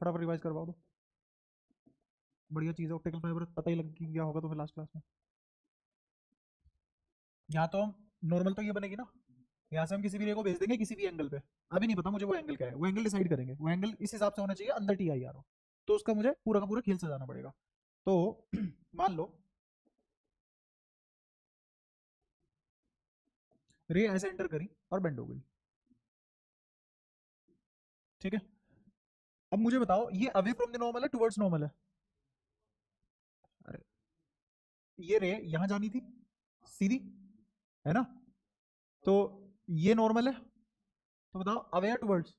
फटाफट रिवाइज करवाओ तो बढ़िया चीज़ है। ऑप्टिकल फाइबर पता ही लग गया होगा तुम्हें लास्ट क्लास में। यहाँ तो हम नॉर्मल तो ये बनेगी ना, यहाँ से हम किसी भी रे को भेज देंगे किसी भी एंगल पे। अभी नहीं पता मुझे वो एंगल क्या है, वो एंगल डिसाइड करेंगे। वो एंगल इस हिसाब से होना चाहिए अंदर टी आई आर हो, तो उसका मुझे पूरा का पूरा खेल सजाना पड़ेगा। तो मान लो रे ऐसे एंटर करी और बेंड हो गई, ठीक है। अब मुझे बताओ ये अवे फ्रॉम द नॉर्मल है टुवर्ड्स नॉर्मल है? अरे ये रे यहां जानी थी सीधी, है ना, तो ये नॉर्मल है, तो बताओ अवे या टुवर्ड्स?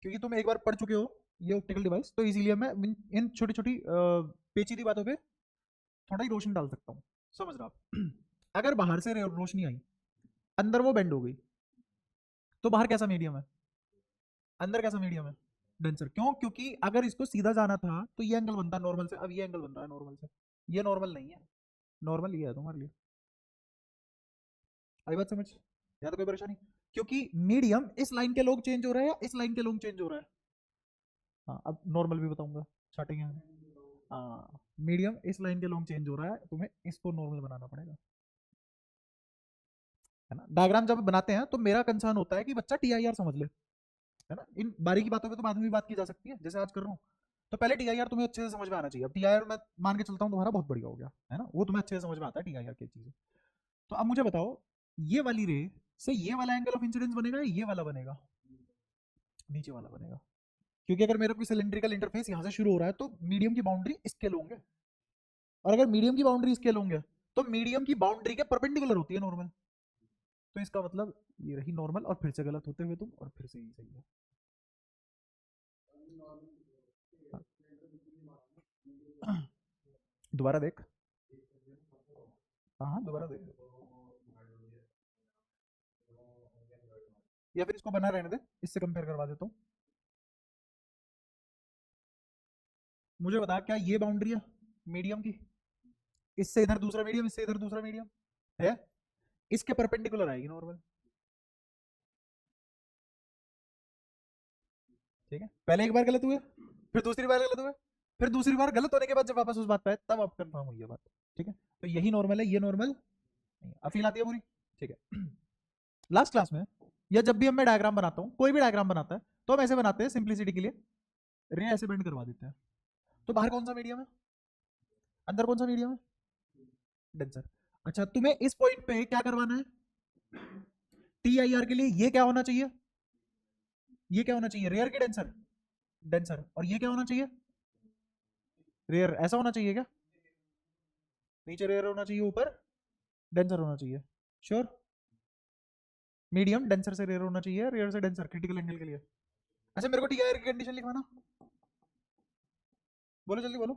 क्योंकि तुम एक बार पढ़ चुके हो ये ऑप्टिकल डिवाइस, तो इसीलिए मैं इन छोटी छोटी पेचीदी बातों पे थोड़ा ही रोशनी डाल सकता हूँ। समझ रहा आप? अगर बाहर से रोशनी आई, अंदर वो बेंड हो गई, तो बाहर कैसा मीडियम है, अंदर कैसा मीडियम है? डेंसर। क्यों? क्योंकि अगर इसको सीधा जाना था तो ये एंगल बनता नॉर्मल से, अब ये एंगल बन रहा है नॉर्मल से, ये नॉर्मल नहीं है, नॉर्मल ये है तुम्हारे लिए। आई बात समझ? या तो कोई परेशानी? क्योंकि मीडियम इस लाइन के लोग चेंज हो रहा है या इस लाइन के लोग चेंज हो रहा है? हाँ अब नॉर्मल भी बताऊंगा स्टार्टिंग में। हाँ मीडियम इस लाइन के लोग चेंज हो रहा है, तुम्हें इसको नॉर्मल बनाना पड़ेगा, है ना। डायग्राम जब बनाते हैं तो मेरा कंसर्न होता है कि बच्चा टी आई आर समझ ले, है ना। इन बारीकी बातों पे तो बाद में भी बात की जा सकती है जैसे आज कर रहा हूँ। तो पहले टी आई आर तुम्हें अच्छे से समझ में आना चाहिए। अब टी आई आर मैं मान के चलता हूँ तुम्हारा बहुत बढ़िया हो गया, है ना, वो तुम्हें अच्छे से समझ में आता है टी आई आर की चीजें। तो अब मुझे बताओ ये वाली रे से ये वाला एंगल ऑफ इंसिडेंस बनेगा या ये वाला बनेगा? नीचे वाला बनेगा, क्योंकि अगर मेरा कोई सिलेंड्रिकल इंटरफेस यहाँ से शुरू हो रहा है तो मीडियम की बाउंड्री स्केल होंगे, और अगर मीडियम की बाउंड्री स्केल होंगे तो मीडियम की बाउंड्री के परपेंडिकुलर होती है नॉर्मल। तो इसका मतलब ये रही नॉर्मल, और फिर से गलत होते हुए तुम, और फिर से ये सही है। हाँ। दोबारा देख। हाँ हाँ दोबारा देख, या फिर इसको बना रहने दे, इससे कंपेयर करवा देता हूँ। मुझे बता क्या ये बाउंड्री है मीडियम की? इससे इधर दूसरा मीडियम, इससे इधर दूसरा मीडियम है, इसके परपेंडिकुलर आएगी नॉर्मल, ठीक है। पहले एक बार गलत हुए, फिर दूसरी बार गलत हुए, फिर दूसरी बार गलत होने के बाद जब वापस उस बात पे आए तब अब कंफर्म हुई है बात, ठीक है। तो यही नॉर्मल है, ये नॉर्मल नहीं है। अब फील आती है पूरी, ठीक है। लास्ट क्लास में या जब भी हम मैं डायग्राम बनाता हूँ, कोई भी डायग्राम बनाता है तो हम ऐसे बनाते हैं सिंप्लिसिटी के लिए, रे ऐसे बेंड करवा देते हैं। तो बाहर कौन सा मीडियम है, अंदर कौन सा मीडियम है? डेंसर। अच्छा तुम्हें इस पॉइंट पे क्या करवाना है? टी आई आर के लिए ये क्या होना चाहिए, ये क्या होना चाहिए? रेयर की डेंसर? डेंसर। और ये क्या होना चाहिए? रेयर। ऐसा होना चाहिए क्या? नीचे रेयर होना चाहिए, ऊपर डेंसर होना चाहिए। श्योर? मीडियम डेंसर से रेयर होना चाहिए, रेयर से डेंसर क्रिटिकल एंगल के लिए। अच्छा मेरे को टी आई आर की कंडीशन लिखवाना, बोलो जल्दी बोलो।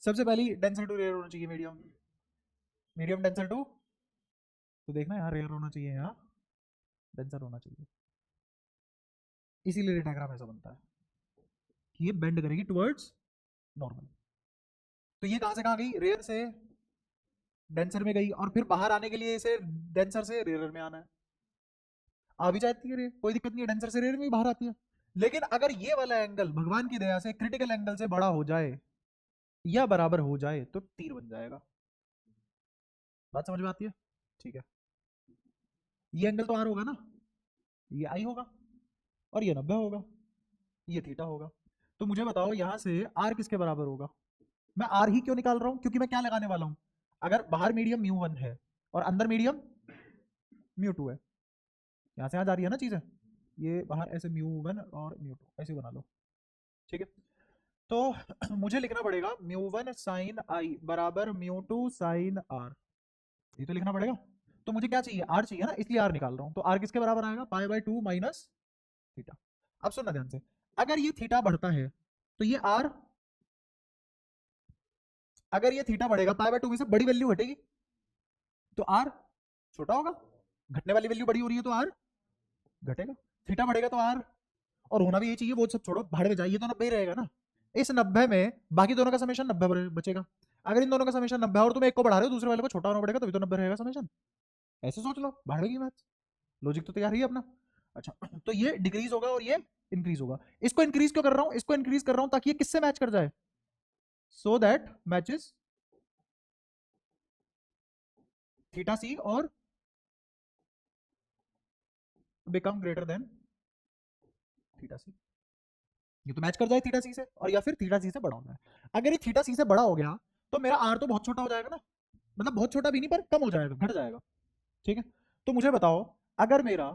सबसे पहली डेंसर टू रेयर होना चाहिए, मीडियम, मीडियम डेंसर टू, तो देखना यहाँ रेयर होना चाहिए, यहाँ डेंसर होना चाहिए। इसीलिए डायग्राम ऐसा बनता है कि ये बेंड करेगी टुवर्ड्स नॉर्मल। तो ये कहां से कहां गई? रेयर से डेंसर में गई, और फिर बाहर आने के लिए इसे डेंसर से रेयर में आना है। आ भी जाती है रेयर, कोई दिक्कत नहीं है, डेंसर से रेयर में भी बाहर आती है। लेकिन अगर ये वाला एंगल भगवान की दया से क्रिटिकल एंगल से बड़ा हो जाए या बराबर हो जाए तो तीर बन जाएगा। बात समझ में आती है? ठीक है। ये एंगल तो आर होगा ना, ये आई होगा, और ये 90 होगा, ये थीटा होगा। तो मुझे बताओ यहां से आर किसके बराबर होगा? मैं आर ही क्यों निकाल रहा हूं? क्योंकि मैं क्या लगाने वाला हूं, अगर बाहर मीडियम म्यू 1 है और अंदर मीडियम म्यू 2 है, यहां से यहां जा रही है ना चीजें, ये बाहर ऐसे म्यू 1 और म्यू 2 ऐसे बना लो, ठीक है। तो मुझे लिखना पड़ेगा म्यू 1 साइन आई बराबर म्यू 2 साइन आर, ये तो लिखना पड़ेगा। तो मुझे क्या चाहिए? आर चाहिए ना, इसलिए आर निकाल रहा हूं। तो आर किसके बराबर आएगा? पाई/2 माइनस थीटा। अब सुनना ध्यान से, अगर ये थीटा बढ़ता है तो ये आर, अगर ये थीटा बढ़ेगा पाई/2 में से बड़ी वैल्यू घटेगी तो आर छोटा होगा, घटने वाली वैल्यू बड़ी हो रही है तो आर घटेगा, थीटा बढ़ेगा तो आर, और होना भी यही चाहिए, वो सब छोड़ो भाड़ में जाइए, तो 90 ही रहेगा ना। इस 90 में बाकी दोनों का समेशन 90 बचेगा। अगर इन दोनों का समेशन 90 है और तुम एक को बढ़ा रहे हो दूसरे वाले को छोटा होना पड़ेगा तभी तो 90 रहेगा समेशन। ऐसे सोच लो, बढ़ेगी मैथ्स, लॉजिक तो तैयार ही है अपना। अच्छा तो ये डिक्रीज होगा और ये इंक्रीज होगा। इसको इंक्रीज क्यों कर रहा हूं, इसको इंक्रीज कर रहा हूं ताकि ये किससे मैच कर जाए, सो दैट मैचेस थीटा सी और बिकम ग्रेटर देन थीटा सी। ये तो मैच कर जाए थीटा सी से, और या फिर थीटा सी से बड़ा हो जाए। अगर ये थीटा सी से बड़ा हो गया तो मेरा आर तो बहुत छोटा हो जाएगा ना, मतलब बहुत छोटा भी नहीं पर कम हो जाएगा, घट जाएगा। ठीक है, तो मुझे बताओ अगर मेरा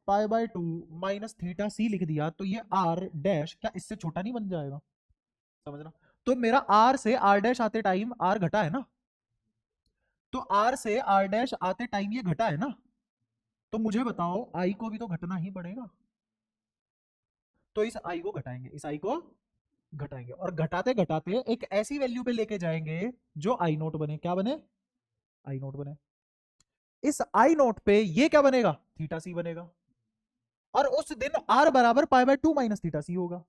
पाई बाय 2 माइनस थीटा सी लिख दिया तो ये आर डैश क्या इससे छोटा नहीं बन जाएगा, समझना। तो मेरा आर से आर डैश आते टाइम आर घटा है ना, तो आर से आर डैश आते टाइम ये घटा है ना, तो मुझे बताओ आई को भी तो घटना ही पड़ेगा। तो इस आई को घटाएंगे, इस आई को घटाएंगे, और घटाते घटाते एक ऐसी वैल्यू पे लेके जाएंगे जो आई नोट बने। क्या बने, आई नोट बने। इस आई नोट पे ये क्या बनेगा, थीटा सी बनेगा। और उस दिन आर बराबर पाई बाय 2 माइनस थीटा सी होगा।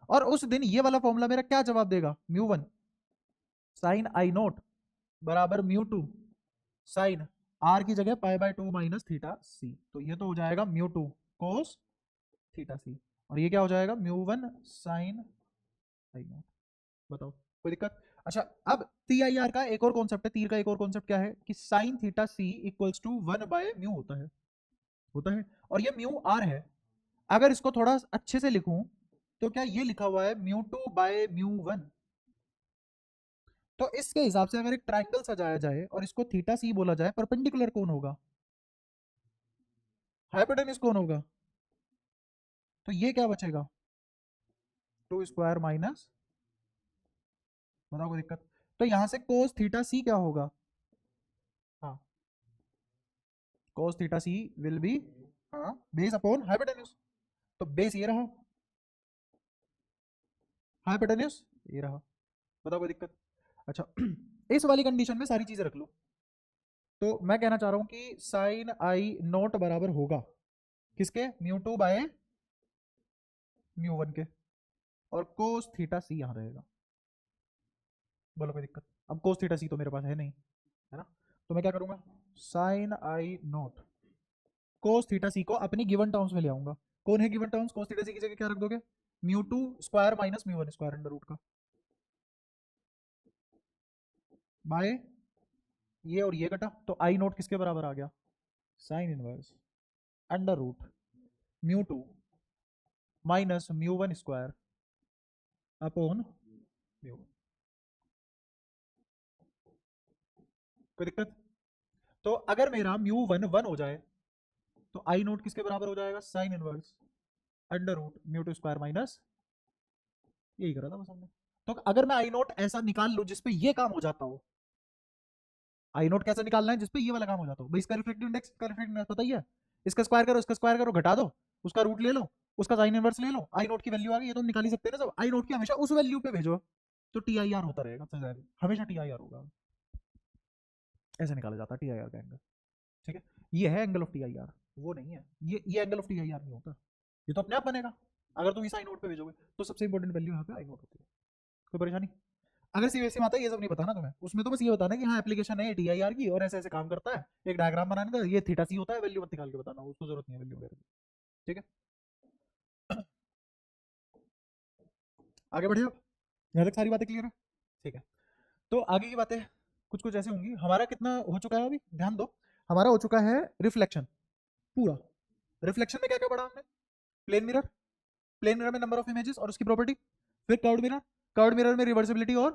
और उस दिन ये वाला फॉर्मूला मेरा क्या जवाब देगा, म्यू 1 साइन आई नोट बराबर म्यू 2 साइन आर की जगह पाई बाय 2 माइनस थीटा सी। तो ये तो हो जाएगा म्यू 2 कोस थीटा सी, और ये क्या हो जाएगा म्यू 1 साइन आई नोट। बताओ कोई दिक्कत। अच्छा अब टी आई आर का एक और कॉन्सेप्ट है, तीर का एक और कॉन्सेप्ट क्या है कि sine theta c equals to 1 by mu होता है, होता है। और ये म्यू आर है। अगर इसको थोड़ा अच्छे से लिखूं तो क्या ये लिखा हुआ है म्यू 2 बाय म्यू 1। तो इसके हिसाब से अगर एक ट्राइंगल सजाया जाए और इसको थीटा सी बोला जाए, परपेंडिकुलर कौन होगा, हाइपोटेन्यूज कौन होगा। तो ये क्या बचेगा 2 स्क्वायर माइनस, बताओ कोई दिक्कत। तो यहां से कोस थीटा सी क्या होगा, हाँ cos theta C will be, हाँ बेस अपॉन हाइपोटेन्यूज। तो बेस ये रहा, हाइपोटेन्यूज ये रहा, बताओ कोई दिक्कत। अच्छा इस वाली कंडीशन में सारी चीजें रख लो। तो मैं कहना चाह रहा हूं कि साइन आई नोट बराबर होगा किसके, म्यू 2 बाय म्यू 1 के, और कोस थीटा सी यहां रहेगा। बोलो कोई दिक्कत। अब कोस थीटा सी तो मेरे पास है नहीं, है ना, तो मैं क्या करूंगा, sine i note cos theta c को अपनी गिवन टर्म्स में ले आऊंगा। कौन है given terms, cos theta c की जगह क्या रख दोगे, mu 2 square minus mu 1 square under root का, बाय ये और ये कटा, तो आई नोट किसके बराबर आ गया, sine inverse under root mu 2 minus mu 1 square upon mu 1। कोई दिक्कत। तो अगर मेरा म्यू 1 1 हो जाए तो आई नोट किसके बराबर हो जाएगा, sine inverse under root mu 2 square minus, यही करा था बस हमने। तो अगर मैं आई नोट ऐसा निकाल लूं जिसपे ये काम हो जाता हो, आई नोट कैसे निकालना है जिसपे ये वाला काम हो जाता हो भाई, इसका रिफ्लेक्टिव इंडेक्स, इसका रिफ्लेक्टिव इंडेक्स पता ही है, इसका स्क्वायर करो, इसका स्क्वायर करो, घटा दो, उसका रूट ले लो, उसका साइन इनवर्स ले लो, आई नोट की वैल्यू आ गई। ये तो हम निकाल ही सकते हैं ना सब, आई नोट की हमेशा उस वैल्यू पे भेजो, तो टी आई आर होता रहेगा, हमेशा टी आई आर होगा, ऐसे निकाला जाता है टी आई आर का एंगल। ठीक है, ये है angle of T I R, वो नहीं है ये angle of T I R नहीं होता, ये तो अपने आप बनेगा अगर तुम इस आई नोट पे भेजोगे। तो सबसे इंपॉर्टेंट वैल्यू यहाँ पे आई नोट होती है। कोई परेशानी, अगर सीबीएसई में आता है ये सब नहीं बताना तुम्हें, उसमें तो बस ये बताना कि हाँ एप्लीकेशन है टी आई आर की और ऐसे ऐसे काम करता है, एक डायग्राम बनाने का, ये थीटा सी होता है, वैल्यू मत निकाल के बताना, उसको जरूरत नहीं है वैल्यू वगैरह की। ठीक है आगे बढ़िए आप, यहाँ तक सारी बातें क्लियर है। ठीक है, तो आगे की बातें कुछ कुछ ऐसे होंगी। हमारा कितना हो चुका है अभी, ध्यान दो, हमारा हो चुका है रिफ्लेक्शन पूरा। रिफ्लेक्शन में क्या क्या पढ़ा हमने, प्लेन मिरर, प्लेन मिरर में नंबर ऑफ इमेजेस और उसकी प्रॉपर्टी, फिर कर्व्ड मिरर, कर्व्ड मिरर में रिवर्सिबिलिटी और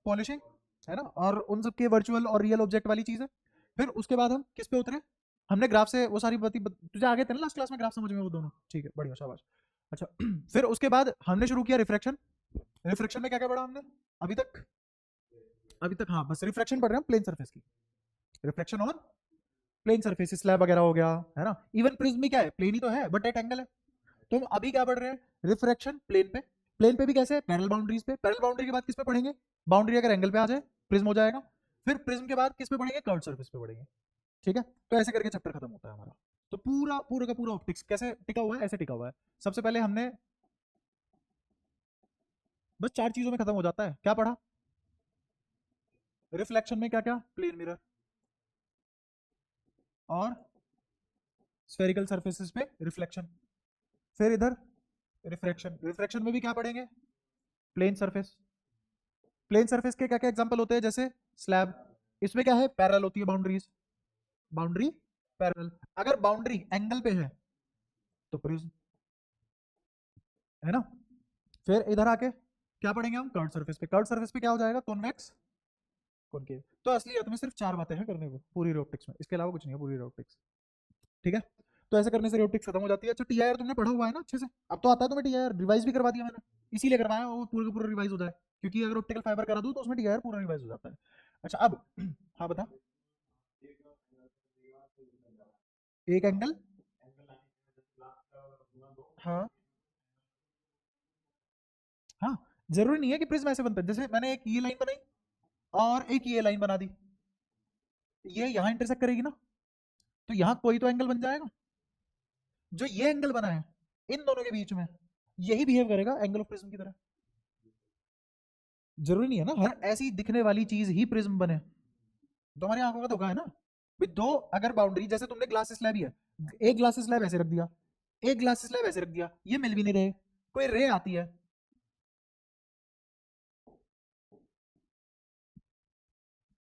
पॉलिशिंग, है ना, और उन सब के वर्चुअल और रियल ऑब्जेक्ट वाली चीज है। फिर उसके बाद हम किस पे उतरे, हमने ग्राफ से वो सारी बातें तुझे आगे थे ना लास्ट क्लास में, ग्राफ समझ में वो दोनों, ठीक है बढ़िया शाबाश। अच्छा फिर उसके बाद हमने शुरू किया रिफ्रैक्शन। रिफ्रैक्शन में क्या क्या पढ़ा हमने अभी तक, अभी तक हाँ बस रिफ्रैक्शन पढ़ रहे हैं प्लेन सरफेस की, reflection on plane surface, slab वगैरह हो गया, है ना, इवन प्रिज्म भी क्या है, प्लेन ही तो है बट एट एंगल है। तो हम अभी क्या पढ़ रहे हैं, रिफ्रैक्शन प्लेन पे, प्लेन पे भी कैसे, पैरेलल बाउंड्रीज पे, पैरेलल बाउंड्री के बाद किस पे पढ़ेंगे, बाउंड्री अगर एंगल पे आ जाए प्रिज्म हो जाएगा, फिर प्रिज्म के बाद किस पे पढ़ेंगे, कर्व सरफेस पे पढ़ेंगे। ठीक है, तो ऐसे करके चैप्टर खत्म होता है हमारा। तो पूरा पूरा का पूरा ऑप्टिक्स कैसे टिका हुआ है, ऐसे टिका हुआ है। सबसे पहले हमने बस 4 चीजों में खत्म हो जाता है, क्या पढ़ा, रिफ्लेक्शन में क्या क्या, प्लेन मिरर और स्फेरिकल सरफेसेस पे रिफ्लेक्शन। फिर इधर रिफ्रैक्शन, रिफ्रैक्शन में भी क्या पढ़ेंगे, प्लेन सरफेस। प्लेन सरफेस के क्या क्या एग्जांपल होते हैं, जैसे स्लैब, इसमें क्या है, पैरेलल होती है बाउंड्रीज, बाउंड्री पैरेलल। अगर बाउंड्री एंगल पे है तो प्रिज्म, है ना। फिर इधर आके क्या पढ़ेंगे हम, कर्व सरफेस पे। कर्व सरफेस पे क्या हो जाएगा, कॉन्वेक्स कॉनकेव। तो असलियत में सिर्फ 4 बातें हैं करने को पूरी रे ऑप्टिक्स में, इसके अलावा कुछ नहीं है पूरी रे ऑप्टिक्स, ठीक है। तो ऐसे करने से रे ऑप्टिक्स खत्म हो जाती है। अच्छा टीआईआर तुमने पढ़ा हुआ है ना अच्छे से, अब तो आता है तुम्हें टीआईआर, रिवाइज भी करवा दिया मैंने, इसीलिए करवाया वो पूरा का पूरा रिवाइज हो जाए, क्योंकि अगर ऑप्टिकल फाइबर करा दूं तो उसमें टीआईआर पूरा रिवाइज हो जाता है। अच्छा अब हाँ बता, एक एंगल, हाँ हाँ, जरूरी नहीं है कि प्रिज्म ऐसे बनता है, जैसे मैंने एक ये लाइन बनाई और एक ये लाइन बना दी, ये यहाँ इंटरसेक्ट करेगी ना, तो यहाँ कोई तो एंगल बन जाएगा। जो ये एंगल बना है इन दोनों के बीच में, यही बिहेव करेगा एंगल ऑफ प्रिज्म की तरह। जरूरी नहीं है ना हर ऐसी दिखने वाली चीज ही प्रिज्म बने, तुम्हारी आंखों का धोखा है ना। भाई दो अगर बाउंड्री, जैसे तुमने ग्लास स्लैब ही है, एक ग्लास स्लैब ऐसे रख दिया, एक ग्लास स्लैब ऐसे रख दिया, ये मिल भी नहीं रहे, कोई रे आती है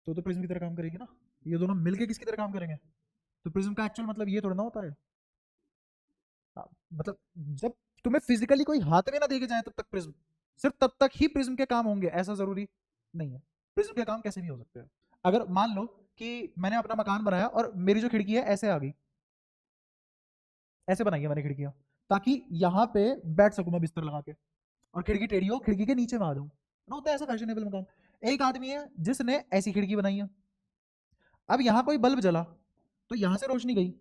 तो प्रिज्म की तरह काम करेगी ना। ये दोनों मिलके किसकी तरह काम करेंगे, तो प्रिज्म का एक्चुअल मतलब ये थोड़ा ना होता है। हाँ, मतलब जब तुम्हें फिजिकली कोई हाथ में ना देके जाए तब तक प्रिज्म, सिर्फ तब तक ही प्रिज्म के काम होंगे, ऐसा जरूरी नहीं है। प्रिज्म के काम कैसे भी हो सकते हैं। अगर मान लो कि मैंने अपना मकान बनाया और मेरी जो खिड़की है ऐसे आ गई, ऐसे बनाई है मैंने खिड़कियां, ताकि यहाँ पे बैठ सकूं मैं बिस्तर लगा के, और खिड़की टेढ़ी हो, खिड़की के नीचे में आ जाऊं ना, होता है ऐसा फैशनेबल मकान। एक आदमी है जिसने ऐसी खिड़की बनाई है, अब यहाँ कोई बल्ब जला तो यहाँ से रोशनी गई,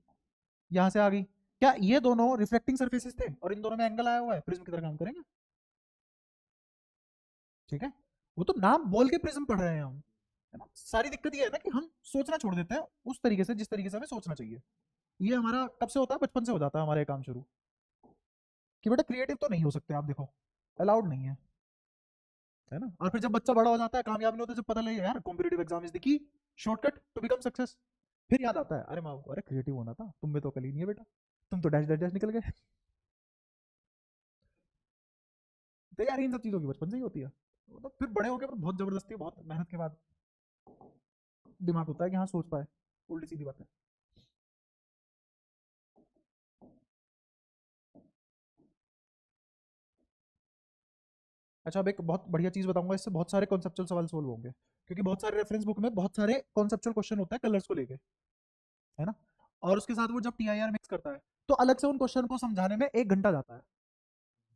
यहाँ से आ गई, क्या ये दोनों रिफ्लेक्टिंग सरफेसेस थे और इन दोनों में एंगल आया हुआ है, प्रिज्म की तरह काम करेंगे, ठीक है। वो तो नाम बोल के प्रिज्म पढ़ रहे हैं हम, है ना। सारी दिक्कत ये है ना कि हम सोचना छोड़ देते हैं उस तरीके से जिस तरीके से हमें सोचना चाहिए। ये हमारा कब से होता है, बचपन से हो जाता है हमारा ये काम शुरू, कि बेटा क्रिएटिव तो नहीं हो सकते आप, देखो अलाउड नहीं है ना। और फिर जब बच्चा बड़ा हो जाता है, कामयाब नहीं होता, जब पता लगे यार competitive exam is the key shortcut to become success, फिर याद आता है अरे माँ अरे क्रिएटिव होना था, तुम में तो कल ही नहीं है बेटा, तुम तो डैश डैश डैश निकल गए। तो यार इन सब चीज़ों की बचपन से ही होती है, मतलब फिर बड़े होकर बहुत जबरदस्ती बहुत मेहनत के बाद दिमाग होता है कि हाँ सोच पाए, उल्टी सीधी बात है। अच्छा अब एक बहुत बढ़िया चीज़ बताऊंगा, इससे बहुत सारे कॉन्सेप्चुअल सवाल सोल्व होंगे, क्योंकि बहुत सारे रेफरेंस बुक में बहुत सारे कॉन्सेप्चुअल क्वेश्चन होता है कलर्स को लेके, है ना। और उसके साथ वो जब टीआईआर मिक्स करता है तो अलग से उन क्वेश्चन को समझाने में 1 घंटा जाता है,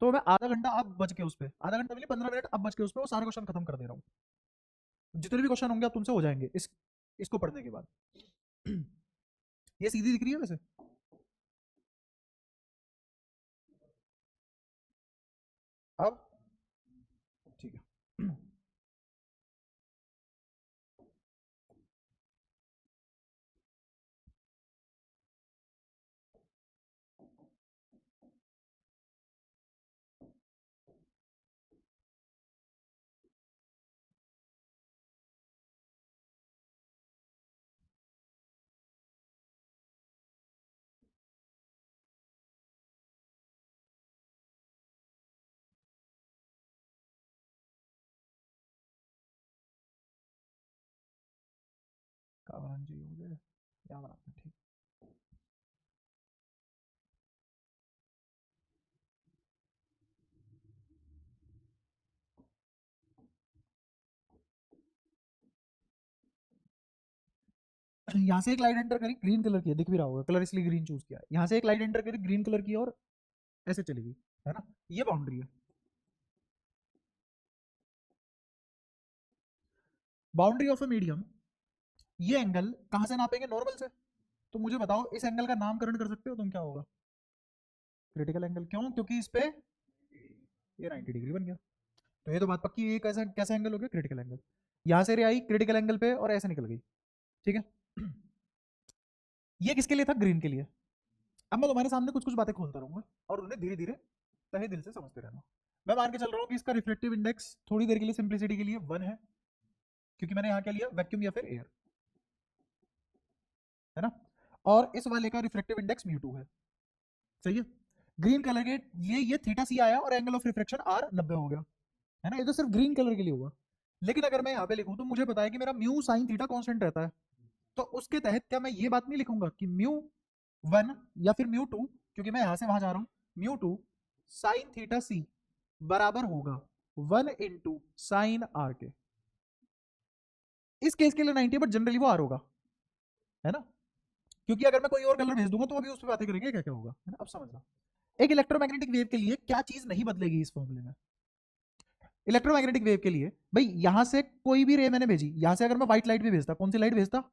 तो मैं आधा घंटा अब बच के उस पर, आधा घंटा मिली 15 मिनट अब बच के उस पर वो सारे क्वेश्चन खत्म कर दे रहा हूँ। जितने भी क्वेश्चन होंगे अब तुमसे हो जाएंगे इसको पढ़ने के बाद। ये सीधी दिख रही है वैसे, अब ठीक है। कावरन जी हो गए, क्या बनाते हैं, ठीक। यहाँ से एक लाइट एंटर करी, ग्रीन कलर की है, दिख भी रहा होगा कलर इसलिए ग्रीन चूज किया, यहाँ से एक लाइट एंटर करी ग्रीन कलर की और ऐसे चलेगी, है ना, ये बाउंड्री है। बाउंड्री ऑफ अ मीडियम, ये एंगल कहाँ से नापेंगे, नॉर्मल से। तो मुझे बताओ इस एंगल का नामकरण कर सकते हो तुम, क्या होगा, क्रिटिकल एंगल, क्यों, क्योंकि इस पे ये 90 डिग्री बन गया, तो ये तो बात पक्की है, ये कैसा कैसा एंगल हो गया, क्रिटिकल एंगल। यहाँ से रे आई क्रिटिकल एंगल पे और ऐसे निकल गई, ठीक है। ये किसके लिए था, ग्रीन के लिए। अब मैं तुम्हारे सामने कुछ कुछ बातें खोलता रहूंगा और उन्हें धीरे धीरे तहे दिल से समझते रहना। मैं मान के चल रहा हूँ कि इसका रिफ्लेक्टिव इंडेक्स थोड़ी देर के लिए सिंप्लिसिटी के लिए 1 है, क्योंकि मैंने यहां क्या लिया, वैक्यूम या फिर एयर, है ना। और इस वाले का रिफ्रेक्टिव इंडेक्स म्यू2 है, सही है। ग्रीन कलर के ये थीटा सी आया और एंगल ऑफ रिफ्रैक्शन आर 90 हो गया, है ना। ये तो सिर्फ ग्रीन कलर के लिए हुआ। लेकिन अगर मैं यहाँ पे लिखूं तो मुझे पता है कि मेरा म्यू साइन थीटा कांस्टेंट रहता है, तो उसके तहत क्या मैं ये बात नहीं लिखूंगा कि म्यू 1 या फिर म्यू 2, क्योंकि मैं यहां से वहां जा रहा हूं, म्यू 2 साइन थीटा सी बराबर होगा 1 × साइन आर के। इस केस के लिए 90 बट जनरली वो आर होगा, है ना। क्योंकि अगर मैं कोई और कलर भेज दूंगा तो अभी उस पर बातें करेंगे क्या क्या होगा, है ना। अब समझना, एक इलेक्ट्रोमैग्नेटिक वेव के लिए क्या चीज नहीं बदलेगी इस फॉर्मूले में। इलेक्ट्रोमैग्नेटिक वेव के लिए भाई यहां से कोई भी रे मैंने भेजी, यहां से अगर मैं व्हाइट लाइट भी भेजता, कौन सी लाइट भेजता,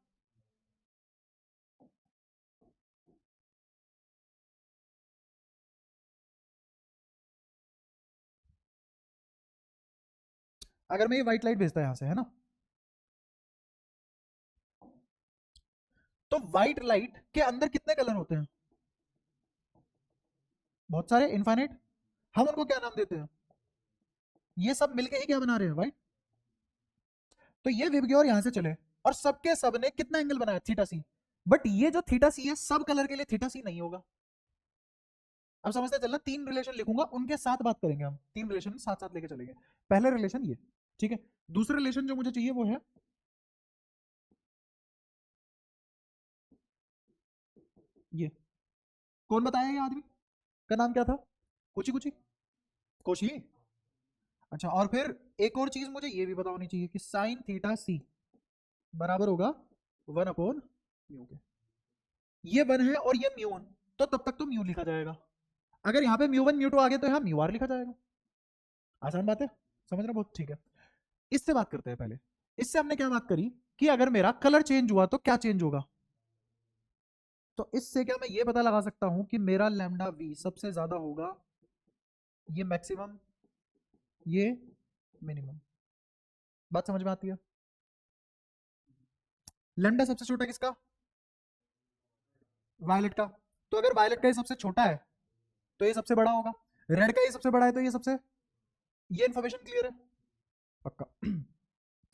अगर मैं ये व्हाइट लाइट भेजता यहां से, है ना, तो व्हाइट लाइट के अंदर कितने कलर होते हैं, बहुत सारे, इनफाइनाइट। हम उनको क्या नाम देते हैं, ये सब मिलके ही क्या बना रहे हैं, व्हाइट। तो ये विबग्योर यहां से चले और सबके सब ने कितना एंगल बनाया, थीटा सी। बट ये जो थीटा सी है सब कलर के लिए थीटा सी नहीं होगा। अब समझते चलना, तीन रिलेशन लिखूंगा उनके साथ बात करेंगे हम, तीन रिलेशन साथ साथ लेके चलेंगे। पहले रिलेशन ये, ठीक है। दूसरा रिलेशन जो मुझे चाहिए वो है ये, कौन बताया ये आदमी का नाम क्या था, कुची कुची, कोशी। अच्छा, और फिर एक और चीज मुझे ये भी पता होनी चाहिए कि साइन थीटा सी बराबर होगा 1/म्यू के। ये 1 है और ये म्यू 1, तो तब तक तो म्यू लिखा जाएगा। अगर यहाँ पे म्यू 1 म्यू 2 आ गया तो यहाँ म्यू आर लिखा जाएगा। आसान बात है, समझ रहे, बहुत ठीक है। इससे बात करते हैं पहले। इससे हमने क्या बात करी कि अगर मेरा कलर चेंज हुआ तो क्या चेंज होगा। तो इससे क्या मैं ये पता लगा सकता हूं कि मेरा लैम्डा वी सबसे ज्यादा होगा, ये मैक्सिमम, ये मिनिमम। बात समझ में आती है। लैम्डा सबसे छोटा किसका, वायलेट का। तो अगर वायलेट का ये सबसे छोटा है तो ये सबसे बड़ा होगा, रेड का ये सबसे बड़ा है तो ये सबसे, ये इन्फॉर्मेशन क्लियर है पक्का।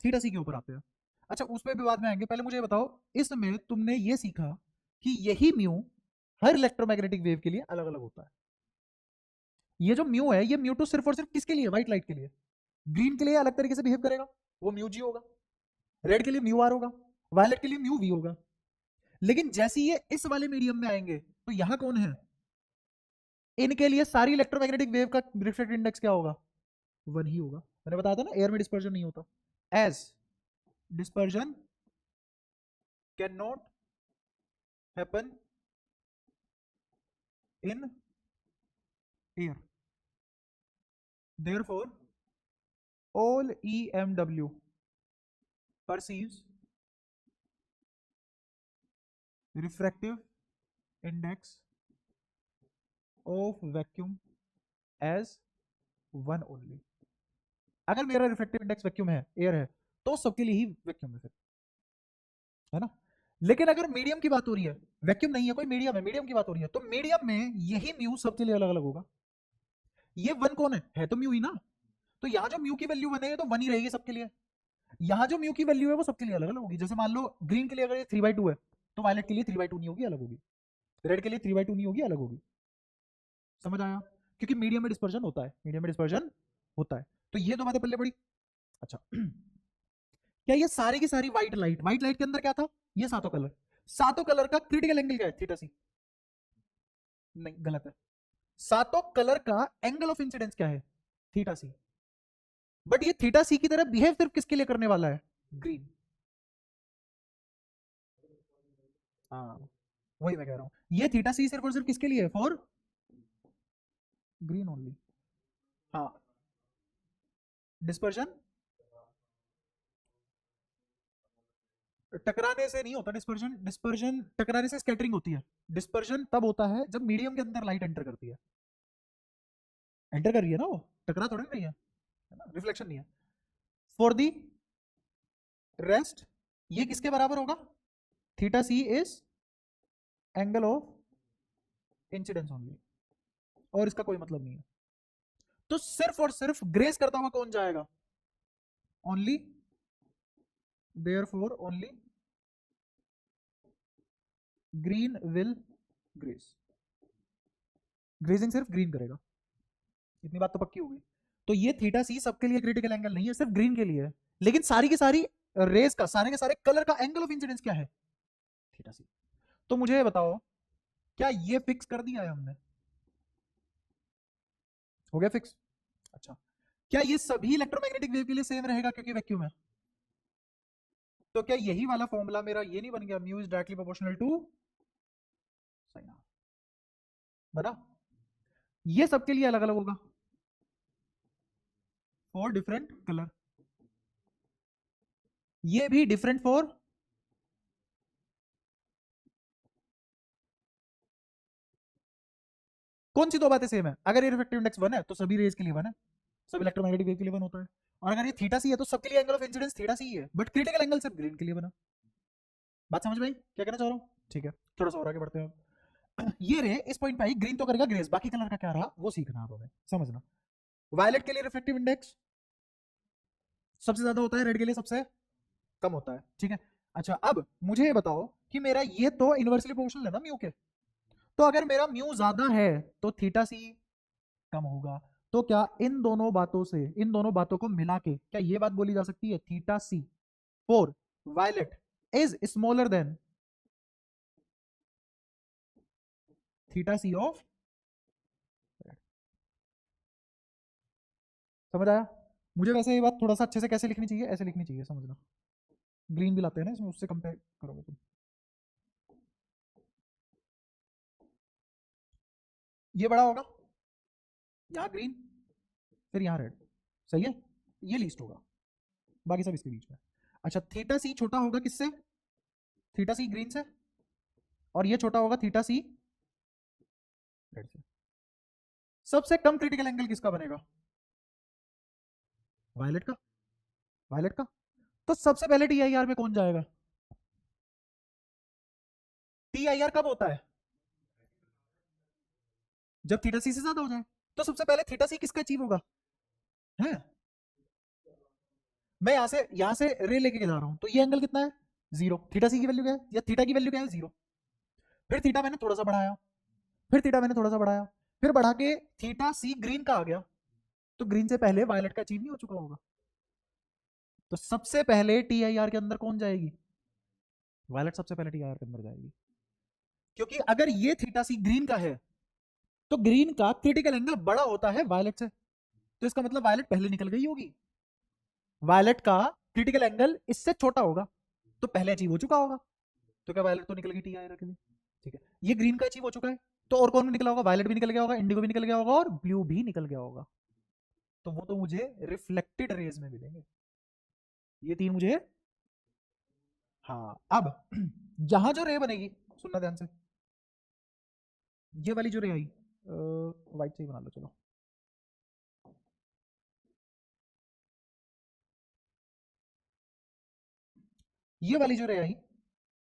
थीटा सी के ऊपर आते हैं। अच्छा, उस पर भी बाद में आएंगे, पहले मुझे बताओ इसमें तुमने ये सीखा कि यही म्यू हर इलेक्ट्रोमैग्नेटिक वेव के लिए अलग अलग होता है। ये जो म्यू है ये म्यू 2 सिर्फ और सिर्फ किसके लिए, व्हाइट लाइट के लिए। ग्रीन के लिए अलग तरीके से बिहेव करेगा, वो म्यू जी होगा। रेड के लिए म्यू आर होगा, वायलेट के लिए म्यू वी होगा। लेकिन जैसे ये इस वाले मीडियम में आएंगे तो यहां कौन है, इनके लिए सारी इलेक्ट्रोमैग्नेटिक वेव का रिफ्रैक्टिव इंडेक्स क्या होगा, 1 ही होगा। मैंने बताया था ना एयर में डिस्पर्जन नहीं होता, as dispersion can not happen in air, therefore all EMW perceives refractive index of vacuum as 1 only। अगर मेरा रिफ्रैक्टिव इंडेक्स वैक्यूम है, एयर है, तो सबके लिए ही वैक्यूम है फिर, है ना। लेकिन अगर मीडियम की बात हो रही है, वैक्यूम नहीं है कोई, मीडियम है, मीडियम की बात हो रही है, तो मीडियम में यही म्यू सबके लिए अलग अलग होगा। ये 1 कौन है तो म्यू ही ना। तो यहाँ जो म्यू की वैल्यू 1 है तो 1 ही रहेगी सबके लिए। यहाँ जो म्यू की वैल्यू है वो सबके लिए अलग अलग होगी। जैसे मान लो ग्रीन के लिए अगर ये 3/2 है तो वायलेट के लिए 3/2 नहीं होगी, अलग होगी। रेड के लिए 3/2 नहीं होगी, अलग होगी। समझ आया, क्योंकि मीडियम में डिस्पर्जन होता है, मीडियम में डिस्पर्जन होता है। तो ये दो बातें पल्ले पड़ी। अच्छा, क्या ये सारी की सारी व्हाइट लाइट, व्हाइट लाइट के अंदर क्या था, ये सातों कलर, सातों कलर का क्रिटिकल एंगल क्या है, थीटा सी। नहीं, गलत है। सातों कलर का एंगल ऑफ इंसिडेंस क्या है, थीटा सी। बट ये थीटा सी की तरह बिहेव सिर्फ किसके लिए करने वाला है, ग्रीन। हाँ, वही मैं कह रहा हूं, ये थीटा सी सिर्फ और सिर्फ किसके लिए है, फॉर ग्रीन ओनली। हाँ, डिस्पर्जन टकराने से नहीं होता, डिस्पर्जन, डिस्पर्जन टकराने से स्कैटरिंग होती है। डिस्पर्जन तब होता है जब मीडियम के अंदर लाइट एंटर करती है, एंटर कर रही है ना, वो टकरा थोड़ी नहीं है ना, रिफ्लेक्शन नहीं है। फॉर दी रेस्ट ये किसके बराबर होगा, theta c is angle of incidence only, और इसका कोई मतलब नहीं है। तो सिर्फ और सिर्फ ग्रेस करता हुआ कौन जाएगा, only therefore only green will graze. Grazing सिर्फ ग्रीन करेगा, इतनी बात तो पक्की होगी। तो ये थीटा सी सबके लिए क्रिटिकल एंगल नहीं है, सिर्फ ग्रीन के लिए है। लेकिन सारी की सारी रेस का, सारे के सारे कलर का एंगल ऑफ इंसिडेंस क्या है? थीटा सी। तो मुझे बताओ, क्या ये फिक्स कर दिया है हमने? हो गया फिक्स? अच्छा, क्या ये सभी इलेक्ट्रोमैग्नेटिक वेव के लिए सेम रहेगा क्योंकि वैक्यूम है? तो क्या यही वाला फॉर्मूला मेरा ये नहीं बन गया, mu is directly proportional to sine r? बना? ये सबके लिए अलग अलग होगा फॉर डिफरेंट कलर, ये भी डिफरेंट फॉर, कौन सी दो बातें सेम है? अगर ये रिफ्रैक्टिव इंडेक्स 1 है तो सभी रेज के लिए 1 है, सब इलेक्ट्रोमैग्नेटिक वेव के लिए 1 होता है। और अगर ये थीटा सी है तो सबके लिए एंगल ऑफ इंसिडेंस थीटा सी है, बट क्रिटिकल एंगल सिर्फ ग्रीन के लिए बना। बात समझ में आई क्या कहना चाह रहा हूँ? ठीक है, थोड़ा सा और आगे बढ़ते हैं। ये रे इस पॉइंट पे आई, ग्रीन तो करेगा ग्रेस, बाकी कलर का क्या रहा वो सीखना आप हमें, समझना। वायलेट के लिए रिफ्लेक्टिव इंडेक्स सबसे ज्यादा होता है, रेड के लिए सबसे कम होता है, ठीक है। अच्छा, अब मुझे ये बताओ कि मेरा ये तो इनवर्सली प्रोपोर्शनल है ना म्यू के, तो अगर मेरा म्यू ज्यादा है तो थीटा सी कम होगा। तो क्या इन दोनों बातों से, इन दोनों बातों को मिला के क्या ये बात बोली जा सकती है, theta c for violet is smaller than theta c of red? समझ आया? मुझे वैसे ये बात थोड़ा सा अच्छे से कैसे लिखनी चाहिए, ऐसे लिखनी चाहिए, समझना। ग्रीन भी लाते हैं ना इसमें, उससे कंपेयर करोगे तुम। ये बड़ा होगा, यहाँ ग्रीन, फिर यहाँ रेड, सही है, ये लीस्ट होगा, बाकी सब इसके बीच में। अच्छा, थीटा सी छोटा होगा किससे? थीटा सी ग्रीन से, और ये छोटा होगा थीटा सी रेड से। सबसे कम क्रिटिकल एंगल किसका बनेगा? वायलेट का। वायलेट का। तो सबसे पहले टी आई आर में कौन जाएगा? टी आई आर कब होता है? जब थीटा सी से ज्यादा हो जाए। तो सबसे पहले थीटा सी किसका अचीव होगा? है, मैं यहां से रे लेके जा रहा हूं, तो ये एंगल कितना है? 0। थीटा सी की वैल्यू क्या है, या थीटा की वैल्यू क्या है? 0। फिर थीटा मैंने थोड़ा सा बढ़ाया, फिर थीटा मैंने थोड़ा सा बढ़ाया, फिर बढ़ा के थीटा सी ग्रीन का आ गया। तो ग्रीन से पहले वायलेट का अचीव नहीं हो चुका होगा? तो सबसे पहले टी आई आर के अंदर कौन जाएगी? वायलेट सबसे पहले टी आई आर के अंदर जाएगी, क्योंकि अगर ये थीटा सी ग्रीन का है तो ग्रीन का क्रिटिकल एंगल बड़ा होता है वायलेट से, तो इसका मतलब वायलेट पहले निकल गई होगी। वायलेट का क्रिटिकल एंगल इससे छोटा होगा, तो पहले अचीव हो चुका होगा। तो क्या वायलेट तो निकल गई टी आई आर के लिए? ठीक है, ये ग्रीन का अचीव हो चुका है, तो और कौन निकला होगा? वायलेट भी निकल गया होगा, इंडिगो भी निकल गया होगा, और ब्लू भी निकल गया होगा। तो वो तो मुझे रिफ्लेक्टेड रेज में मिलेंगे, ये तीन मुझे। हाँ, अब जहां जो रे बनेगी, सुनना ध्यान से, ये वाली जो रे आई, व्हाइट से ही बना लो चलो, ये वाली जो रे आई,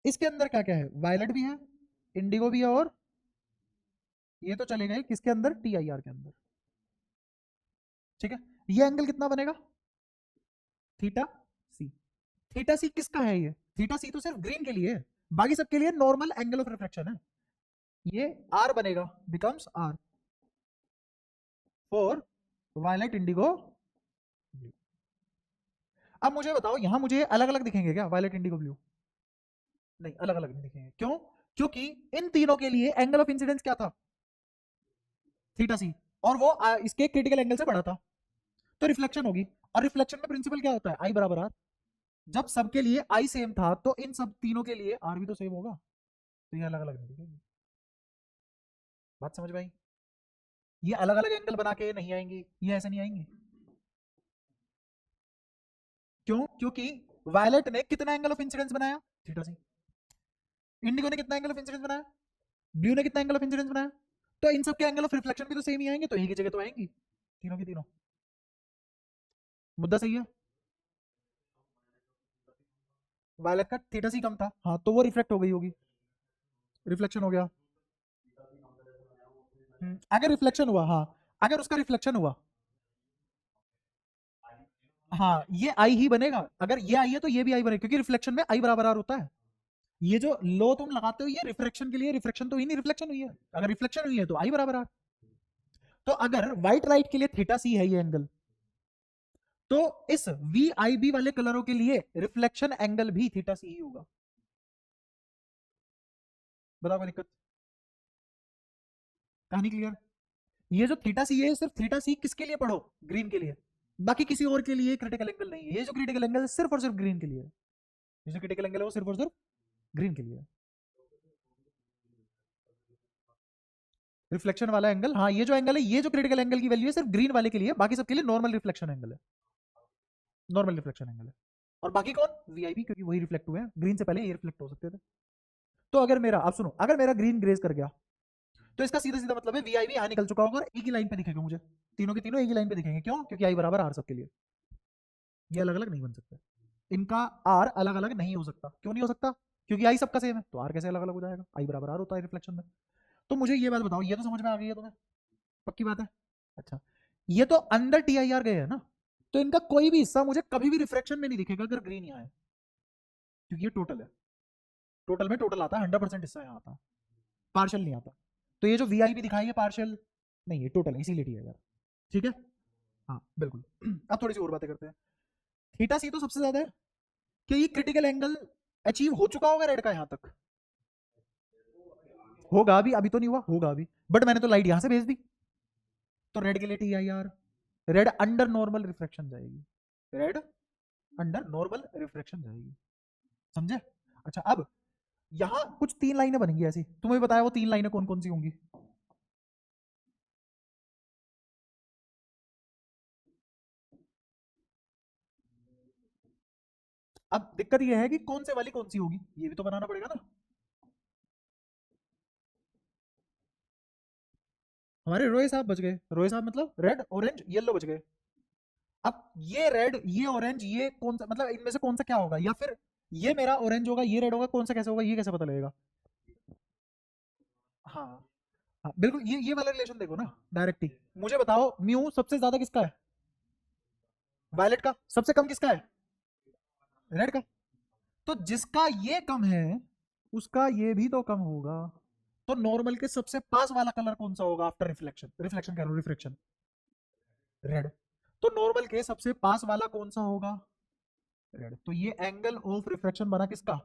इसके अंदर क्या क्या है? वायलेट भी है, इंडिगो भी है, और ये तो चले गए किसके अंदर? टी आई आर के अंदर, ठीक है। ये एंगल कितना बनेगा? थीटा सी। थीटा सी किसका है? ये थीटा सी तो सिर्फ ग्रीन के लिए है, बाकी सबके लिए नॉर्मल एंगल ऑफ रिफ्लेक्शन है। ये आर बनेगा, becomes r for violet, indigo, blue. अब मुझे बताओ, यहां मुझे अलग अलग दिखेंगे क्या वायलेट, इंडिगो, ब्लू? नहीं, अलग अलग नहीं दिखेंगे, क्यों? क्योंकि इन तीनों के लिए एंगल ऑफ इंसिडेंस क्या था? थीटा सी, और वो इसके क्रिटिकल एंगल से बड़ा था, तो रिफ्लेक्शन होगी। और रिफ्लेक्शन में प्रिंसिपल क्या होता है? आई बराबर आर। जब सबके लिए आई सेम था, तो इन सब तीनों के लिए आर भी तो सेम होगा, तो ये अलग अलग नहीं दिखेगी। बात समझ में आई? ये अलग अलग एंगल बना के नहीं आएंगी, ये ऐसे नहीं आएंगी। क्यों? क्योंकि वायलेट ने कितना एंगल ऑफ इंसिडेंस बनाया? थीटा सी। इंडिगो ने कितना एंगल ऑफ इंसिडेंस बनाया? ब्लू ने कितना एंगल ऑफ इंसिडेंस बनाया? तो इन सब के एंगल ऑफ रिफ्लेक्शन भी तो सेम ही आएंगे, तो एक ही जगह तो आएंगी तीनों की तीनों। मुद्दा सही है? वायलेट का थीटा सी कम था, हाँ, तो वो रिफ्लेक्ट हो गई होगी, रिफ्लेक्शन हो गया। अगर रिफ्लेक्शन हुआ, हाँ, अगर उसका रिफ्लेक्शन हुआ, हाँ ये आई ही बनेगा, अगर ये आई है तो ये भी आई बनेगा, क्योंकि रिफ्लेक्शन में आई बराबर आर होता है। ये जो लो तुम लगाते हो ये रिफ्लेक्शन के लिए, रिफ्लेक्शन तो ही नहीं, रिफ्लेक्शन हुई है, अगर रिफ्लेक्शन हुई है तो आई बराबर आर। तो अगर व्हाइट लाइट के लिए थीटा सी है ये एंगल, तो इस वी आई बी वाले कलरों के लिए रिफ्लेक्शन एंगल भी थीटा सी ही होगा। बताओ कोई दिक्कत? कहानी क्लियर? ये जो थीटा सी है, सिर्फ थीटा सी किसके लिए पढ़ो? ग्रीन के लिए, बाकी किसी और के लिए क्रिटिकल एंगल नहीं है। ये जो क्रिटिकल एंगल है सिर्फ और सिर्फ ग्रीन के लिए है। ये जो क्रिटिकल एंगल है वो सिर्फ और सिर्फ ग्रीन के लिए है। रिफ्लेक्शन वाला एंगल, हाँ ये जो एंगल है, ये जो क्रिटिकल एंगल की वैल्यू है सिर्फ ग्रीन वाले के लिए, बाकी सबके लिए नॉर्मल रिफ्लेक्शन एंगल है, नॉर्मल रिफ्लेक्शन एंगल है। और बाकी कौन? वीआईबी, क्योंकि वही रिफ्लेक्ट हुए हैं, ग्रीन से पहले ये रिफ्लेक्ट हो सकते थे। तो अगर मेरा, आप सुनो, अगर मेरा ग्रीन ग्रेज कर गया तो इसका सीधा सीधा मतलब है वीआईबी यहाँ निकल चुका होगा और एक ही लाइन पे दिखेगा मुझे, तीनों के तीनों एक ही लाइन पे दिखेंगे। क्यों? क्योंकि आई बराबर आर सबके लिए, ये अलग अलग नहीं बन सकते, इनका आर अलग अलग नहीं हो सकता। क्यों नहीं हो सकता? क्योंकि आई सबका सेम है, तो आर कैसे अलग अलग हो जाएगा? आई बराबर आर होता है रिफ्लेक्शन में। तो मुझे ये बात बताओ, ये तो समझ में आ गई है तुम्हें? पक्की बात है? अच्छा, ये तो अंदर टी आई आर गए है ना, तो इनका कोई भी हिस्सा मुझे कभी भी रिफ्लेक्शन में नहीं दिखेगा अगर ग्रीन यहाँ है, क्योंकि ये टोटल है, टोटल में टोटल आता है, 100% हिस्सा यहाँ आता है, पार्शियल नहीं आता। तो ये जो वी आई भी दिखाई है पार्शियल नहीं है, टोटल है, इसीलिए टी आई आर। ठीक है? हाँ बिल्कुल। अब थोड़ी सी और बातें करते हैं। थीटा सी तो सबसे ज्यादा है, क्या ये क्रिटिकल एंगल अचीव हो चुका होगा रेड का यहां तक? होगा अभी, अभी तो नहीं हुआ, होगा अभी, बट मैंने तो लाइट यहां से भेज दी, तो रेड के लिए T I R, red under normal reflection जाएगी, रेड अंडर नॉर्मल रिफ्लेक्शन जाएगी। समझे? अच्छा, अब यहां कुछ तीन लाइनें बनेंगी ऐसी, तुम्हें बताया वो तीन लाइनें कौन कौन सी होंगी? अब दिक्कत ये है कि कौन से वाली कौन सी होगी, ये भी तो बनाना पड़ेगा ना। हमारे रोए साहब बच गए, रोए साहब मतलब रेड ऑरेंज येलो बच गए। अब ये रेड ये ऑरेंज ये कौन सा, मतलब इनमें से कौन सा क्या होगा, या फिर ये मेरा ऑरेंज होगा ये रेड होगा, कौन सा कैसे होगा ये कैसे पता लगेगा? हाँ हाँ बिल्कुल, ये वाला रिलेशन देखो ना डायरेक्ट ही। मुझे बताओ म्यू सबसे ज्यादा किसका है? वायलेट का। सबसे कम किसका है? रेड का। तो जिसका ये कम है उसका ये भी तो कम होगा। तो नॉर्मल के सबसे पास वाला कलर कौन सा होगा आफ्टर रिफ्लेक्शन? रिफ्लेक्शन कह रहा हूं, रिफ्लेक्शन, रेड। तो नॉर्मल के सबसे पास वाला कौन सा होगा? रेड। तो ये एंगल ऑफ रिफ्रैक्शन बना किसका?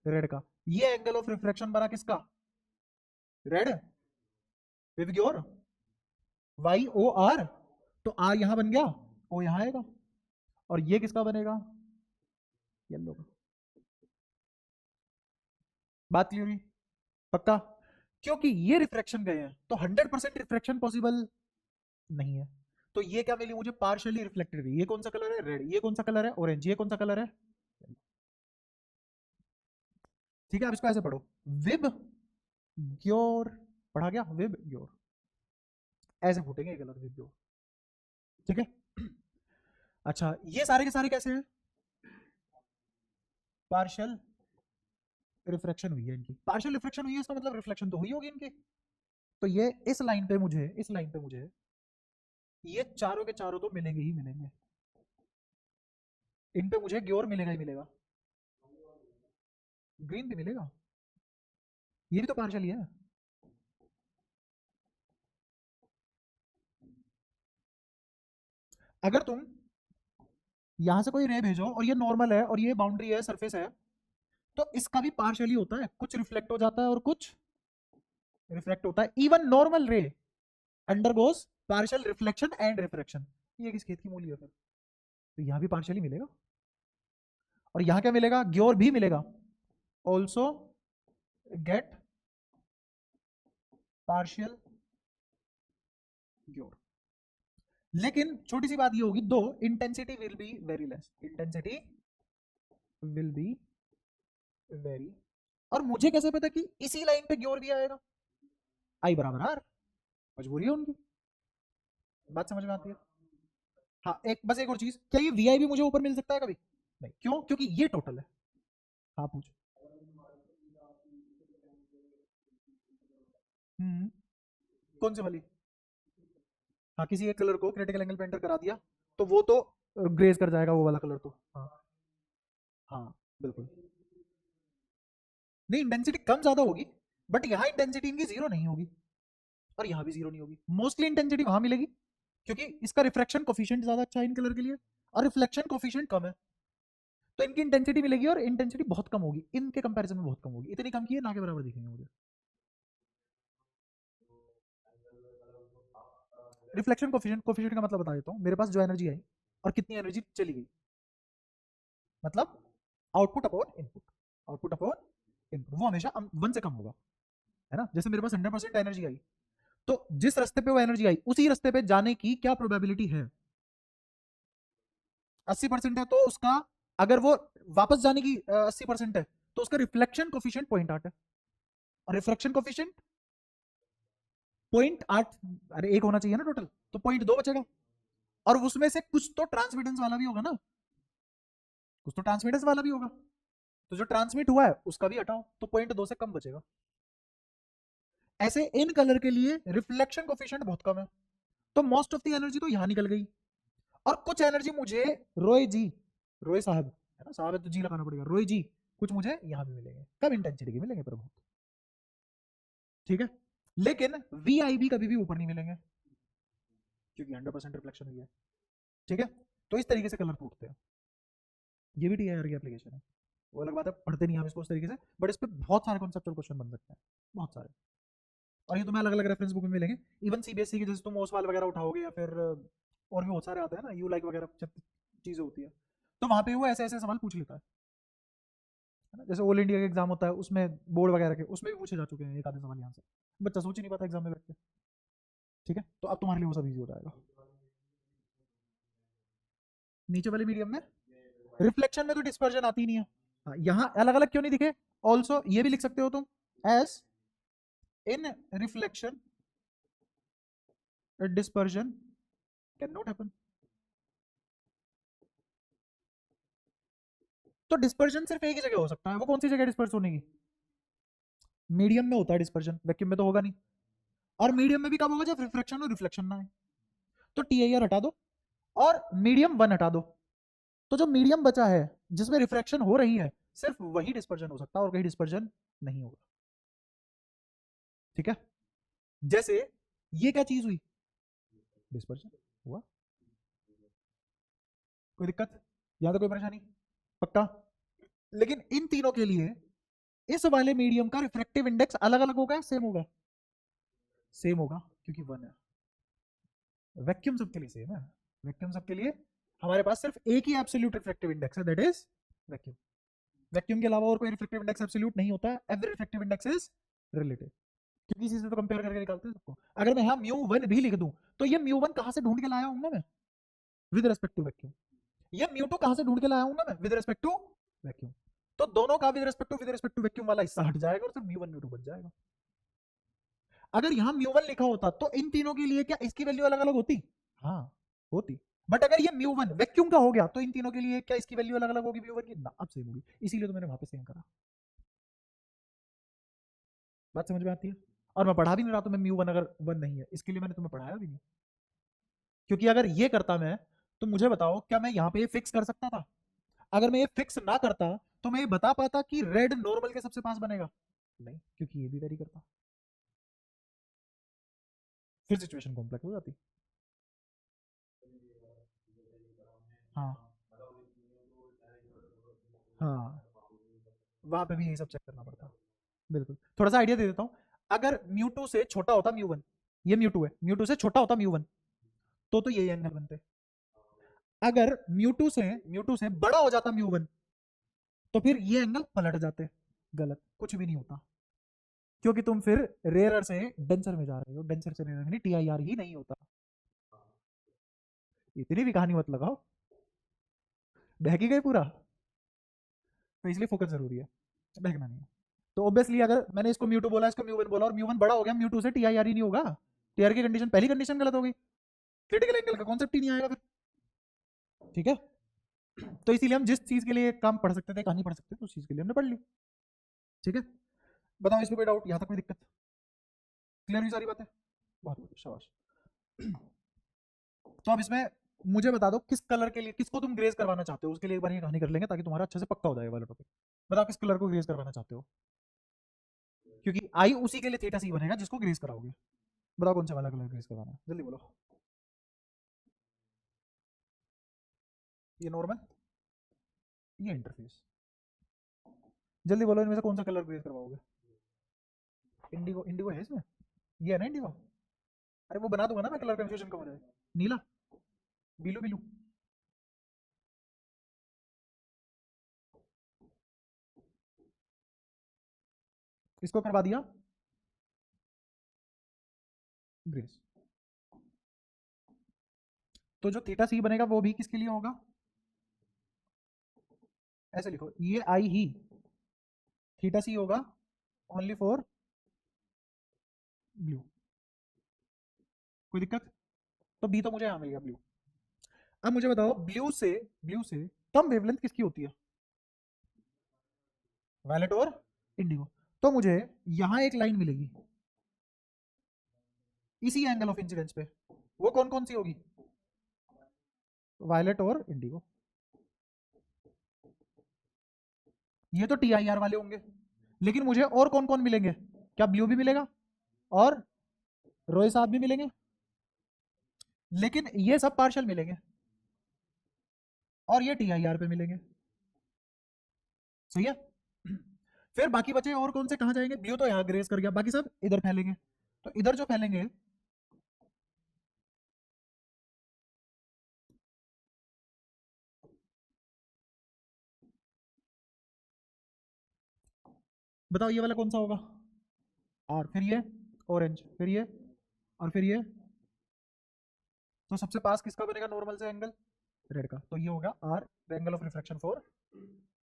रेड का। ये एंगल ऑफ रिफ्रैक्शन बना किसका? Red with your Y O R. तो आर यहां बन गया, ओ यहां आएगा, और ये किसका बनेगा? येलो का। बात क्लियर हुई? पक्का? क्योंकि ये रिफ्रैक्शन गए हैं तो 100% रिफ्रैक्शन पॉसिबल नहीं है। तो ये क्या मिली मुझे? Partially reflected. ये कौन सा कलर है? रेड। ये कौन सा कलर है? ऑरेंज। ये कौन सा कलर है? ठीक है, अब इसको ऐसे पढ़ो, विब ग्योर। पढ़ा गया? विब ग्योर, ऐसे फूटेंगे ये कलर, विब ग्योर। ठीक है? अच्छा, ये सारे के सारे कैसे हैं? पार्शियल रिफ्रैक्शन हुई है इनकी, पार्शियल रिफ्रैक्शन हुई है, इसका मतलब रिफ्लेक्शन तो हुई होगी इनकी। तो ये इस लाइन पे मुझे, इस लाइन पे मुझे ये चारों के चारों तो मिलेंगे ही मिलेंगे, इन पे मुझे ग्योर मिलेगा ही मिलेगा, ग्रीन भी मिलेगा, ये भी तो पार्शियल ही है। अगर तुम यहां से कोई रे भेजो और ये नॉर्मल है और ये बाउंड्री है, सरफेस है, तो इसका भी पार्शियली होता है, कुछ रिफ्लेक्ट हो जाता है और कुछ रिफ्लेक्ट होता है। इवन नॉर्मल रे undergoes partial reflection and refraction. ये किस खेत की मूली है फिर? तो यहां भी पार्शियली मिलेगा, और यहां क्या मिलेगा? ग्योर भी मिलेगा, ऑल्सो गेट पार्शियल ग्योर। लेकिन छोटी सी बात ये होगी, दो intensity will be very less, intensity will be very. और मुझे कैसे पता कि इसी लाइन पे ग्योर भी आएगा? आई बराबर आर, मजबूरी है उनकी। बात समझ में आती है? हाँ, एक बस एक और चीज, क्या ये वीआई भी मुझे ऊपर मिल सकता है कभी? नहीं। क्यों? क्योंकि ये टोटल है। हाँ पूछ। हम्म। कौन सी वाली? हाँ, किसी एक कलर को क्रिटिकल एंगल पे एंटर करा दिया तो वो तो ग्रेज कर जाएगा वो वाला कलर तो। हाँ हाँ बिल्कुल। नहीं इंटेंसिटी कम ज्यादा होगी, बट यहाँ इंटेंसिटी इनकी जीरो नहीं होगी और यहाँ भी जीरो नहीं होगी। मोस्टली इंटेंसिटी वहां मिलेगी क्योंकि इसका रिफ्रैक्शन कोफिशिएंट ज्यादा अच्छा है इन कलर के लिए और रिफ्लेक्शन कोफिशिएंट कम है, तो इनकी इंटेंसिटी मिलेगी और इंटेंसिटी बहुत कम होगी, इनके कंपैरिजन में बहुत कम होगी, इतनी कम की है ना के बराबर दिखेंगे मुझे। रिफ्लेक्शन कोफिशिएंट, कोफिशिएंट का मतलब बता देता हूँ, मेरे पास जो एनर्जी आई और कितनी एनर्जी चली गई, मतलब output upon input, output upon input वो हमेशा 1 से कम होगा, है ना। जैसे मेरे पास 100% एनर्जी आई, तो जिस रास्ते पे वो एनर्जी आई उसी रास्ते पे जाने की क्या प्रोबेबिलिटी है, 80% है, तो उसका अगर वो वापस जाने की 80% है तो उसका रिफ्लेक्शन कोफिशिएंट 0.8 है और रिफ्रैक्शन कोफिशिएंट 0.8, अरे एक होना चाहिए ना टोटल, तो 0.2 बचेगा और उसमें से कुछ तो ट्रांसमिटेंस वाला भी होगा ना, कुछ तो ट्रांसमिटेंस वाला भी होगा, तो जो ट्रांसमिट हुआ है उसका भी हटाओ तो 0.2 से कम बचेगा। ऐसे इन कलर के लिए रिफ्लेक्शन कोफिशिएंट बहुत कम है, तो मोस्ट ऑफ द एनर्जी तो यहां निकल गई और कुछ एनर्जी मुझे रोय जी, रोय साहब है ना, साहब है तो जी लगाना पड़ेगा, रोय जी कुछ मुझे यहां भी मिलेंगे, कम इंटेंसिटी के मिलेंगे पर बहुत, ठीक है। लेकिन वी आई भी कभी भी ऊपर नहीं मिलेंगे क्योंकि 100% रिफ्लेक्शन हुई है, ठीक है। तो इस तरीके से कलर टूटते हैं, ये भी टीआईआर की एप्लीकेशन है। वो अलग बात है पढ़ते नहीं हम इसको उस तरीके से, बट इस पे बहुत सारे कॉन्सेप्चुअल क्वेश्चन बन सकते हैं, बहुत सारे, और ये तुम्हें अलग अलग रेफरेंस बुक में मिलेंगे। इवन सीबीएसई के जैसे तुम ओसवाल वगैरह उठाओगे या फिर और भी बहुत सारे आते हैं ना, यू लाइक वगैरह जब चीज़ें होती है तो वहाँ पे वो ऐसे ऐसे सवाल पूछ लेता है ना। जैसे ऑल इंडिया का एग्जाम होता है उसमें बोर्ड वगैरह के उसमें भी पूछे जा चुके हैं एक आधे सवाल यहाँ से, बच्चा सोच ही नहीं पाता एग्जाम में बैठ के, ठीक है। तो अब तुम्हारे लिए वो सब ईजी हो जाएगा। नीचे वाले मीडियम में रिफ्लेक्शन में तो डिस्पर्जन आती नहीं है, हाँ, यहाँ अलग अलग क्यों नहीं दिखे, ऑल्सो ये भी लिख सकते हो तुम as in reflection dispersion can not happen. तो डिस्पर्जन सिर्फ एक ही जगह हो सकता है, वो कौन सी जगह डिस्पर्स होने की, मीडियम में होता है डिस्पर्जन, वैक्यूम में तो होगा नहीं, और मीडियम में भी कब होगा जब रिफ्लेक्शन और रिफ्लेक्शन ना आए। तो टीआईआर हटा दो और मीडियम 1 हटा दो, तो जो मीडियम बचा है जिसमें रिफ्रैक्शन हो रही है सिर्फ वही डिस्पर्जन हो सकता है और कहीं डिस्पर्जन नहीं होगा, ठीक है। जैसे ये क्या चीज हुई, डिस्पर्जन हुआ, कोई दिक्कत, यहां तो कोई परेशानी, पक्का। लेकिन इन तीनों के लिए इस वाले मीडियम का रिफ्रैक्टिव इंडेक्स अलग अलग होगा, सेम होगा, सेम होगा क्योंकि 1 है। वैक्यूम सबके लिए सेम है, वैक्यूम सबके लिए हमारे पास सिर्फ एक ही एब्सोल्यूट रिफ्रैक्टिव इंडेक्स है, दैट इज वैक्यूम। वैक्यूम के अलावा और कोई रिफ्रैक्टिव इंडेक्स एब्सोल्यूट नहीं होता है, every refractive index is relative, क्योंकि इसी से तो कंपेयर करके निकालते हैं सबको। अगर मैं यहाँ μ1 भी लिख दूं तो ये μ1 कहां से ढूंढ के लाया हूं ना मैं, विद रेस्पेक्ट टू वैक्यूम, ये μ2 कहां से ढूंढ के लाया हूं ना मैं, विद रेस्पेक्ट टू वैक्यूम। तो दोनों का विद रेस्पेक्ट टू वैक्यूम वाला हिस्सा हट जाएगा और सिर्फ μ1 μ2 बच जाएगा। अगर यहाँ μ1 लिखा होता तो इन तीनों के लिए क्या इसकी वैल्यू अलग अलग होती, हाँ होती, बट अगर ये μ1 वैक्यूम का हो गया तो इन तीनों के लिए क्या इसकी वैल्यू अलग अलग होगी μ1 की ना, अब सेम होगी, इसीलिए तो मैंने वहां पे सेम करा। बात समझ में आती है, और मैं पढ़ा भी नहीं रहा तो मैं μ1 अगर 1 नहीं है इसके लिए मैंने तुम्हें पढ़ाया भी नहीं, क्योंकि अगर ये करता मैं तो मुझे बताओ क्या मैं यहाँ पे ये फिक्स कर सकता था, अगर मैं ये फिक्स ना करता तो मैं ये बता पाता कि रेड नॉर्मल के सबसे पास बनेगा, नहीं क्योंकि ये भी वेरी करता, फिर सिचुएशन कॉम्प्लेक्स हो जाती। हाँ हाँ वहां पे भी यही सब चेक करना पड़ता, बिल्कुल। थोड़ा सा आइडिया दे देता हूँ, अगर μ2 से छोटा होता μ1, ये μ2 है, μ2 से छोटा होता μ1 तो यही एंगल बनते, अगर μ2 से बड़ा हो जाता μ1 तो फिर ये एंगल पलट जाते, गलत, कुछ भी नहीं होता, क्योंकि तुम फिर रेयर से डेंसर में जा रहे हो, डेंसर से रेयर में टीआईआर ही नहीं होता, इतनी भी कहानी मत लगाओ, बहकी गए पूरा, तो इसलिए फोकस जरूरी है, बहकना नहीं है। तो ऑब्वियसली अगर मैंने इसको μ2 बोला, इसको μ1 बोला और μ1 बड़ा हो गया, μ2 से टीआईआर ही नहीं होगा, टीआर की कंडीशन, पहली कंडीशन गलत हो गई, क्रिटिकल एंगल का कॉन्सेप्ट ही नहीं आएगा फिर, ठीक है। तो इसीलिए हम जिस चीज के लिए काम पढ़ सकते थे, कहानी पढ़ सकते थे, उस चीज के लिए हमने पढ़ ली, ठीक है। बताओ इसमें कोई डाउट, यहाँ तक कोई दिक्कत, क्लियर हुई सारी बातें, बहुत शाबाश। तो अब इसमें मुझे बता दो किस कलर के लिए, किसको तुम ग्रेज करवाना चाहते हो, उसके लिए एक बार ये कहानी कर लेंगे ताकि तुम्हारा अच्छे से पक्का हो जाए वाला टॉपिक। बताओ किस कलर को ग्रेज करवाना चाहते हो, क्योंकि आई उसी के लिए थीटा सी बनेगा जिसको ग्रेज कराओगे। बताओ कौन सा वाला कलर ग्रेज करवाना है, जल्दी बोलो। ये नॉर्मल, ये इंटरफेस। जल्दी बोलो इनमें से कौन सा कलर ग्रेज करवाओगे। इंडिगो, इंडिगो है इसमें, ये है ना इंडिगो। अरे वो बना दूंगा ना मैं, कलर कंफ्यूजन कम हो जाए। नीला, ब्लू, ब्लू, इसको करवा दिया ग्रेस। तो जो थीटा सी बनेगा वो भी किसके लिए होगा, ऐसे लिखो, ये आई ही थीटा सी होगा ओनली फॉर ब्लू। कोई दिक्कत, तो बी तो मुझे यहां मिल गया ब्लू। अब मुझे बताओ ब्लू से कम वेवलेंथ किसकी होती है, वायलेट और इंडिगो। तो मुझे यहां एक लाइन मिलेगी इसी एंगल ऑफ इंसिडेंस पे, वो कौन कौन सी होगी, वायलेट और इंडिगो। ये तो टी आई आर वाले होंगे, लेकिन मुझे और कौन कौन मिलेंगे, क्या ब्लू भी मिलेगा और रॉय साहब भी मिलेंगे, लेकिन ये सब पार्शियल मिलेंगे और ये टी आई आर पे मिलेंगे। सही है। फिर बाकी बचे और कौन से कहां जाएंगे, ब्लू तो यहां ग्रेस कर गया, बाकी सब इधर फैलेंगे। तो इधर जो फैलेंगे, बताओ ये वाला कौन सा होगा, और फिर ये ऑरेंज, फिर ये, और फिर ये। तो सबसे पास किसका बनेगा नॉर्मल से एंगल, रेड का। तो ये होगा r, angle of refraction for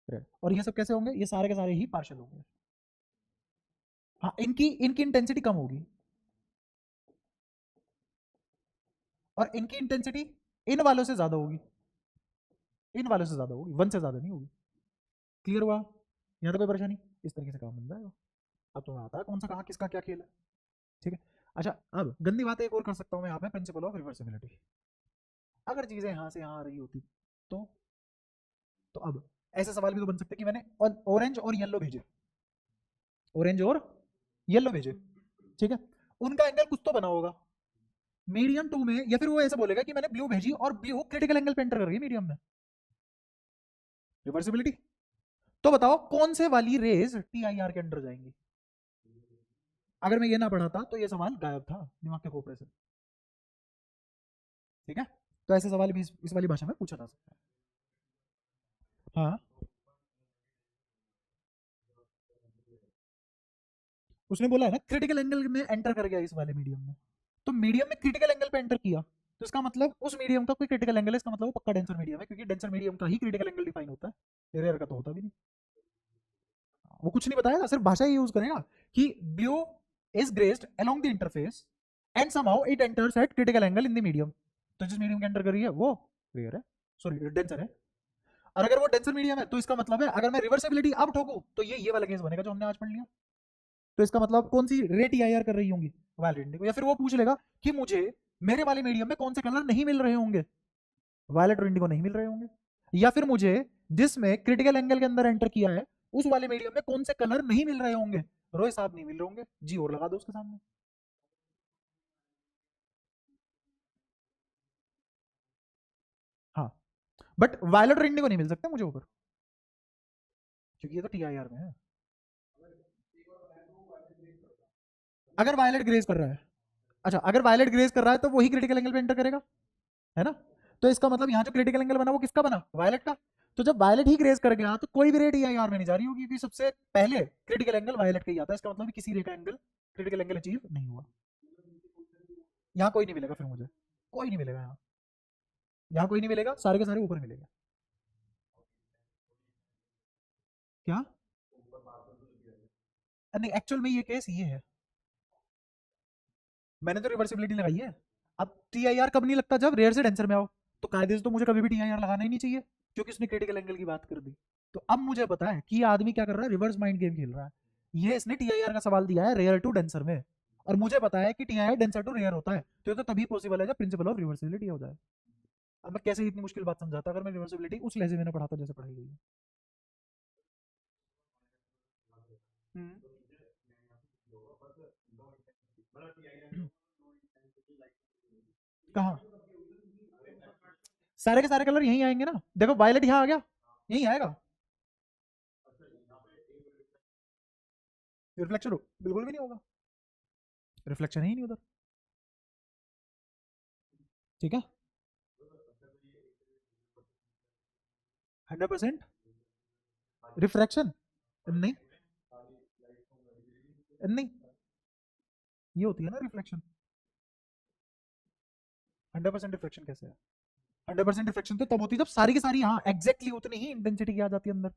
red. और ये सब कैसे होंगे, ये सारे के सारे ही पार्शियल होंगे। हाँ, इनकी इनकी इंटेंसिटी कम होगी, और इनकी इंटेंसिटी इन वालों से ज्यादा होगी, इन वालों से ज्यादा होगी, वन से ज्यादा नहीं होगी। क्लियर हुआ, यहाँ तो कोई परेशानी। इस तरीके से काम बन जाएगा। अब तुम्हें आता है कौन सा कहाँ किसका क्या खेल है। ठीक है। अच्छा, अब गंदी बात एक और कर सकता हूँ मैं यहाँ पे, प्रिंसिपल ऑफ रिवर्सिबिलिटी। अगर चीजें यहाँ से यहाँ आ रही होती तो तो अब ऐसे सवाल भी तो बन सकते कि मैंने ऑरेंज और येलो भेजे, ऑरेंज और येलो भेजे, ठीक है, उनका एंगल कुछ तो बना होगा मीडियम 2 में, या फिर वो ऐसे बोलेगा कि मैंने ब्लू भेजी और ब्लू क्रिटिकल एंगल पे एंटर कर रही है मीडियम में, रिवर्सिबिलिटी। तो बताओ कौन से वाली रेज टी आई आर के अंडर जाएंगी। अगर मैं ये ना पढ़ाता तो ये सवाल गायब था दिमाग के खोपड़े से। ठीक है, तो ऐसे सवाल भी इस वाली भाषा में पूछा जा सकता है। हाँ, उसने बोला है ना क्रिटिकल एंगल में एंटर कर गया इस वाले मीडियम में, तो मीडियम में क्रिटिकल एंगल पे एंटर किया, तो इसका मतलब उस मीडियम का कोई क्रिटिकल एंगल है, इसका मतलब वो पक्का डेंसर मीडियम है, क्योंकि डेंसर मीडियम का ही क्रिटिकल एंगल डिफाइन होता है, रेयर का तो होता भी नहीं। वो कुछ नहीं बताएगा, सिर्फ भाषा ही यूज करेगा कि blue is graced along the interface and somehow it enters eight critical angle in the medium. तो जिस मीडियम के एंटर कर रही है वो रेयर है, सॉरी डेंसर है। और अगर वो डेंसर मीडियम है तो इसका मतलब है अगर मैं रिवर्सिबिलिटी अब ठोकूं तो ये वाला केस बनेगा जो हमने आज पढ़ लिया। तो इसका मतलब कौन सी रेट ईआईआर कर रही होंगी, वायलेट इंडिगो। या फिर वो पूछ लेगा कि मुझे मेरे वाले मीडियम में कौन से कलर नहीं मिल रहे होंगे, वायलेट और इंडिगो नहीं मिल रहे होंगे। या फिर मुझे जिसमें क्रिटिकल एंगल के अंदर एंटर किया है उस वाले मीडियम में कौन से कलर नहीं मिल रहे होंगे, रोय साहब नहीं मिल रहे होंगे, जी और लगा दो उसके सामने। हाँ, बट वायलेट और इंडिगो नहीं मिल सकते मुझे ऊपर, क्योंकि ये तो टीआईआर में है। अगर वायलेट ग्रेज कर रहा है, अच्छा अगर वायलेट ग्रेज कर रहा है तो वही क्रिटिकल एंगल पे एंटर करेगा, है ना। तो इसका मतलब यहाँ जो क्रिटिकल एंगल बना वो किसका बना, वायलेट का। तो जब वायलेट ही ग्रेज कर गया तो कोई भी रेट ईआईआर में नहीं जा रही होगी, क्योंकि सबसे पहले क्रिटिकल एंगल वायलेट का ही आता है। इसका मतलब किसी रे का एंगल क्रिटिकल एंगल अचीव नहीं हुआ। यहाँ कोई नहीं मिलेगा, फिर मुझे कोई नहीं मिलेगा यहाँ, यहाँ कोई नहीं मिलेगा, सारे के सारे ऊपर मिलेंगे। क्या, नहीं एक्चुअल में ये केस ये है, मैंने तो रिवर्सिबिलिटी लगाई है। अब टीआईआर कब नहीं लगता, जब रेयर से डेंसर में आओ। तो कायदे से तो मुझे कभी भी टीआईआर लगाना ही नहीं चाहिए, क्योंकि उसने क्रिटिकल एंगल की बात कर दी। तो अब मुझे पता है कि ये आदमी क्या कर रहा है, रिवर्स माइंड गेम खेल रहा है। ये इसने टीआईआर का सवाल दिया है रेयर टू डेंसर में, और मुझे पता है कि टीआईआर डेंसर टू रेयर होता है, तो ये तो तभी पॉसिबल है जब प्रिंसिपल ऑफ रिवर्सिबिलिटी हो जाए। अब मैं कैसे इतनी मुश्किल बात समझाता अगर मैं रिवर्सिबिलिटी उस लहजे में ना पढ़ाता जैसे पढ़ाई गई है। हम्म। कहाँ सारे के सारे कलर यहीं आएंगे ना, देखो वायलेट यहाँ आ गया, यहीं आएगा। रिफ्लेक्शन बिल्कुल भी नहीं होगा, रिफ्लेक्शन ही नहीं उधर। ठीक है, 100% रिफ्रैक्शन नहीं, नहीं ये होती है ना रिफ्लेक्शन। 100% रिफ्लेक्शन कैसे है? 100% रिफ्लेक्शन तो तब होती है जब सारी की सारी हाँ एग्जैक्टली उतनी ही इंटेंसिटी की आ जाती है अंदर,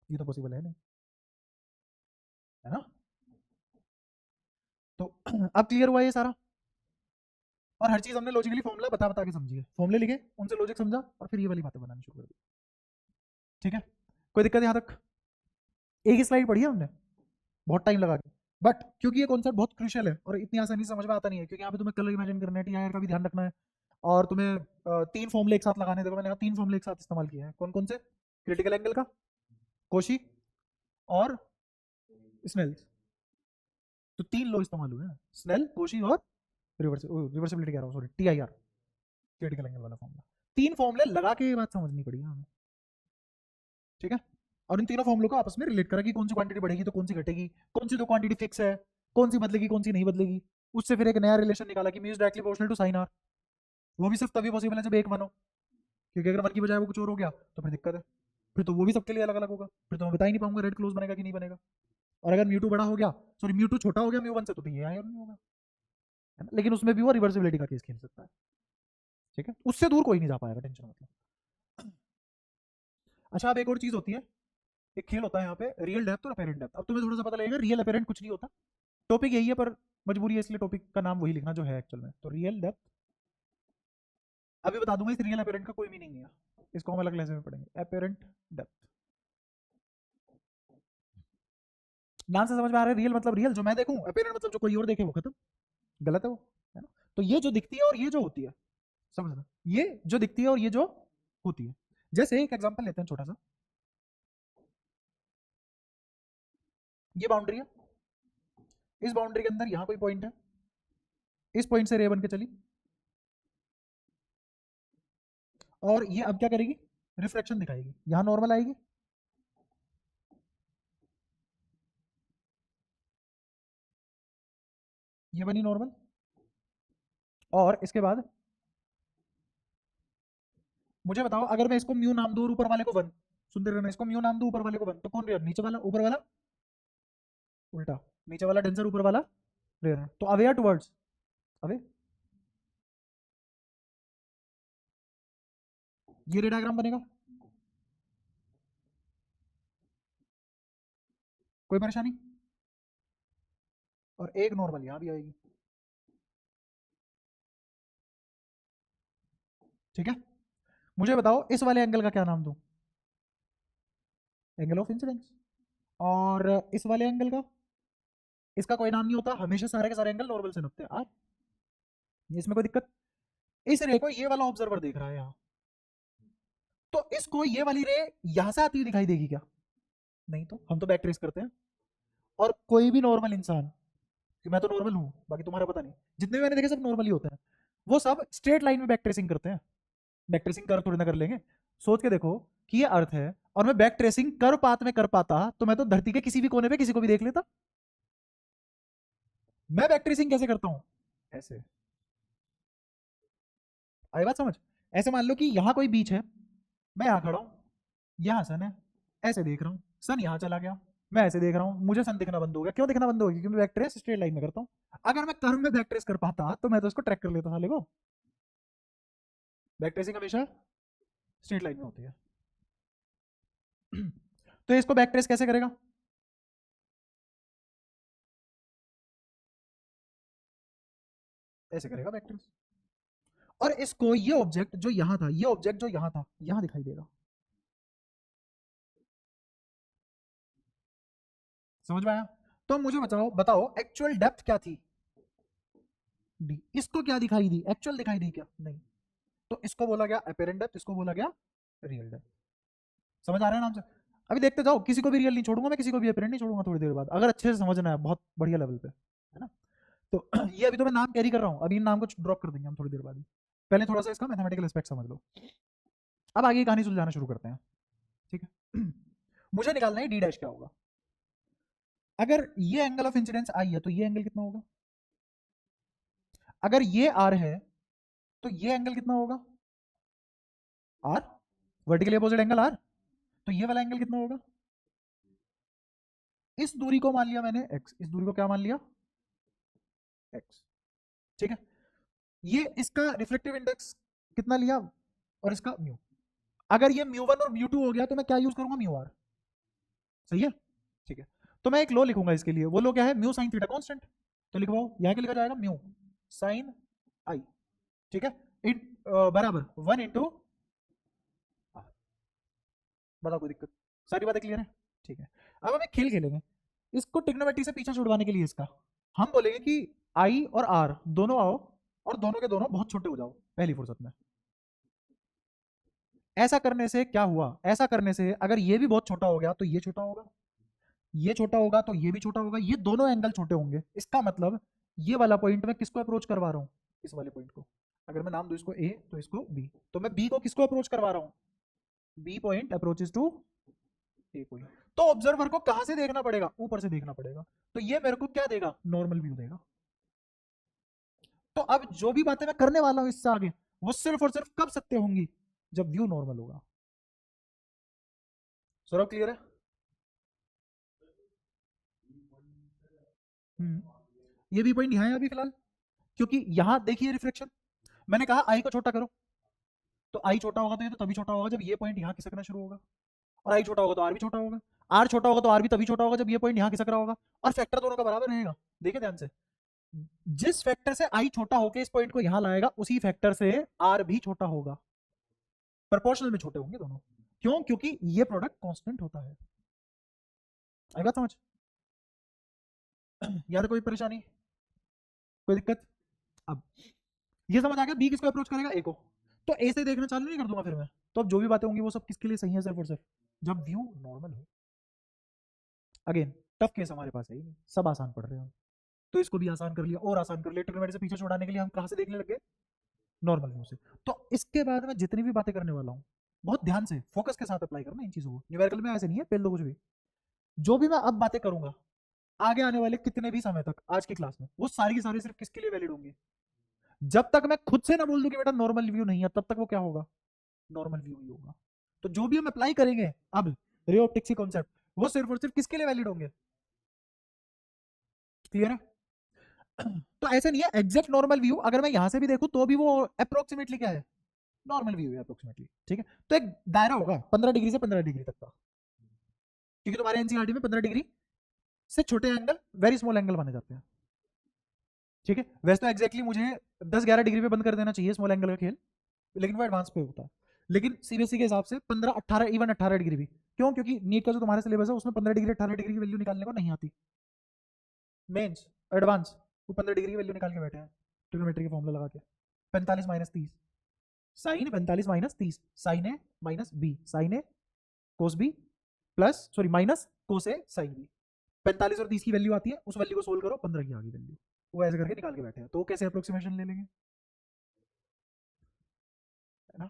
ये तो पॉसिबल है नहीं, है ना। तो अब क्लियर हुआ ये सारा, और हर चीज हमने लॉजिकली फॉर्मूला बता बता के समझी है, फॉर्मूले लिखे उनसे लॉजिक समझा और फिर ये वाली बातें बनानी शुरू कर दी। ठीक है, कोई दिक्कत यहाँ तक? एक ही स्लाइड पढ़ी है हमने बहुत टाइम लगा के, बट क्योंकि ये कॉन्सेप्ट बहुत क्रूशियल है और इतनी आसानी से समझ में आता नहीं है, क्योंकि यहाँ पे तुम्हें कलर इमेजिन करना है, टीआईआर का भी ध्यान रखना है, और तुम्हें तीन फॉर्मूले एक साथ लगाने, देखो मैंने यहाँ तीन फॉर्मूले एक साथ इस्तेमाल किए हैं, कौन कौन से? क्रिटिकल एंगल का, कोशी और स्नेल, तो तीन लो इस्तेमाल हुए हैं, स्नेल, कोशी और रिवर्सिबिलिटी कह रहा हूँ, सॉरी टीआईआर, क्रिटिकल एंगल वाला फॉर्मूला। तीन फॉर्मूले लगा के ये बात समझनी पड़ी हमें। ठीक है, और इन तीनों फॉर्मूलों को आपस में रिलेट करा कि कौन सी क्वांटिटी बढ़ेगी तो कौन सी घटेगी, कौन सी दो क्वांटिटी फिक्स है, कौन सी बदलेगी कौन सी नहीं बदलेगी, उससे फिर एक नया रिलेशन निकाला कि mu directly proportional to sine r. वो भी सिर्फ तभी पॉसिबल है जब एक वन हो, क्योंकि अगर वन की बजाय वो कुछ और हो गया तो फिर दिक्कत है, फिर तो वो भी सबके लिए अलग अलग होगा, फिर तो मैं बता ही नहीं पाऊंगा रेड क्लोज बनेगा कि नहीं बनेगा। और अगर म्यू टू बड़ा हो गया, सॉरी म्यू टू छोटा हो गया म्यू वन से, तो ये आया नहीं होगा, है ना? लेकिन उसमें भी वो रिवर्सिबिलिटी का केस खेल सकता है। ठीक है, उससे दूर कोई नहीं जा पाएगा, टेंशन मतलब। अच्छा, अब एक और चीज होती है, एक खेल होता है यहाँ पे, रियल डेप्थ और अपेरेंट डेप्थ। अब तुम्हें थोड़ा सा पता लगेगा रियल अपेरेंट कुछ नहीं होता, टॉपिक यही है पर मजबूरी है इसलिए टॉपिक का नाम वही लिखना जो है एक्चुअल में। तो रियल डेप्थ, अभी बता दूंगा, इस रियल अपेरेंट का कोई मीनिंग नहीं है, इसको हम अलग लेसन में पढ़ेंगे। अपेरेंट डेप्थ, नाम से समझ में आ रहा है, रियल मतलब रियल जो मैं देखूं, अपेरेंट मतलब जो कोई और देखे वो खत्म, गलत है वो, है ना। तो ये जो दिखती है और ये जो होती है, समझना, ये जो दिखती है और ये जो होती है, जैसे एक एग्जांपल लेते हैं छोटा सा, ये बाउंड्री है, इस बाउंड्री के अंदर यहां कोई पॉइंट है, इस पॉइंट से रे बन के चली, और ये अब क्या करेगी, रिफ्लेक्शन दिखाएगी, यहां नॉर्मल आएगी, ये बनी नॉर्मल, और इसके बाद मुझे बताओ अगर मैं इसको म्यू नाम दूं और ऊपर वाले को वन, सुनते रहना, इसको म्यू नाम दूं ऊपर वाले को वन, तो कौन रेयर, नीचे वाला, ऊपर वाला उल्टा, नीचे वाला डेंसर ऊपर वाला रेयर, तो अवे या टुवर्ड्स, अवे, ये रे डायग्राम बनेगा, कोई परेशानी? और एक नॉर्मल यहां भी आएगी। ठीक है, मुझे बताओ इस वाले एंगल का क्या नाम दूं, एंगल ऑफ इंसिडेंस, और इस वाले एंगल का, इसका कोई नाम नहीं होता, हमेशा सारे के सारे एंगल नॉर्मल से नपते हैं, इसमें कोई दिक्कत? इस रे को ये वाला ऑब्जर्वर देख रहा है यहाँ, तो इसको ये वाली रे यहां से आती हुई दिखाई देगी क्या? नहीं, तो हम तो बैक ट्रेस करते हैं, और कोई भी नॉर्मल इंसान, कि मैं तो नॉर्मल हूं, बाकी तुम्हारा पता नहीं, जितने भी मैंने देखे सब नॉर्मल ही होते हैं, वो सब स्ट्रेट लाइन में बैक ट्रेसिंग करते हैं, बैक ट्रेसिंग कर थोड़ी ना कर लेंगे, सोच के देखो कि ये अर्थ है और मैं बैक ट्रेसिंग कर पात में कर पाता तो मैं तो धरती के किसी भी कोने पे किसी को भी देख लेता। मैं बैक ट्रेसिंग कैसे करता हूं, ऐसे, आई बात समझ? ऐसे मान लो कि यहां कोई बीच है, मैं यहां खड़ा हूं, यहां सन है, ऐसे देख रहा हूं, सन यहां चला गया, मैं ऐसे देख रहा हूं, मुझे सन दिखना बंद हो गया, क्यों दिखना बंद हो गया? क्योंकि मैं बैक ट्रेस स्ट्रेट लाइन में करता हूं, अगर मैं कर्व में बैक ट्रेस कर पाता तो मैं तो इसको ट्रैक कर लेता साले को। बैक ट्रेसिंग हमेशा स्ट्रेट लाइन में होती है। तो इसको बैक ट्रेस कैसे करेगा? ऐसे करेगा बैक ट्रेस, और इसको ये ऑब्जेक्ट जो यहां था, ये ऑब्जेक्ट जो यहां था, यहां दिखाई देगा, समझ में आया? तो मुझे बताओ बताओ एक्चुअल डेप्थ क्या थी, डी, इसको क्या दिखाई दी, एक्चुअल दिखाई दी क्या? नहीं, तो इसको बोला गया अपेरेंट डेप्थ, इसको बोला गया रियल डेप्थ। समझ आ रहा है नाम से? अभी देखते जाओ, किसी को भी रियल नहीं छोड़ूंगा मैं, किसी को भी अपेरेंट नहीं छोड़ूंगा थोड़ी देर बाद, अगर अच्छे से समझना है बहुत बढ़िया लेवल पे, है ना? तो ये अभी तो मैं नाम कैरी कर रहा हूँ, अभी इन नाम को ड्रॉप कर देंगे हम थोड़ी देर बाद ही। पहले थोड़ा सा इसका मैथमेटिकल एस्पेक्ट समझ लो। अब आगे कहानी सुलझाना शुरू करते हैं, ठीक है? मुझे निकालना है डी डैश क्या होगा। अगर ये एंगल ऑफ इंसिडेंस आई है तो ये एंगल कितना होगा? अगर ये आर है तो ये एंगल कितना होगा? R, vertically opposite angle r, तो ये वाला एंगल कितना होगा? इस दूरी को मान लिया मैंने एक्स, इस दूरी को क्या मान लिया? एक्स, ठीक है? ये इसका रिफ्लेक्टिव इंडेक्स कितना लिया और इसका म्यू। अगर ये म्यू वन और म्यू टू हो गया तो मैं क्या यूज करूंगा? म्यू आर, सही है? ठीक है, तो मैं एक लो लिखूंगा इसके लिए, वो लो क्या है? म्यू साइन थीटा कांस्टेंट, तो लिखवाओ, यहां क्या लिखा जाएगा? म्यू साइन आई, ठीक है, इन बराबर 1 इंटू, बताओ कोई दिक्कत? सारी बातें क्लियर है? ठीक है, अब हम एक खेल खेलेंगे इसको ट्रिग्नोमेट्री से पीछा छुड़वाने के लिए। इसका हम बोलेंगे कि आई और आर दोनों आओ और दोनों के दोनों बहुत छोटे हो जाओ पहली फुर्सत में। ऐसा करने से क्या हुआ? ऐसा करने से अगर ये भी बहुत छोटा हो गया तो ये छोटा होगा, ये छोटा होगा तो ये भी छोटा होगा, ये दोनों एंगल छोटे होंगे। इसका मतलब ये वाला पॉइंट मैं किसको अप्रोच करवा रहा हूँ? इस वाले पॉइंट को। अगर मैं नाम दूं इसको ए तो इसको बी, तो मैं बी को किसको अप्रोच करवा रहा हूँ? B point approaches to A point. तो ऑब्जर्वर को कहां से देखना पड़ेगा? ऊपर से देखना पड़ेगा, तो ये मेरे को क्या देगा? नॉर्मल व्यू देगा। तो अब जो भी बातें मैं करने वाला हूं इससे आगे, वो सिर्फ और सिर्फ कब सत्य होंगी? जब व्यू नॉर्मल होगा। सौरभ क्लियर है? ये भी पॉइंट यहाँ है अभी फिलहाल, क्योंकि यहां देखिए रिफ्लेक्शन, मैंने कहा आई को छोटा करो, तो आई छोटा होगा तो ये तो तभी छोटा होगा जब ये पॉइंट यहाँ खिसकना शुरू होगा, और आई छोटा होगा तो आर भी छोटा होगा, आर छोटा होगा तो आर भी तभी छोटा होगा जब ये पॉइंट यहाँ खिसक रहा होगा, और फैक्टर दोनों का बराबर रहेगा। देखिए ध्यान से, जिस फैक्टर से आई छोटा होकर इस पॉइंट को यहां लाएगा उसी फैक्टर से आर भी छोटा होगा, प्रोपोर्शनल में छोटे होंगे दोनों। क्यों? क्योंकि ये प्रोडक्ट कांस्टेंट होता है। आई बात समझ? यार कोई परेशानी, कोई दिक्कत? अब ये समझ आ गया बी किसको अप्रोच करेगा? ए को। तो ए से देखना चालू नहीं कर दूंगा फिर मैं, तो अब जो भी बातें होंगी वो सब किसके लिए सही है? सिर्फ और सिर्फ जब व्यू नॉर्मल हो। अगेन टफ केस हमारे पास है ही नहीं, सब आसान पढ़ रहे हैं हम, तो इसको भी आसान कर लिया और आसान कर लिया। ट्रिग्नोमेट्री से पीछे छुड़ाने के लिए हम कहां से देखने लगे? नॉर्मल व्यू से। तो इसके बाद मैं जितनी भी बातें करने वाला हूँ बहुत ध्यान से फोकस के साथ अप्लाई करना इन चीजों को। न्यूमेरिकल में ऐसे नहीं है पेल दो कुछ भी। जो भी मैं अब बातें करूंगा आगे आने वाले कितने भी समय तक आज की क्लास में, वो सारी की सारी सिर्फ किसके लिए वैलिड होंगी? जब तक मैं खुद से ना बोल दूं कि बेटा नॉर्मल व्यू नहीं है, तब तक वो क्या होगा? नॉर्मल व्यू ही होगा। तो जो भी हम अप्लाई करेंगे अब रे ऑप्टिक्स की कॉन्सेप्ट, वो सिर्फ और सिर्फ किसके लिए वैलिड होंगे? क्लियर है? तो ऐसे नहीं है एग्जैक्ट नॉर्मल व्यू, अगर मैं यहां से भी देखूं तो भी वो अप्रोक्सीमेटली क्या है? नॉर्मल व्यू है अप्रोक्सीमेटली, ठीक है? तो एक दायरा होगा 15 डिग्री से 15 डिग्री तक का, क्योंकि तुम्हारे एनसीईआरटी में 15 डिग्री से छोटे एंगल वेरी स्मॉल एंगल माने जाते हैं, ठीक है? वैसे तो एग्जैक्टली मुझे 10-11 डिग्री पे बंद कर देना चाहिए स्मॉल एंगल का खेल, लेकिन वो एडवांस पे होता है। लेकिन सीबीएसई के हिसाब से 15-18 इवन 18 डिग्री भी, क्यों? क्योंकि नीट का जो तुम्हारा सिलेबस है उसमें 15 डिग्री 18 डिग्री की वैल्यू निकालने को नहीं आती। मेंस एडवांस वो 15 डिग्री की वैल्यू निकाल के बैठे हैं ट्रिग्नोमेट्री के फॉर्मूला लगा के। 45 minus 30 sine 45 minus 30 sine A minus B sine A cos B plus sorry minus cos A sine B. 45 और 30 की वैल्यू आती है, उस वैल्यू को सोल्व करो 15 की आ गई वैल्यू, वो ऐसे करके निकाल के बैठे हैं। तो वो कैसे अप्रोक्सीमेशन ले लेंगे, है ना?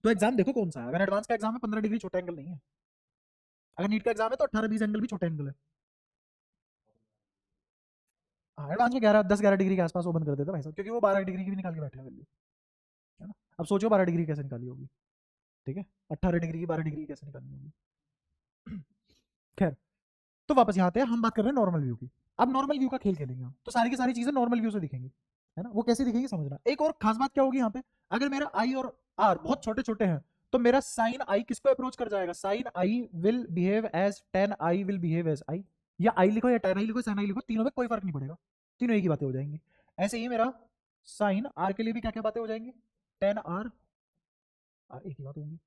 तो एग्जाम देखो कौन सा है। अगर एडवांस का एग्जाम है 15 डिग्री छोटा एंगल नहीं है, अगर नीट का एग्जाम है तो 18-20 एंगल भी छोटा एंगल है। हाँ एडवांस में 10-11 डिग्री के आसपास वो बंद कर देता भाई साहब, क्योंकि वो 12 डिग्री की भी निकाल के बैठे हैं वैल्यू, है ना? अब सोचो 12 डिग्री कैसे निकाली होगी, ठीक है? 18 डिग्री की 12 डिग्री कैसे निकालनी होगी? खैर, तो वापस यहाँ आते हैं, हम बात कर रहे हैं नॉर्मल व्यू की। अब नॉर्मल व्यू का खेल खेलेंगे हम, तो सारी की सारी चीजें नॉर्मल व्यू से दिखेंगी, है ना? वो कैसे दिखेंगी समझना। एक और खास बात क्या होगी यहाँ पे, अगर मेरा आई और आर बहुत छोटे छोटे हैं तो मेरा साइन आई किसको अप्रोच कर जाएगा? Sine i will behave as tan i will behave as i, या आई लिखो या टेन आई लिखो साइन आई लिखो, तीनों में कोई फर्क नहीं पड़ेगा, तीनों एक ही बातें हो जाएंगी। ऐसे ही मेरा साइन आर के लिए भी क्या क्या बातें हो जाएंगी? टेन आर एक ही बात होंगी।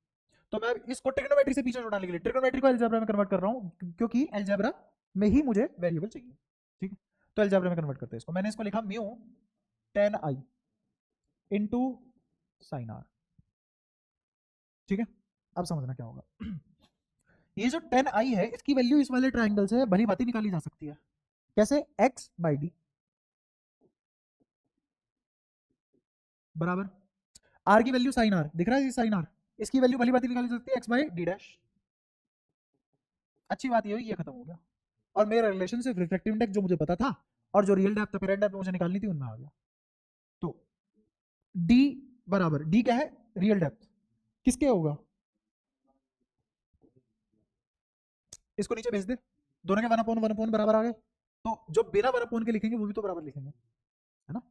तो मैं इसको ट्रिग्नोमेट्री से पीछे छुड़ाने के लिए ट्रिग्नोमेट्री को अलजेब्रा में कन्वर्ट कर रहा हूँ, क्योंकि अलजेब्रा में ही मुझे वेरिएबल चाहिए, ठीक है? तो अलजेब्रा में कन्वर्ट करते हैं इसको। मैंने इसको लिखा mu tan i into sine r. ठीक है, अब समझना क्या होगा। ये जो 10i है इसकी वैल्यू इस वाले ट्राइंगल से भली भांति निकाली जा सकती है। कैसे? x बाई डी बराबर r की वैल्यू साइन आर, दिख रहा है साइन आर, इसकी वैल्यू भली भांति निकाली जा सकती है x बाई डी डैश। अच्छी बात ये हुई, ये खत्म हो गया और मेरा रिलेशन सिर्फ रिफ्रैक्टिव इंडेक्स जो मुझे पता था और जो रियल डेप्थ अपेरेंट डेप्थ मुझे निकालनी थी उनमें आ गया। तो d बराबर, d क्या है? रियल डेप्थ, किसके होगा? इसको नीचे भेज दे, दोनों के 1/1 बराबर आ गए, तो जो बिना 1/1 के लिखेंगे वो भी तो बराबर लिखेंगे, है ना।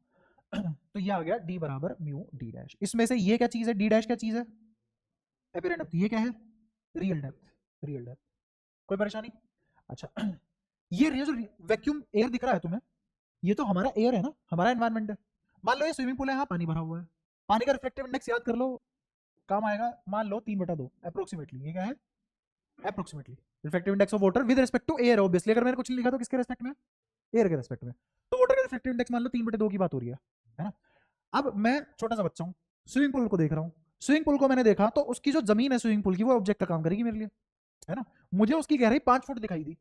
तो ये आ गया d बराबर म्यू डी डैश। इसमें से ये क्या चीज है? d डैश क्या चीज है? एपिरेंट डेप्थ। ये क्या है? Real depth, real depth. कोई परेशानी? अच्छा, ये जो वैक्यूम एयर दिख रहा है तुम्हें, ये तो हमारा एयर है ना, हमारा एनवायरनमेंट है। मान लो ये स्विमिंग पूल है, यहाँ पानी भरा हुआ है, पानी का रिफ्लेक्टिव इंडेक्स याद कर लो, काम आएगा। मान लो 3/2 अप्रोक्सीमेटली, ये क्या है? Approximately reflective index of water with respect to air. Obviously अगर मैंने कुछ नहीं लिखा तो किसके रिस्पेक्ट में? एयर के रिस्पेक्ट में। तो वाटर का रिफ्लेक्टिव इंडेक्स मान लो 3/2 की बात हो रही है ना। अब मैं छोटा सा बच्चा हूँ, स्विमिंग पूल को देख रहा हूँ, स्विमिंग पूल को मैंने देखा तो उसकी जो जमीन है स्विमिंग पूल की वो ऑब्जेक्ट का काम करेगी मेरे लिए, है ना। मुझे उसकी गहराई 5 फुट दिखाई दी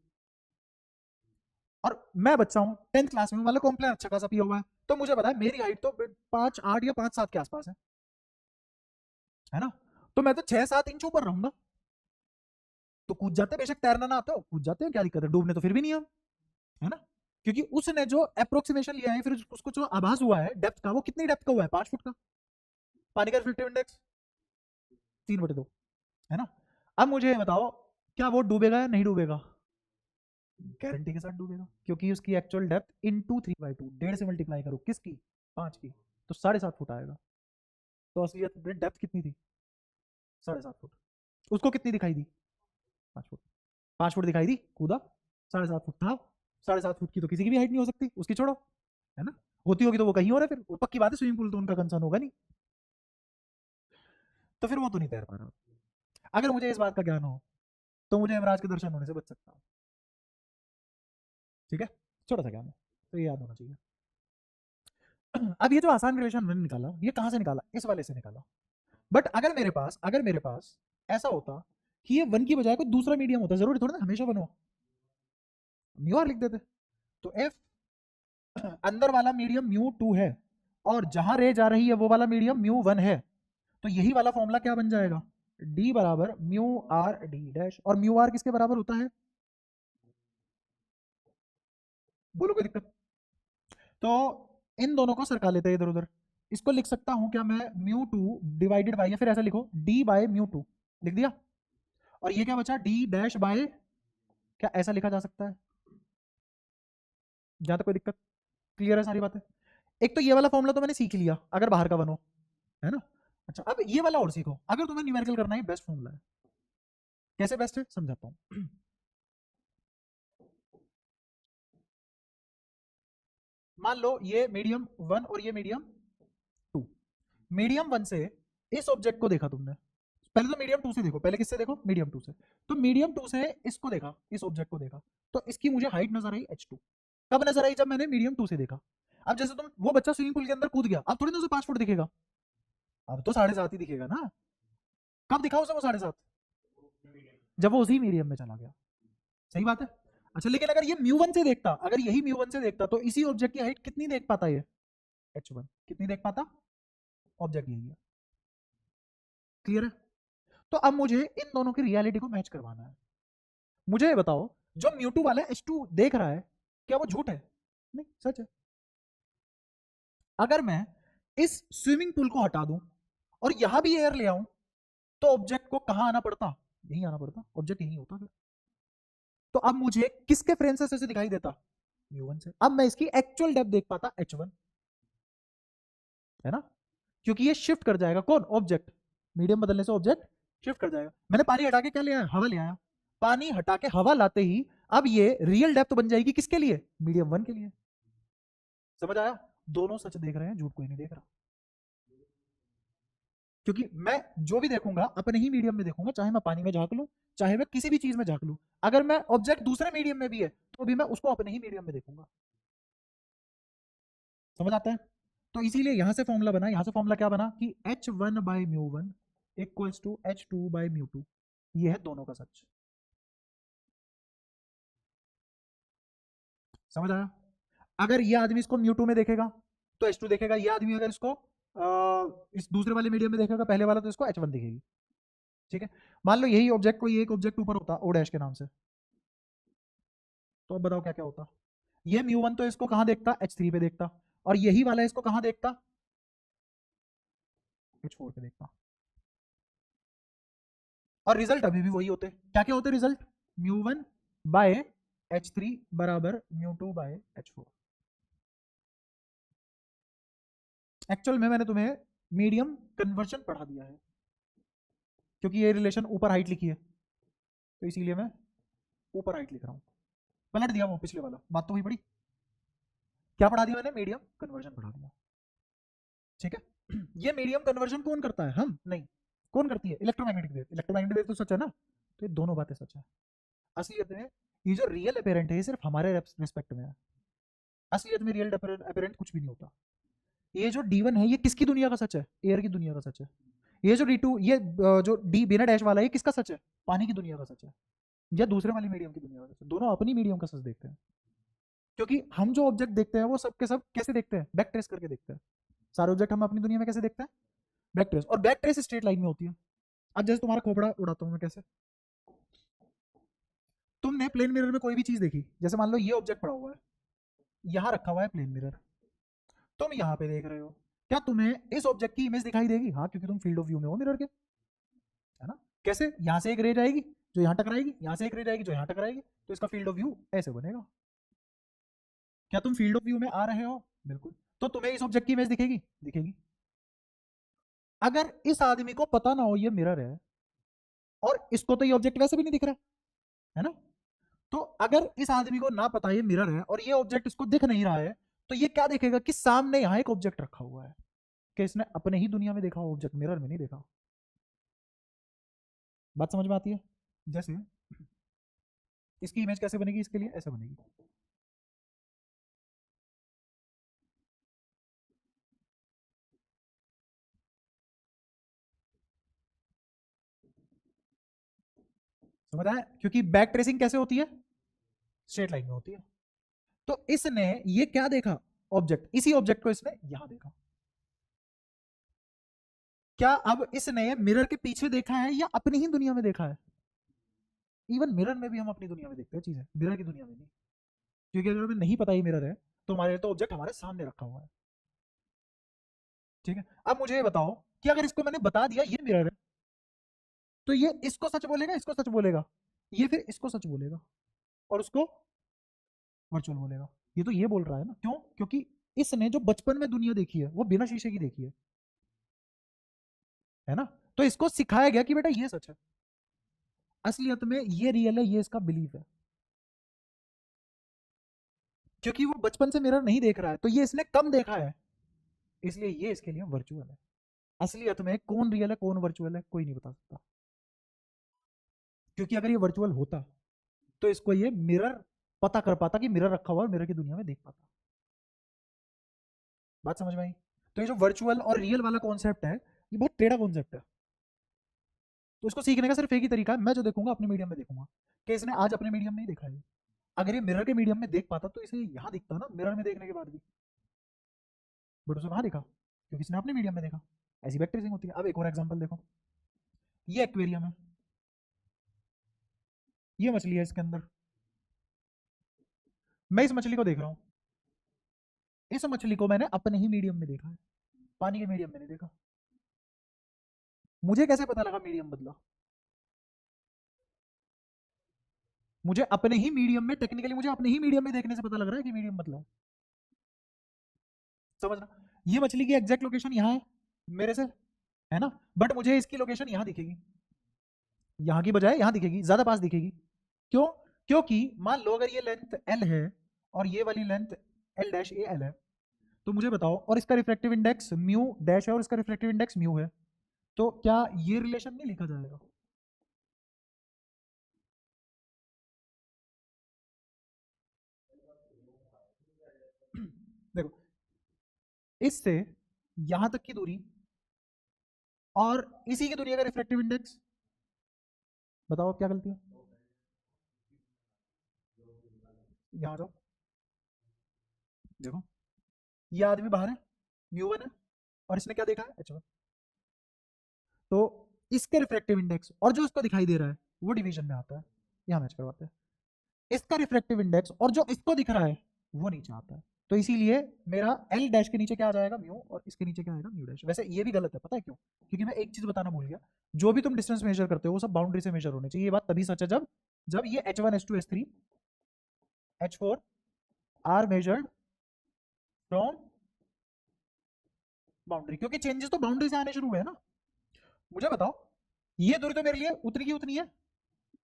और मैं बच्चा हूँ 10th क्लास में, मतलब कॉम्प्लेन अच्छा खासा पिया हुआ है, तो मुझे पता है मेरी हाइट तो 5'8" या 5'7" के आसपास है ना। तो मैं तो 6-7 इंच ऊपर रहूंगा। तो कूद जाते, बेशक तैरना ना आता हो कूद जाते हैं, क्या दिक्कत है, डूबने तो फिर भी नहीं हम, है ना। क्योंकि उसने जो अप्रोक्सीमेशन लिया है, फिर उसको जो आभास हुआ है डेप्थ का, वो कितनी डेप्थ का हुआ है? 5 फुट का। पानी का रिफ्लेक्टिव इंडेक्स 3/2, है ना। अब मुझे बताओ, क्या वो डूबेगा या नहीं डूबेगा? गारंटी के साथ डूबेगा, क्योंकि उसकी एक्चुअल डेप्थ इंटू 3/2, 1.5 से मल्टीप्लाई करो किसकी? 5 की, तो 7.5 फुट आएगा। तो असलियत में डेप्थ कितनी थी? 7.5 फुट। उसको कितनी दिखाई दी? 5 फुट। 5 फुट दिखाई दी, कूदा, 7.5 फुट था। 7.5 फुट की तो किसी की भी हाइट नहीं हो सकती, उसकी छोड़ो, है ना। होती होगी तो वो कहीं और है, फिर वो पक्की बात है, स्विमिंग पूल तो उनका कंसर्न होगा नहीं, तो फिर वो तो नहीं तैर पा रहा। अगर मुझे इस बात का ज्ञान हो तो मुझे यमराज के दर्शन होने से बच सकता हूँ। ठीक है, छोटा सा ज्ञान है, तो ये याद होना चाहिए। अब ये जो आसान रिलेशन मैंने निकाला, ये कहां से निकाला? इस वाले से निकाला। बट अगर मेरे पास ऐसा होता कि ये 1 की बजाय कोई दूसरा मीडियम होता, जरूरी थोड़ा ना हमेशा 1 हो, म्यू आर लिख देते। तो एफ अंदर वाला मीडियम म्यू 2 है और जहां रे जा रही है वो वाला मीडियम म्यू 1 है, तो यही वाला फॉर्मूला क्या बन जाएगा? डी बराबर म्यू आर डी डैश। और म्यू आर किसके बराबर होता है? बोलो कोई दिक्कत? तो इन दोनों को सरका लेते हैं इधर उधर। इसको लिख सकता हूं क्या मैं? म्यू 2 डिवाइडेड बाई, या फिर ऐसा लिखो डी बाय म्यू 2, लिख दिया। और ये क्या बचा? डी डैश बाय, क्या ऐसा लिखा जा सकता है? जहां तक कोई दिक्कत? क्लियर है सारी बातें? एक तो ये वाला फॉर्मूला तो मैंने सीख लिया अगर बाहर का 1 हो, है ना। अच्छा, अब ये वाला और सीखो, अगर तुम्हें न्यूमेरिकल करना है, बेस्ट फॉर्मूला है। कैसे बेस्ट है समझाता हूं। मान लो ये मीडियम 1 और ये मीडियम 2। मीडियम 1 से इस ऑब्जेक्ट को देखा तुमने, पहले तो मीडियम 2 से देखो, पहले किससे देखो? मीडियम 2 से। तो मीडियम 2 से इसको देखा, इस ऑब्जेक्ट को देखा, तो इसकी मुझे हाइट नजर आई h2। कब नजर आई? जब मैंने मीडियम 2 से देखा। अब जैसे तुम, वो बच्चा स्विमिंग पूल के अंदर कूद गया, अब थोड़ी ना उसे 5 फुट दिखेगा, अब तो 7.5 ही दिखेगा ना। कब दिखा उसे वो 7.5? जब वो उसी मीडियम में चला गया। सही बात है। अच्छा, लेकिन अगर ये म्यू 1 से देखता, अगर यही म्यू 1 से देखता, तो इसी ऑब्जेक्ट की हाइट कितनी देख पाता? ये h1 कितनी देख पाता? ऑब्जेक्ट यही है। क्लियर है? तो अब मुझे इन दोनों की रियलिटी को मैच करवाना है। मुझे ये बताओ, जो म्यू 2 वाला h2 देख रहा है, क्या वो झूठ है? नहीं, सच है। अगर मैं इस स्विमिंग पूल को हटा दूं और यहां भी एयर ले आऊं, तो ऑब्जेक्ट को कहां आना पड़ता? यहीं आना पड़ता, ऑब्जेक्ट यहीं होता फिर। तो अब मुझे किसके फ्रेम से ऐसे दिखाई देता? म्यू 1 से। अब मैं इसकी एक्चुअल डेप्थ देख पाता h1, है ना, क्योंकि ये शिफ्ट कर जाएगा, कौन? ऑब्जेक्ट। मीडियम बदलने से ऑब्जेक्ट शिफ्ट कर जाएगा। मैंने पानी हटा के क्या ले आया? हवा ले आया। पानी हटा के हवा लाते ही अब ये रियल डेप्थ बन जाएगी किसके लिए? मीडियम 1 के लिए। समझ आया? दोनों सच देख रहे हैं, झूठ कोई नहीं देख रहा। क्योंकि मैं जो भी देखूंगा अपने ही मीडियम में देखूंगा, चाहे मैं पानी में झांक लूं, चाहे मैं किसी भी चीज में झांक लूं। अगर मैं ऑब्जेक्ट दूसरे मीडियम में भी है तो भी मैं उसको अपने ही मीडियम में देखूंगा। समझ आता है? तो इसीलिए यहां से फॉर्मूला बना, यहां से फॉर्मूला क्या बना कि h1/μ1 इक्वल्स टू h2/μ2। ये है दोनों का सच। समझ आया? अगर ये आदमी इसको μ2 में देखेगा तो h2 देखेगा, ये आदमी अगर इसको इस दूसरे वाले मीडियम में देखेगा पहले वाला तो इसको h1 दिखेगी। ठीक है, मान लो यही ऑब्जेक्ट कोई एक ऑब्जेक्ट ऊपर होता ओ डैश के नाम से, तो अब बताओ क्या क्या होता। ये μ1 तो इसको कहां देखता, h3 पे देखता, और यही वाला इसको कहां देखता, h4 पे देखता। और रिजल्ट अभी भी वही होते। क्या क्या होते रिजल्ट, μ1 बाय h3 बराबर μ2 बाय h4। एक्चुअल में मैंने तुम्हें मीडियम कन्वर्जन पढ़ा दिया है, क्योंकि ये रिलेशन ऊपर हाइट लिखी है तो इसीलिए मैं ऊपर हाइट लिख रहा हूं। पलट दिया वो पिछले वाला, बात तो वही पड़ी। क्या पढ़ा दिया मैंने, मीडियम कन्वर्जन पढ़ा दिया। ठीक है, ये मीडियम कन्वर्जन कौन करता है, हम नहीं। कौन करती है, इलेक्ट्रोमैग्नेटिक वेव। इलेक्ट्रोमैग्नेटिक वेव तो सच है ना, तो ये दोनों बातें सच है। असलियत में ये जो रियल अपेरेंट है ये सिर्फ हमारे रिस्पेक्ट में है। असलियत में रियल अपेरेंट कुछ भी नहीं होता। ये जो D1 है ये किसकी दुनिया का सच है, एयर की दुनिया का सच है। ये जो D2, ये जो D बिना डैश वाला है ये किसका सच है, पानी की दुनिया का सच है, या दूसरे वाली मीडियम की दुनिया का सच है। दोनों अपनी मीडियम का सच देखते हैं, क्योंकि हम जो ऑब्जेक्ट देखते हैं वो सब के सब कैसे देखते हैं, बैक ट्रेस करके देखते हैं। सारे ऑब्जेक्ट हम अपनी दुनिया में कैसे देखते हैं, बैक ट्रेस, और बैक ट्रेस स्ट्रेट लाइन में होती है। अब जैसे तुम्हारा खोपड़ा उड़ाता हूं मैं कैसे, तुमने प्लेन मिरर में कोई भी चीज देखी, जैसे मान लो ये ऑब्जेक्ट पड़ा हुआ है, यहाँ रखा हुआ है प्लेन मिरर, तुम यहाँ पे देख रहे हो, क्या तुम्हें इस ऑब्जेक्ट की इमेज दिखाई देगी, हाँ, क्योंकि तुम फील्ड ऑफ व्यू में हो मिरर के, है ना। कैसे, यहाँ से एक रे जाएगी जो यहाँ टकराएगी, यहाँ से एक रे जाएगी जो यहाँ टकराएगी, तो इसका फील्ड ऑफ व्यू ऐसे बनेगा। क्या तुम फील्ड ऑफ व्यू में आ रहे हो, बिल्कुल, तो तुम्हें इस ऑब्जेक्ट की इमेज दिखेगी, दिखेगी। अगर इस आदमी को पता ना हो ये मिरर है, और इसको तो ये ऑब्जेक्ट वैसे भी नहीं दिख रहा है ना, तो अगर इस आदमी को ना पता ये मिरर है और ये ऑब्जेक्ट इसको दिख नहीं रहा है, तो ये क्या देखेगा कि सामने यहां एक ऑब्जेक्ट रखा हुआ है, कि इसने अपने ही दुनिया में देखा ऑब्जेक्ट, मिरर में नहीं देखा। बात समझ में आती है? जैसे इसकी इमेज कैसे बनेगी, इसके लिए ऐसे बनेगी। समझ आया? क्योंकि बैक ट्रेसिंग कैसे होती है, स्ट्रेट लाइन में होती है। तो इसने ये क्या देखा, ऑब्जेक्ट, इसी ऑब्जेक्ट को इसने यहां देखा। क्या अब इसने मिरर के पीछे देखा है या अपनी ही दुनिया में देखा है? इवन मिरर में भी हम अपनी दुनिया में देखते हैं चीजें, मिरर की दुनिया में नहीं। क्योंकि अगर हमें नहीं पता ये मिरर है तो हमारे तो ऑब्जेक्ट हमारे सामने रखा हुआ है। ठीक है, अब मुझे ये बताओ कि अगर इसको मैंने बता दिया ये मिरर है, तो ये इसको सच बोलेगा, इसको सच बोलेगा, ये फिर इसको सच बोलेगा, और उसको वर्चुअल बोलेगा। ये तो ये बोल रहा है ना, क्यों, क्योंकि इसने जो बचपन में दुनिया देखी है वो बिना शीशे की देखी है ना, तो इसको सिखाया गया कि बेटा ये सच है। असलियत में ये रियल है, ये इसका बिलीफ है, क्योंकि वो बचपन से मिरर नहीं देख रहा है, तो ये इसने कम देखा है, इसलिए ये इसके लिए वर्चुअल है। असलियत में कौन रियल है कौन वर्चुअल है कोई नहीं बता सकता, क्योंकि अगर ये वर्चुअल होता तो इसको ये मिरर पता कर पाता कि मिरर रखा हुआ है, मिरर की दुनिया में देख पाता। बात समझ में आई? तो ये जो वर्चुअल और रियल वाला कॉन्सेप्ट है ये बहुत टेढ़ा कॉन्सेप्ट है। तो इसको सीखने का सिर्फ एक ही तरीका है, मैं जो देखूंगा अपने मीडियम में देखूंगा, कि इसने आज अपने मीडियम में ही देखा है। अगर ये मिरर के मीडियम में देख पाता तो इसे यहाँ दिखता ना, मिरर में देखने के बाद भी, बट उसे वहां देखा क्योंकि इसने अपने मीडियम में देखा। ऐसी बैक ट्रेसिंग होती है। अब एक और एग्जांपल देखो, ये एक्वेरियम है, ये मछली है इसके अंदर, मैं इस मछली को देख रहा हूँ, इस मछली को मैंने अपने ही मीडियम में देखा है, पानी के मीडियम में नहीं देखा। मुझे कैसे पता लगा मीडियम बदला, मुझे अपने ही मीडियम में, टेक्निकली मुझे अपने ही मीडियम में देखने से पता लग रहा है कि मीडियम बदला है। समझना, ये मछली की एग्जैक्ट लोकेशन यहाँ है मेरे से, है ना, बट मुझे इसकी लोकेशन यहाँ दिखेगी, यहाँ की बजाय यहाँ दिखेगी, ज्यादा पास दिखेगी। क्यों? क्योंकि मान लो अगर ये लेंथ एल है और ये वाली length L dash A L है, तो मुझे बताओ, और इसका रिफ्लेक्टिव इंडेक्स म्यू डैश है और इसका रिफ्लेक्टिव इंडेक्स म्यू है, तो क्या ये रिलेशन नहीं लिखा जाएगा? देखो, इससे यहां तक की दूरी और इसी की दूरी का रिफ्रैक्टिव इंडेक्स, बताओ क्या गलती है? यहां जाओ, देखो ये आदमी बाहर है, म्यू1 है, और इसने क्या देखा है, h1। तो इसके रिफ्रैक्टिव इंडेक्स और जो इसको दिखाई दे रहा है वो डिवीजन में आता है, यहां मैच करवाते हैं। इसका रिफ्रैक्टिव इंडेक्स और जो इसको दिख रहा है वो नीचे आता है। तो इसीलिए मेरा एल डैश के नीचे क्या आ जाएगा, म्यू, और इसके नीचे क्या आएगा, म्यू डैश। वैसे ये भी गलत है, पता है क्यों? क्योंकि मैं एक चीज बताना भूल गया, जो भी तुम डिस्टेंस मेजर करते हो वो सब बाउंड्री से मेजर होने चाहिए। ये बात तभी सच है जब जब ये h1 h2 h3 h4 are measured from boundary, क्योंकि चेंजेस तो बाउंड्री से आने शुरू हुए हैं ना। मुझे बताओ, ये दूरी तो मेरे लिए उतनी की उतनी है,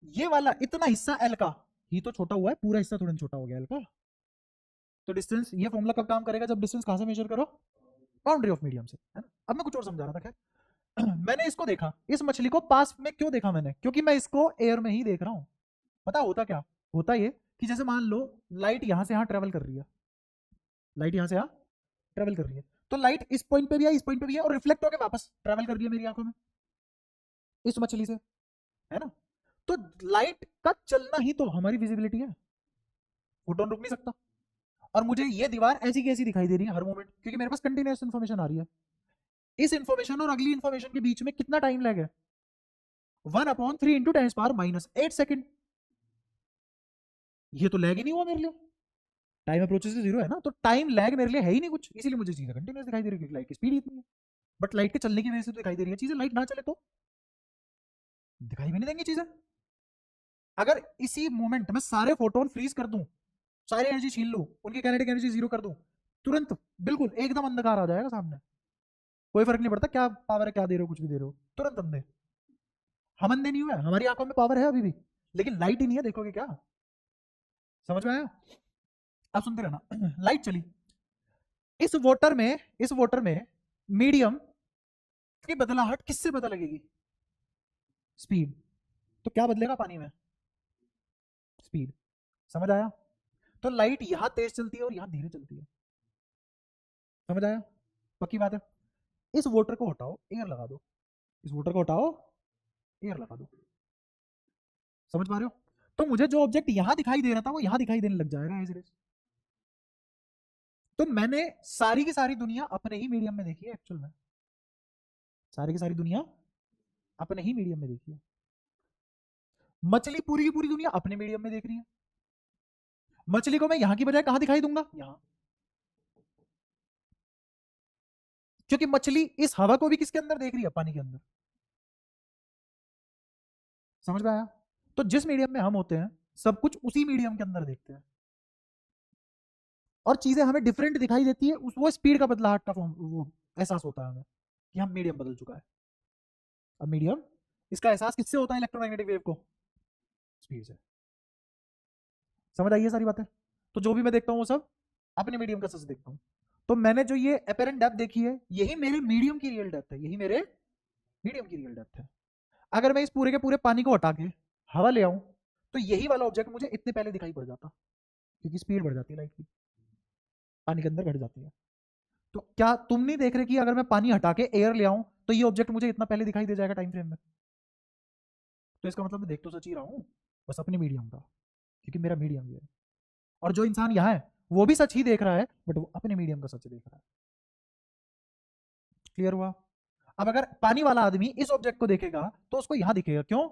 ये वाला इतना हिस्सा एल का ही तो छोटा हुआ है, पूरा हिस्सा थोड़ा छोटा हो गया एल का। तो डिस्टेंस, ये फॉर्मूला कब काम करेगा, जब डिस्टेंस कहां से मेजर करो, बाउंड्री ऑफ मीडियम से, है ना। अब मैं कुछ और समझा रहा था। खैर मैंने इसको देखा, इस मछली को पास में क्यों देखा मैंने, क्योंकि मैं इसको एयर में ही देख रहा हूं। पता होता क्या, होता ये कि जैसे मान लो लाइट यहां से यहां ट्रेवल कर रही है, लाइट यहां से यहां ट्रेवल कर रही है, तो लाइट इस पॉइंट पे भी है, इस पॉइंट पे भी है, और रिफ्लेक्ट होकर वापस ट्रेवल कर रही है मेरी आंखों में, इस मछली से, है ना। तो लाइट का चलना ही तो हमारी विजिबिलिटी है, फोटोन रुक नहीं सकता। और मुझे ये दीवार ऐसी की ऐसी दिखाई दे रही है हर मोमेंट, क्योंकि मेरे पास कंटिन्यूअस इन्फॉर्मेशन आ रही है। इस इन्फॉर्मेशन और अगली इन्फॉर्मेशन के बीच में कितना टाइम लैग है, 1/3 इंटू 10⁻⁸ ये तो लैग ही नहीं हुआ मेरे लिए, टाइम अप्रोचेस से जीरो है ना, तो टाइम लैग मेरे लिए है ही नहीं कुछ, इसीलिए मुझे चीजें कंटिन्यूअस दिखाई दे रही है, क्योंकि लाइट की स्पीड इतनी है। बट लाइट के चलने की वजह से तो दिखाई दे रही है चीजें, लाइट ना चले तो दिखाई भी नहीं देंगी चीजें। अगर इसी मोमेंट में सारे फोटोन फ्रीज कर दूं, सारी एनर्जी छीन लूं, उनकी काइनेटिक एनर्जी जीरो कर दूं, तुरंत बिल्कुल एकदम अंधकार आ जाएगा सामने, कोई फर्क नहीं पड़ता क्या पावर है, क्या दे रहे हो, कुछ भी दे रहे हो, तुरंत अंधे। हम अंधे नहीं हुए, हमारी आंखों में पावर है अभी भी, लेकिन लाइट ही नहीं है, देखोगे क्या, समझ में आया? अब सुनते रहना लाइट चली, इस वोटर में मीडियम की बदलाहट किससे पता लगेगी, स्पीड। तो क्या बदलेगा पानी में, स्पीड। समझ आया? तो लाइट यहां तेज चलती है और यहां धीरे चलती है, समझ आया? पक्की बात है। इस वोटर को हटाओ, एयर लगा दो, इस वोटर को हटाओ, एयर लगा दो, समझ पा रहे हो? तो मुझे जो ऑब्जेक्ट यहां दिखाई दे रहा था वो यहां दिखाई देने लग जाएगा एज इट इज। तो मैंने सारी की सारी दुनिया अपने ही मीडियम में देखी है, एक्चुअल में सारी की सारी दुनिया अपने ही मीडियम में देखी है। मछली पूरी की पूरी दुनिया अपने मीडियम में देख रही है, मछली को मैं यहां की बजाय कहां दिखाई दूंगा, यहां, क्योंकि मछली इस हवा को भी किसके अंदर देख रही है, पानी के अंदर। समझ में आया? तो जिस मीडियम में हम होते हैं सब कुछ उसी मीडियम के अंदर देखते हैं, और चीजें हमें डिफरेंट दिखाई देती है, वो स्पीड का बदलाव का वो एहसास होता है हमें कि हम मीडियम बदल चुका है। अब मीडियम, इसका एहसास किससे होता है इलेक्ट्रोमैग्नेटिक वेव को, स्पीड से। समझ आई ये सारी बातें? तो जो भी मैं देखता हूँ वो सब अपने मीडियम का सच देखता हूँ। तो मैंने जो ये अपेरेंट डेप्थ देखी है, यही मेरे मीडियम की रियल डेप्थ है, यही मेरे मीडियम की रियल डेप्थ है। अगर मैं इस पूरे के पूरे पानी को हटा के हवा ले आऊं, तो यही वाला ऑब्जेक्ट मुझे इतने पहले दिखाई पड़ जाता, क्योंकि स्पीड बढ़ जाती है लाइट की, पानी के अंदर घट जाती है। तो क्या तुम नहीं देख रहे कि अगर मैं पानी हटा के एयर ले आऊं तो ये ऑब्जेक्ट मुझे इतना पहले दिखाई दे जाएगा टाइम फ्रेम में? तो इसका मतलब मैं देख तो सच ही रहा हूं, बस अपने मीडियम का, क्योंकि मेरा मीडियम ये है। और जो इंसान यहाँ है वो भी सच ही देख रहा है, बट वो अपने मीडियम का सच देख रहा है। क्लियर हुआ? अब अगर पानी वाला आदमी इस ऑब्जेक्ट को देखेगा तो उसको यहां दिखेगा, क्यों?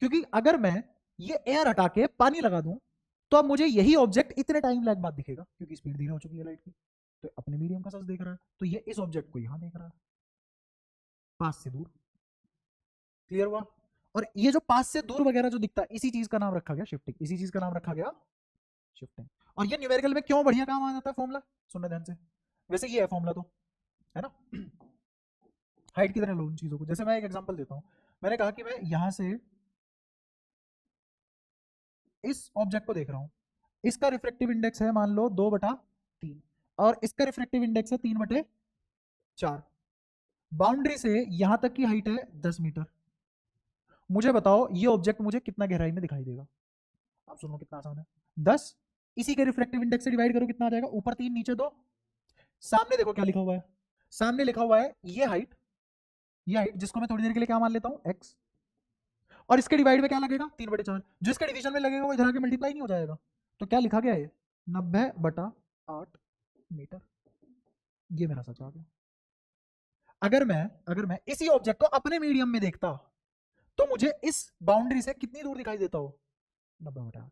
क्योंकि अगर मैं ये एयर हटा के पानी लगा दूं तो अब मुझे यही ऑब्जेक्ट इतने टाइम लैग बाद दिखेगा, क्योंकि स्पीड धीरे हो चुकी है लाइट की। तो अपने मीडियम का सच देख रहा है, तो ये इस ऑब्जेक्ट को यहां देख रहा है, पास से दूर। क्लियर हुआ? और ये जो पास से दूर वगैरह जो दिखता है, इसी चीज का नाम रखा गया शिफ्टिंग, इसी चीज का नाम रखा गया शिफ्टिंग। और ये न्यूमेरिकल में क्यों बढ़िया काम आ जाता है फॉर्मूला, सुनना ध्यान से। वैसे ये है फॉर्मूला तो, है ना। हाइट की तरह लो उन चीजों को। जैसे मैं एक एग्जांपल देता हूं, मैंने कहा कि मैं यहां से इस ऑब्जेक्ट को देख रहा हूं, इसका रिफ्रैक्टिव इंडेक्स है मान लो 2/3, और इसका रिफ्रैक्टिव इंडेक्स है 3/4। बाउंड्री से यहां तक की हाइट है 10 मीटर। मुझे बताओ ये ऑब्जेक्ट मुझे कितना गहराई में दिखाई देगा? आप सुनो कितना आसान है, 10 इसी के रिफ्रैक्टिव इंडेक्स से डिवाइड करो, कितना आ जाएगा, ऊपर 3 नीचे 2, सामने देखो क्या लिखा हुआ है, सामने लिखा हुआ है ये हाइट जिसको मैं थोड़ी देर के लिए क्या मान लेता हूं x, और इसके डिवाइड में क्या लगेगा 3/4, जो इसके डिवीजन में लगेगा वो इधर आके मल्टीप्लाई नहीं हो जाएगा। तो क्या लिखा गया है 90/8 मीटर, ये मेरा सच आ गया। अगर मैं इसी ऑब्जेक्ट को अपने मीडियम में देखता तो मुझे इस बाउंड्री से कितनी दूर दिखाई देता हो 90/8,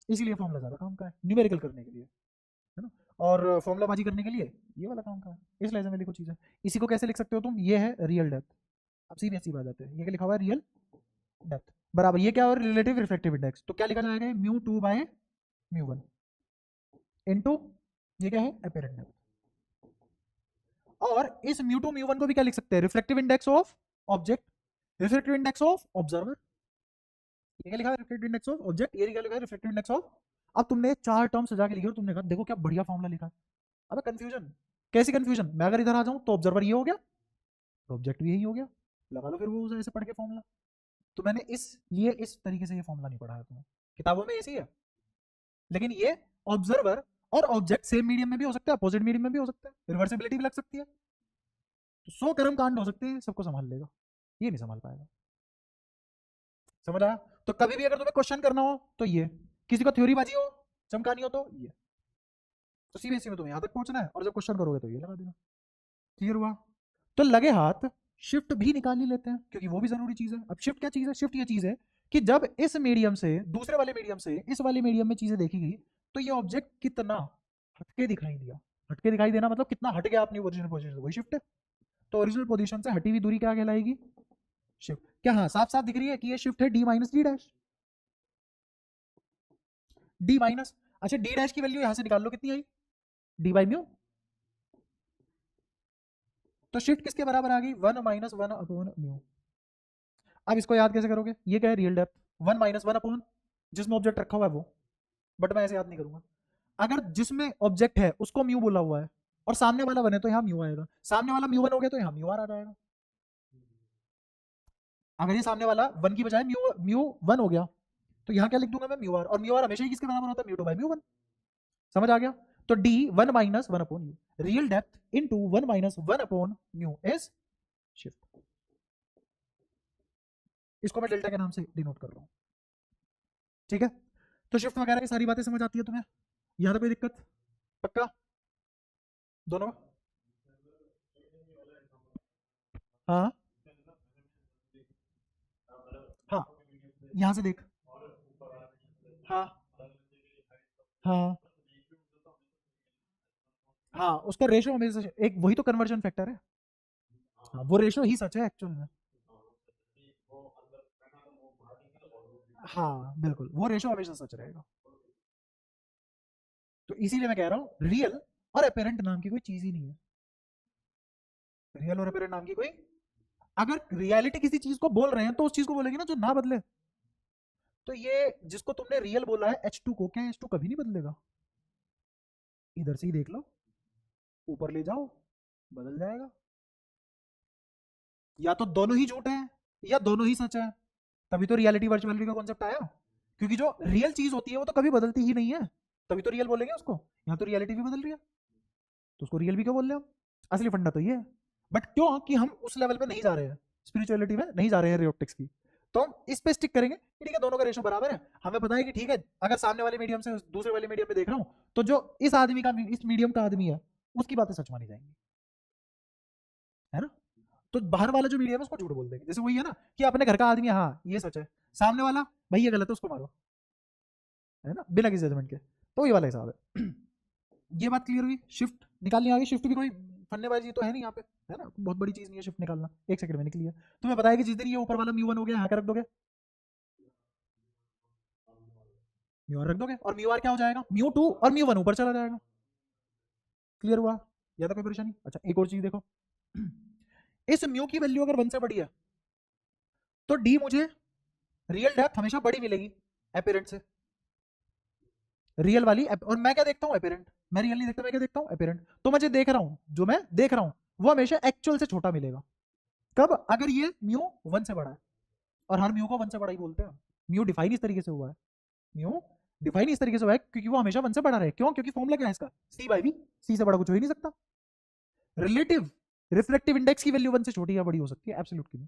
इसीलिए फॉर्मूला ज्यादा काम का है न्यूमेरिकल करने के लिए, है ना, और फॉर्मूला बाजी करने के लिए ये वाला काम का है। इस लेजर में लिखो चीजें, इसी को कैसे लिख सकते हो तुम, ये है रियल डेप्थ। अब सीबीएसई बात आते हैं, ये क्या लिखा हुआ है रियल डेप्थ बराबर ये क्या और रिलेटिव रिफ्लेक्टिव इंडेक्स, तो क्या लिखा जाएगा μ2/μ1 इनटू ये क्या है एपेरेंट डेप्थ, और इस μ2 μ1 को भी क्या लिख सकते हैं reflective index of object, reflective index of observer, ये क्या लिखा है रिफ्लेक्टिव इंडेक्स ऑफ ऑब्जेक्ट, ये क्या लिखा है रिफ्लेक्टिव इंडेक्स ऑफ। अब तुमने 4 टर्म सजा के लिखे और तुमने कहा देखो क्या बढ़िया फॉर्मूला लिखा है। अबे कंफ्यूजन, कैसी कंफ्यूजन, मैं अगर इधर आ जाऊं तो ऑब्जर्वर ये हो गया तो ऑब्जेक्ट भी यही हो गया, लगा लो फिर वो ऐसे पढ़ के फॉर्मूला। तो मैंने इसलिए इस तरीके से ये फॉर्मूला नहीं पढ़ा है तुम्हें, किताबों में ऐसी है, लेकिन ये ऑब्जर्वर और ऑब्जेक्ट सेम मीडियम में भी हो सकता है, अपोजिट मीडियम में भी हो सकता है, रिवर्सिबिलिटी भी लग सकती है, तो 100 कर्म कांड हो सकते हैं, सबको संभाल लेगा, ये नहीं संभाल पाएगा। समझ आया? तो कभी भी अगर तुम्हें क्वेश्चन करना हो तो ये, किसी को थ्योरी बाजी हो चमकानी हो तो ये, तो सीबीएसई में तुम्हें यहां तक पहुंचना है और जब क्वेश्चन करोगे तो ये लगा देना। क्लियर हुआ? तो लगे हाथ शिफ्ट भी निकाल ही लेते हैं क्योंकि वो भी जरूरी चीज है। अब शिफ्ट क्या चीज है, शिफ्ट ये चीज है कि जब इस मीडियम से दूसरे वाले मीडियम से इस वाले मीडियम में चीजें देखी गई तो ये ऑब्जेक्ट कितना हटके दिखाई दिया, हटके दिखाई देना मतलब कितना हट गया अपनी ओरिजिनल पोजीशन से, वही शिफ्ट है। तो ओरिजिनल पोजीशन से हटी हुई दूरी क्या कहलाएगी, शिफ्ट। क्या हाँ साफ साफ दिख रही है कि ये शिफ्ट है d minus D dash, d minus, अच्छा d डैश की वैल्यू यहां से निकाल लो कितनी आई d बाई म्यू, तो शिफ्ट किसके बराबर आ गई 1 माइनस 1 अपॉन म्यू। अब इसको याद कैसे करोगे, ये क्या है रियल डेप्थ 1 माइनस 1 अपॉन जिसमें ऑब्जेक्ट रखा हुआ है वो, बट मैं ऐसे याद नहीं करूंगा। अगर जिसमें ऑब्जेक्ट है उसको म्यू बोला हुआ है और सामने वाला 1 है तो यहाँ म्यू आएगा, सामने वाला म्यू 1 हो गया तो यहाँ म्यू आर आ जाएगा। अगर ये सामने वाला 1 की बजाय म्यू 1 हो गया तो यहाँ क्या लिख दूंगा मैं म्यू आर, और म्यू आर हमेशा ही किसके बराबर होता है म्यू 2 बाई म्यू 1। समझ आ गया? तो d 1 minus 1 upon mu, real depth into 1 minus 1 upon mu is shift. इसको मैं डेल्टा के नाम से डिनोट कर रहा हूं, ठीक है? तो शिफ्ट वगैरह की सारी बातें समझ आती है तुम्हें, यहां तक कोई दिक्कत? पक्का दोनों? हाँ हाँ, यहां से देख, हाँ हाँ हाँ, उसका रेशो हमेशा एक, वही तो कन्वर्जन फैक्टर है। हाँ, वो रेशो ही सच है एक्चुअल में। हाँ बिल्कुल, वो रेशो हमेशा सच रहेगा। तो इसीलिए मैं कह रहा हूँ रियल और अपेरेंट नाम की कोई चीज ही नहीं है, रियल और अपेरेंट नाम की कोई, अगर रियलिटी किसी चीज को बोल रहे हैं तो उस चीज को बोलेंगे ना जो ना बदले। तो ये जिसको तुमने रियल बोला है H2 को, क्या H2 कभी नहीं बदलेगा? इधर से ही देख लो, ऊपर ले जाओ बदल जाएगा। या तो दोनों ही झूठ हैं या दोनों ही सच है, तभी तो रियलिटी वर्चुअलिटी का कॉन्सेप्ट आया। क्योंकि जो रियल चीज होती है वो तो कभी बदलती ही नहीं है, तभी तो रियल बोलेंगे उसको। यहाँ तो रियलिटी भी बदल रही है तो उसको रियल भी क्यों बोल रहे हैं? असली फंडा तो ये है, बट क्यों कि हम उस लेवल पे नहीं जा रहे हैं, स्पिरिचुअलिटी में नहीं जा रहे हैं रियोप्टिक्स की, तो हम इस पे स्टिक करेंगे कि ठीक है दोनों का रेशो बराबर है। हमें पता है कि ठीक है अगर सामने वाले मीडियम से दूसरे वाले मीडियम में देख रहा हूं तो जो इस आदमी का, इस मीडियम का आदमी है उसकी बातें सच मानी जाएंगी, है ना? तो बाहर वाला जो मीडियम है उसको झूठ बोल देंगे। जैसे वही है ना कि अपने घर का आदमी है, हाँ ये सच है, सामने वाला भाई ये गलत है उसको मारो, है ना, बिना किसी जजमेंट के, तो ये वाला हिसाब है। ये बात क्लियर हुई? शिफ्ट निकालनी आ गई, शिफ्ट भी कोई फन्नेबाजी तो है नहीं यहाँ पे, है ना, बहुत बड़ी चीज नहीं है शिफ्ट निकालना, एक सेकंड में निकली है। तुम्हें बताया कि जिस दिन ये ऊपर वाला म्यू 1 हो गया यहाँ रख दोगे, म्यू आर रख दोगे, और म्यू आर क्या हो जाएगा म्यू 2 और म्यू 1 ऊपर चला जाएगा। क्लियर हुआ? या तो कोई परेशानी? अच्छा एक और चीज देखो, इस म्यू की वैल्यू अगर 1 से बड़ी है तो डी मुझे रियल डेप्थ हमेशा बड़ी मिलेगी एपेरेंट से, रियल वाली और मैं क्या देखता हूँ एपेरेंट, मैं रियल नहीं देखता, मैं क्या देखता हूँ एपेरेंट। तो मैं जो देख रहा हूँ, जो मैं देख रहा हूँ वो हमेशा एक्चुअल से छोटा मिलेगा। कब? अगर ये म्यू 1 से बड़ा है, और हर म्यू को 1 से बड़ा ही बोलते हैं। म्यू डिफाइन इस तरीके से हुआ है, म्यू डिफाइन इस तरीके से हुआ है क्योंकि वो हमेशा 1 से बड़ा रहे। क्यों? क्योंकि फॉर्मूला क्या है इसका, सी बाई वी, सी से बड़ा कुछ हो ही नहीं सकता। रिलेटिव रिफ्लेक्टिव इंडेक्स की वैल्यू 1 से छोटी या बड़ी हो सकती है, एब्सोल्यूट की नहीं।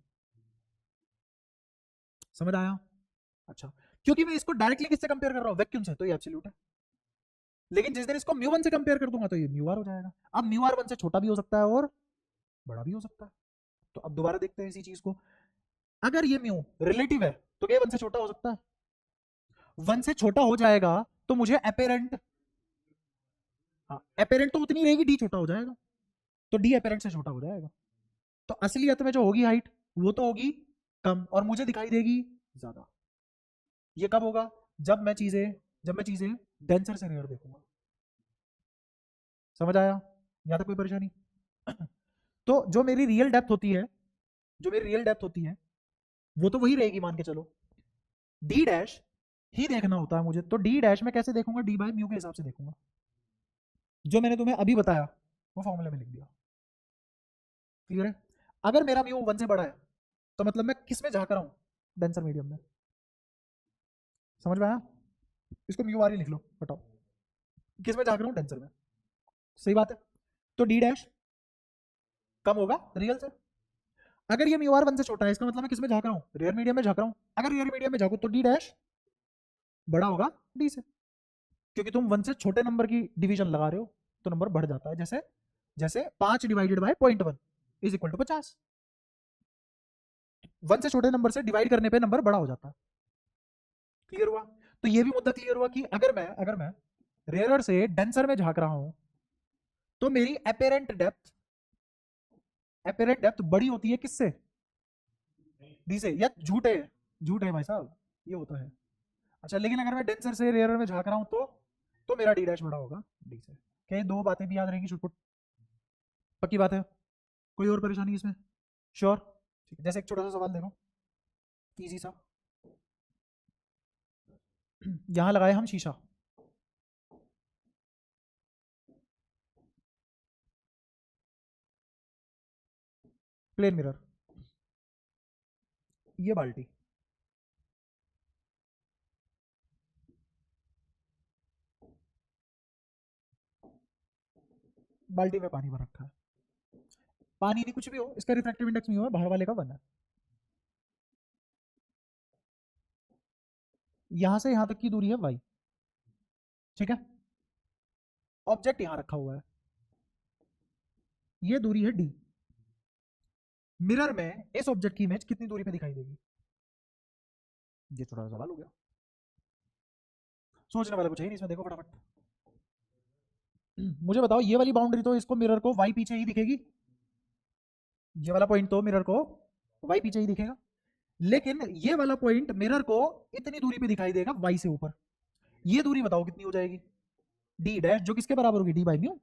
समझ आया? अच्छा, क्योंकि मैं इसको डायरेक्टली किससे कंपेयर कर रहा हूं, वैक्यूम से, तो ये एब्सोल्यूट है। लेकिन जिस दिन इसको म्यू1 से कंपेयर कर दूंगा तो ये म्यू आर हो जाएगा। अब म्यू आर 1 से छोटा भी हो सकता है और बड़ा भी हो सकता है। तो अब दोबारा देखते हैं इसी चीज को, अगर ये म्यू रिलेटिव है तो क्या 1 से छोटा हो सकता है? 1 से छोटा हो जाएगा तो मुझे अपेरेंट, हाँ अपेरेंट तो उतनी रहेगी, डी छोटा हो जाएगा, तो डी अपेरेंट से छोटा हो जाएगा। तो असलियत में जो होगी हाइट वो तो होगी कम और मुझे दिखाई देगी ज्यादा। ये कब होगा? जब मैं चीजें डेंसर से रेयर देखूंगा। समझ आया? यहां तक कोई परेशानी? तो जो मेरी रियल डेप्थ होती है वो तो वही रहेगी, मान के चलो। डी डैश ही देखना होता है मुझे, तो डी डैश में कैसे देखूंगा? डी बाई म्यू के हिसाब से देखूंगा, जो मैंने तुम्हें अभी बताया वो फॉर्मूले में लिख दिया। क्लियर है? अगर मेरा म्यू 1 से बड़ा है तो मतलब मैं किस में झांक रहा हूं? डेंसर मीडियम में। समझ में आया? इसको म्यू आर ही लिख लो, बताओ किस में झांक रहा हूं? डेंसर में। सही बात है। तो डी डैश कम होगा रियल से। अगर ये म्यू आर 1 से छोटा है इसका मतलब मैं किस में झांक रहा हूं? रियल मीडियम में झांक रहा हूं। अगर रियल मीडियम में झांकू तो डी डैश बड़ा होगा डी से, क्योंकि तुम 1 से छोटे नंबर की डिवीजन लगा रहे हो तो नंबर बढ़ जाता है। जैसे जैसे 5 divided by 0.1 is equal to 50। 1 से छोटे नंबर से डिवाइड करने पे नंबर बड़ा हो जाता है। क्लियर हुआ? तो ये भी मुद्दा क्लियर हुआ कि अगर मैं रेयरर से डेंसर में झांक रहा हूं तो मेरी अपेरेंट डेप्थ बड़ी होती है किससे? डी से। या झूठ है भाई साहब, ये होता है। अच्छा, लेकिन अगर मैं डेंसर से रेयरर में झांक रहा हूं तो मेरा डी डैश बड़ा होगा डी से। क्या ये दो बातें भी याद रहेंगी छुटपुट? पक्की बात है? कोई और परेशानी इसमें? श्योर? ठीक है, जैसे एक छोटा सा सवाल देखो, इजी सा। यहां लगाए हम शीशा, प्लेन मिरर, ये बाल्टी, बाल्टी में पानी भर रखा है। पानी नहीं कुछ भी हो, इसका रिफ्रैक्टिव इंडेक्स नहीं हुआ, बाहर वाले का 1 है। यहां से यहां तक की दूरी है y, ठीक है? ऑब्जेक्ट यहां रखा हुआ है, ये दूरी है d। मिरर में इस ऑब्जेक्ट की इमेज कितनी दूरी पे दिखाई देगी? ये छोटा सा सवाल हो गया, सोचने वाला कुछ है नहीं इसमें। देखो फटाफट मुझे बताओ, ये वाली बाउंड्री तो इसको मिरर को y पीछे ही दिखेगी, ये वाला पॉइंट तो मिरर को y पीछे ही दिखेगा, लेकिन ये वाला पॉइंट मिरर को इतनी दूरी पे दिखाई देगा y से ऊपर। ये दूरी बताओ कितनी हो जाएगी? d डैश, जो किसके बराबर होगी? d by mu.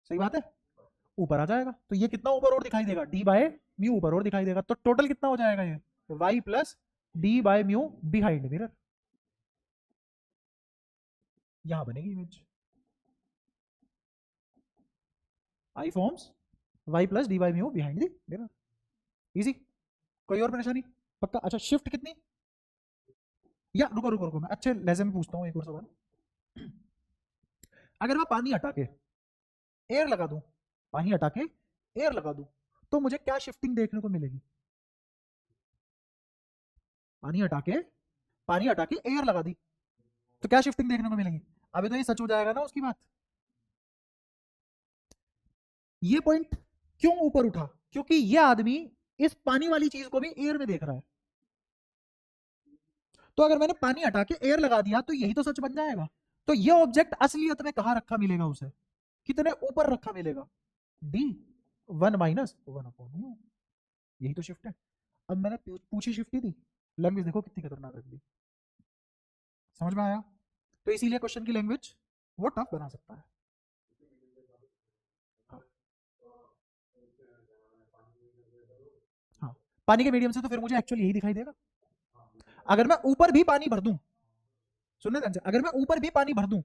सही बात है? ऊपर आ जाएगा, तो ये कितना ऊपर और दिखाई देगा? d बाय म्यू ऊपर और दिखाई देगा। तो टोटल कितना हो जाएगा? ये y plus d by mu behind mirror. यहां बनेगी image, I forms y plus d by mu behind the mirror. Easy? कोई और परेशानी? पक्का? अच्छा, शिफ्ट कितनी? या रुको रुको रुको, मैं अच्छे लहजे में पूछता हूँ एक और सवाल। अगर मैं पानी हटा के एयर लगा दूं, पानी हटा के एयर लगा दूं, तो मुझे क्या शिफ्टिंग देखने को मिलेगी? पानी हटा के एयर लगा दी तो क्या शिफ्टिंग देखने को मिलेगी? अभी तो ये सच हो जाएगा ना उसकी बात। ये पॉइंट क्यों ऊपर उठा? क्योंकि ये आदमी इस पानी वाली चीज को भी एयर में देख रहा है। तो अगर मैंने पानी हटा के एयर लगा दिया तो यही तो सच बन जाएगा। तो ये ऑब्जेक्ट असलियत में कहां रखा मिलेगा उसे? कितने ऊपर रखा मिलेगा? D 1 minus 1 upon mu. यही तो शिफ्ट है। अब मैंने पूछी शिफ्ट ही थी, लैंग्वेज देखो कितनी खतरनाक रख दी। समझ में आया? तो इसीलिए क्वेश्चन की लैंग्वेज वो टफ बना सकता है। हाँ, हाँ, पानी के मीडियम से तो फिर मुझे एक्चुअली यही दिखाई देगा। अगर मैं ऊपर भी पानी भर दूं, सुनने ध्यान से, अगर मैं ऊपर भी पानी भर दूं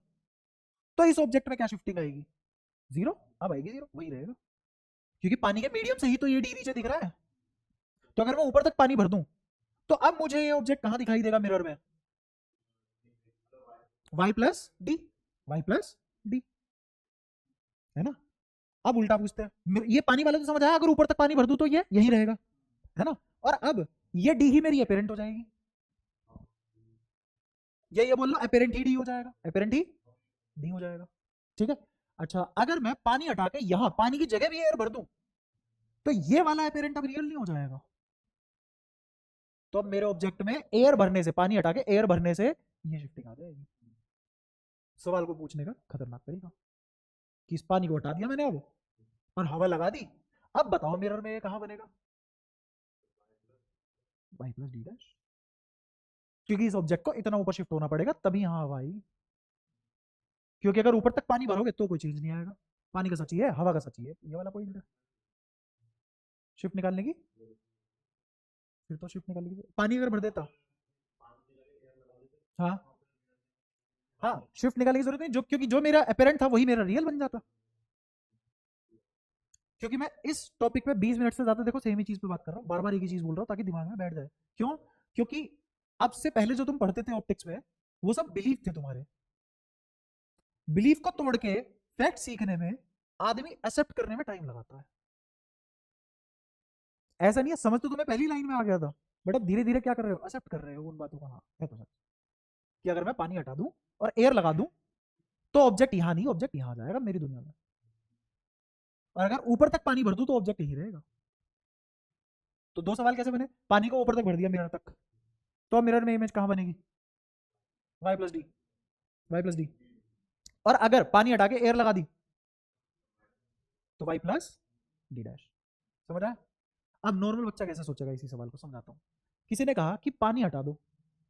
तो इस ऑब्जेक्ट में क्या शिफ्टिंग आएगी? जीरो। अब आएगी जीरो, वही रहेगा, क्योंकि पानी के मीडियम से ही तो ये डी नीचे दिख रहा है। तो अगर मैं ऊपर तक पानी भर दूं तो अब मुझे ये ऑब्जेक्ट कहां दिखाई देगा मिरर में? y plus D, y plus D. है ना। अब उल्टा पूछते हैं, ये पानी वाला तो समझ आया, अगर ऊपर तक पानी भर दूं तो ये यही रहेगा, है ना। और अब ये डी ही मेरी अपेरेंट हो जाएगी, ये बोल लो अपेरेंट ही डी हो जाएगा, अपेरेंट ही डी हो जाएगा, ठीक है। अच्छा, अगर मैं पानी हटा के यहां पानी की जगह भी एयर भर दूं तो ये वाला अपेरेंट अब रियल नहीं हो जाएगा। तो अब मेरे ऑब्जेक्ट में एयर भरने से, पानी हटा के एयर भरने से ये शिफ्टिंग आ जाएगी। सवाल को पूछने का खतरनाक तरीका कि इस पानी को हटा दिया मैंने अब और हवा लगा दी, अब बताओ मिरर में ये कहां बनेगा, वाई प्लस डी डैश, क्योंकि इस ऑब्जेक्ट को इतना ऊपर शिफ्ट होना पड़ेगा तभी यहां हवा आएगी, क्योंकि अगर ऊपर तक पानी भरोगे तो कोई चीज नहीं आएगा। पानी का सच ही है, हवा का सच ही है, ये वाला पॉइंट है शिफ्ट निकालने की। फिर तो शिफ्ट निकालने की, पानी अगर भर देता, हाँ हाँ, शिफ्ट निकालने की जरूरत नहीं, जो क्योंकि जो मेरा अपेरेंट था वही मेरा रियल बन जाता। क्योंकि मैं इस टॉपिक पे 20 मिनट से ज्यादा देखो सेम ही चीज पे बात कर रहा हूँ, बार बार एक ही चीज बोल रहा हूँ ताकि दिमाग में बैठ जाए। क्यों? क्योंकि अब से पहले जो तुम पढ़ते थे ऑप्टिक्स में वो सब बिलीफ थे तुम्हारे, बिलीफ को तोड़ के फैक्ट सीखने में आदमी एक्सेप्ट करने में टाइम लगाता है। ऐसा नहीं है, समझ तो तुम्हें पहली लाइन में आ गया था, बट अब धीरे धीरे क्या कर रहे हो, एक्सेप्ट कर रहे हो उन बातों को। हाँ है तो सच कि अगर मैं पानी हटा दूं और एयर लगा दूं तो ऑब्जेक्ट यहां नहीं, ऑब्जेक्ट यहां जाएगा मेरी दुनिया में, और अगर ऊपर तक पानी भर दूं तो ऑब्जेक्ट यही रहेगा। तो दो सवाल कैसे बने, पानी को ऊपर तक भर दिया मिरर तक, तो अब मिरर में इमेज कहां बनेगी, y plus d, y plus d. और अगर पानी हटा के एयर लगा दी तो वाई प्लस डी डैश। समझ आया? अब नॉर्मल बच्चा कैसे सोचेगा इसी सवाल को, समझाता हूं। किसी ने कहा कि पानी हटा दो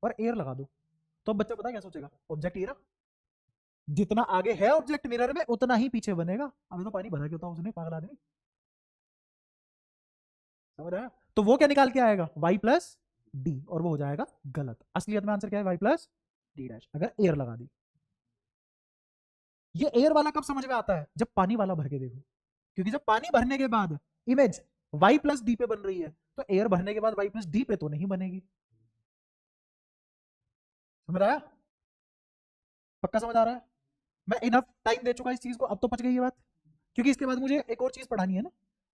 और एयर लगा दो, तो अब बच्चा पता क्या सोचेगा, ऑब्जेक्ट ये रहा, जितना आगे है ऑब्जेक्ट मिरर में उतना ही पीछे बनेगा। अभी तो पानी भरा क्यों था उसने, पागल आदमी। समझ आया? तो वो क्या निकाल के आएगा, वाई प्लस डी, और वो हो जाएगा गलत। असलियत में आंसर क्या है, वाई प्लस डी डैश, अगर एयर लगा दी। ये एयर वाला कब समझ में आता है, जब पानी वाला भर के देखो, क्योंकि जब पानी भरने के बाद इमेज वाई प्लस डी पे बन रही है तो एयर भरने के बाद वाई प्लस डी पे तो नहीं बनेगी। समझ आया? पक्का समझ आ रहा है? मैं इनफ टाइम दे चुका इस चीज को, अब तो पच गई ये बात, क्योंकि इसके बाद मुझे एक और चीज पढ़ानी है ना।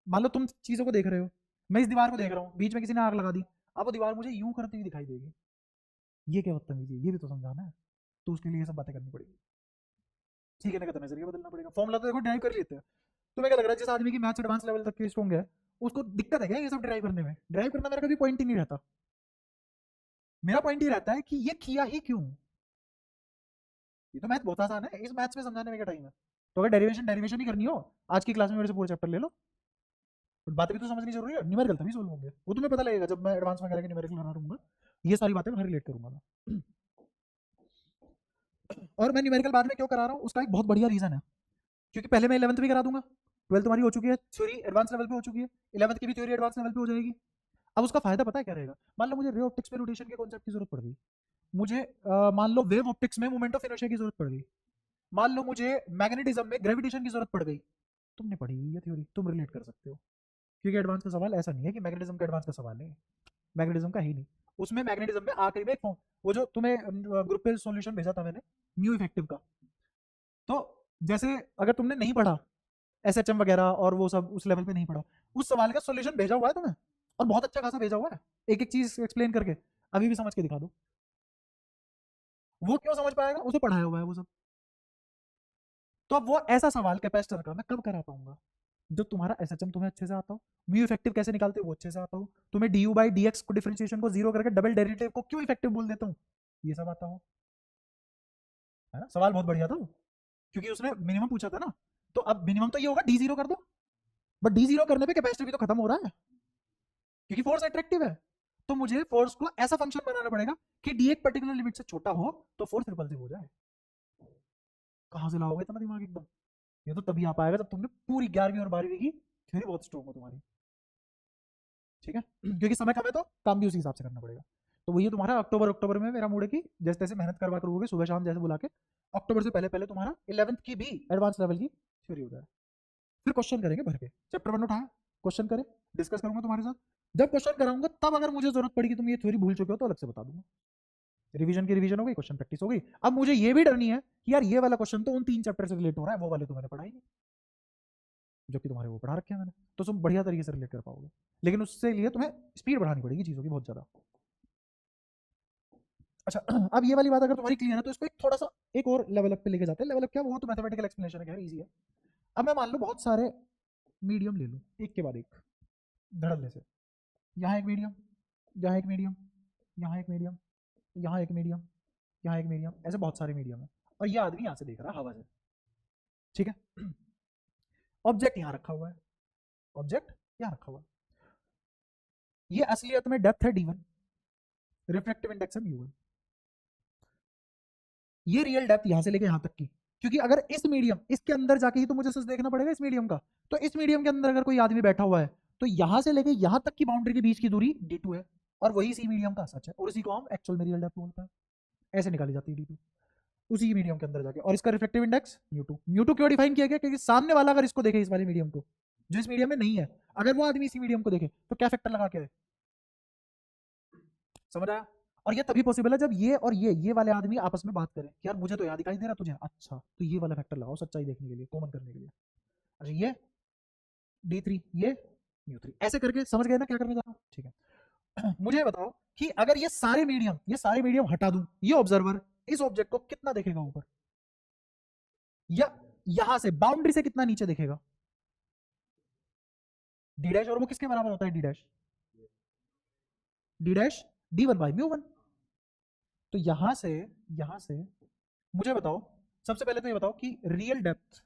मान लो तुम चीजों को देख रहे हो, मैं इस दीवार को देख रहा हूँ, बीच में किसी ने आग लगा दी, अब वो दीवार मुझे यूं करती हुई दिखाई देगी, ये क्या बदतमीजी है, ये भी तो समझाना है, तो उसके लिए ये सब बातें करनी पड़ेगी। ठीक है, का नजरिया बदलना पड़ेगा, फॉर्मूला तो देखो ड्राइव कर लेते हैं। तुम्हें क्या लग रहा है, जिस आदमी की मैथ्स एडवांस लेवल तक की स्ट्रॉन्ग है उसको दिक्कत है क्या ये सब ड्राइव करने में? ड्राइव करना मेरा कभी पॉइंट ही नहीं रहता, मेरा पॉइंट ही रहता है कि ये किया ही क्यों। ये तो मैथ बहुत आसान है, इस मैथ्स में समझाने में क्या टाइम है। तो अगर डेरिवेशन डेरिवेशन ही करनी हो आज की क्लास में मेरे से पूरा चैप्टर ले लो, बट बातें भी तो समझनी जरूरी है। न्यूमेरिकल तभी सोल्व होंगे, वो तुम्हें पता लगेगा जब मैं एडवांस में करके न्यूमेरिकल बना दूंगा, ये सारी बातें मैं रिलेट करूंगा मैं। और मैं न्यूमेरिकल बाद में क्यों करा रहा हूँ उसका एक बहुत बढ़िया रीजन है, क्योंकि पहले मैं 11th भी करा दूंगा, 12th तुम्हारी हो चुकी है, थ्योरी एडवांस लेवल पे हो चुकी है, 11th की भी थ्योरी एडवांस लेवल पे हो जाएगी। अब उसका फायदा पता है क्या रहेगा, मान लो मुझे रे ऑप्टिक्स में रोटेशन के कॉन्सेप्ट की जरूरत पड़ गई, मुझे मान लो वेव ऑप्टिक्स में मोमेंट ऑफ इनर्शिया की जरूरत पड़ गई, मान लो मुझे मैग्नेटिज्म में ग्रेविटेशन की जरूरत पड़ गई, तुमने पढ़ी ये थ्योरी, तुम रिलेट कर सकते हो। क्योंकि एडवांस का सवाल ऐसा नहीं है कि मैग्नेटिज्म का एडवांस का सवाल नहीं, मैग्नेटिज्म का ही नहीं, उसमें मैग्नेटिज्म में आखिरी में एक फॉर्म, वो जो तुम्हें ग्रुप पे सॉल्यूशन भेजा था मैंने म्यू इफेक्टिव का, तो जैसे अगर तुमने नहीं पढ़ा एसएचएम वगैरह और वो सब उस लेवल पे नहीं पढ़ा, उस सवाल का सॉल्यूशन भेजा हुआ है तुम्हें, और बहुत अच्छा खासा भेजा हुआ है, एक एक चीज एक्सप्लेन करके, अभी भी समझ के दिखा दो। वो क्यों समझ पाएगा, उसे पढ़ाया हुआ है वो सब। तो अब वो ऐसा सवाल कैपेसिटर का मैं कब करा पाऊंगा, जो तुम्हारा एसएचएम तुम्हें अच्छे से आता हो, म्यू इफेक्टिव कैसे निकालते हो वो अच्छे से आता हो, तुम्हें D you by D x को डिफरेंशिएशन को जीरो करके डबल डेरिवेटिव को क्यों इफेक्टिव बोल देता हूँ, ये सब आता हो। है ना, सवाल बहुत बढ़िया था वो, क्योंकि उसने मिनिमम पूछा था ना, तो अब मिनिमम तो ये होगा डी जीरो कर दो, बट डी जीरो करने पे कैपेसिटर भी तो खत्म हो रहा है, क्योंकि फोर्स अट्रैक्टिव है। तो मुझे फोर्स को ऐसा फंक्शन बनाना पड़ेगा कि डी एक पर्टिकुलर लिमिट से छोटा हो तो फोर्स रिपल्सिव हो जाए। कहां से लाओगे इतना दिमाग एकदम, ये तो तभी आ पाएगा जब तुमने पूरी 11वीं और 12वीं की थ्योरी बहुत स्ट्रॉन्ग हो तुम्हारी। ठीक है, क्योंकि समय कम है तो काम भी उसी हिसाब से करना पड़ेगा। तो वही तुम्हारा अक्टूबर अक्टूबर में मेरा मूड है कि जैसे तैसे मेहनत करवा करोगे सुबह शाम जैसे बुला के, अक्टूबर से पहले पहले तुम्हारा 11th की भी एडवांस लेवल की थ्योरी हो जाए। फिर क्वेश्चन करेंगे भर के, चैप्टर 1 उठाया, क्वेश्चन करें, डिस्कस करूंगा तुम्हारे साथ। जब क्वेश्चन कराऊंगा तब अगर मुझे जरूरत पड़ेगी तुम ये थ्योरी भूल चुके हो तो अलग से बता दूंगा। रिवीजन की रिवीजन हो गई, क्वेश्चन प्रैक्टिस हो गई। अब मुझे ये भी डर नहीं है कि यार ये वाला क्वेश्चन तो उन 3 चैप्टर से रिलेट हो रहा है, वो वाले तो मैंने पढ़ा ही नहीं, जबकि तुम्हारे वो पढ़ा रखे हैं मैंने, तो तुम बढ़िया तरीके से रिलेट कर पाओगे। लेकिन उससे लिए तुम्हें स्पीड बढ़ानी पड़ेगी चीज़ों की बहुत ज़्यादा। अच्छा अब ये वाली बात अगर तुम्हारी क्लियर है तो इसको एक थोड़ा सा एक और लेवल अप पे लेके जाते हैं। लेवल अप क्या, वो तो मैथमेटिकल एक्सप्लेनेशन है, खैर इजी है। अब मैं मान लो बहुत सारे मीडियम ले लूँ एक के बाद एक धड़ल्ले से, यहाँ एक मीडियम, यहाँ एक मीडियम, यहाँ एक मीडियम, यहाँ एक मीडियम, यहाँ एक मीडियम, ऐसे बहुत सारे मीडियम है, और ये आदमी यहाँ से देख रहा है हवा से, ठीक है। ऑब्जेक्ट यहाँ रखा हुआ है, ऑब्जेक्ट यहाँ रखा हुआ है, ये असलियत में डेप्थ है d1, रिफ्रैक्टिव इंडेक्स है μ1, ये रियल डेप्थ यहाँ से लेके यहाँ तक की, क्योंकि अगर इस मीडियम इसके अंदर जाके ही तो मुझे सच देखना पड़ेगा इस मीडियम का, तो इस मीडियम के अंदर अगर कोई आदमी बैठा हुआ है तो यहाँ से लेके यहाँ तक की बाउंड्री के बीच की दूरी d2 है, और वही सी मीडियम का सच है, और उसी को हम एक्चुअल में रियल डेप्थ बोलते हैं। ऐसे निकाली जाती है d2 उसी मीडियम के अंदर जाके, और इसका रिफ्लेक्टिव इंडेक्स μ2 क्यों डिफाइन किया गया, क्योंकि सामने वाला अगर इसको देखे इस वाले मीडियम को जो इस मीडियम में नहीं है, अगर वो आदमी इसी मीडियम को देखे तो क्या फैक्टर लगा के है, समझ आया। और ये तभी पॉसिबल है जब ये और ये वाले आदमी आपस में बात करें कि यार मुझे तो यहाँ दिखाई दे रहा तुझे, अच्छा तो ये वाला फैक्टर लगाओ सच्चाई देखने के लिए, कॉमन करने के लिए। अच्छा ये d3 ये μ3, ऐसे करके समझ गए ना क्या करने जा रहा हूँ, ठीक है। मुझे बताओ कि अगर ये सारे मीडियम हटा दूं, ये ऑब्जर्वर इस ऑब्जेक्ट को कितना देखेगा ऊपर, या यहां से बाउंड्री से कितना नीचे देखेगा, डी डैश, और वो किसके बराबर होता है डी डैश, d1 बाई μ1। तो यहां से मुझे बताओ, सबसे पहले तो ये बताओ कि रियल डेप्थ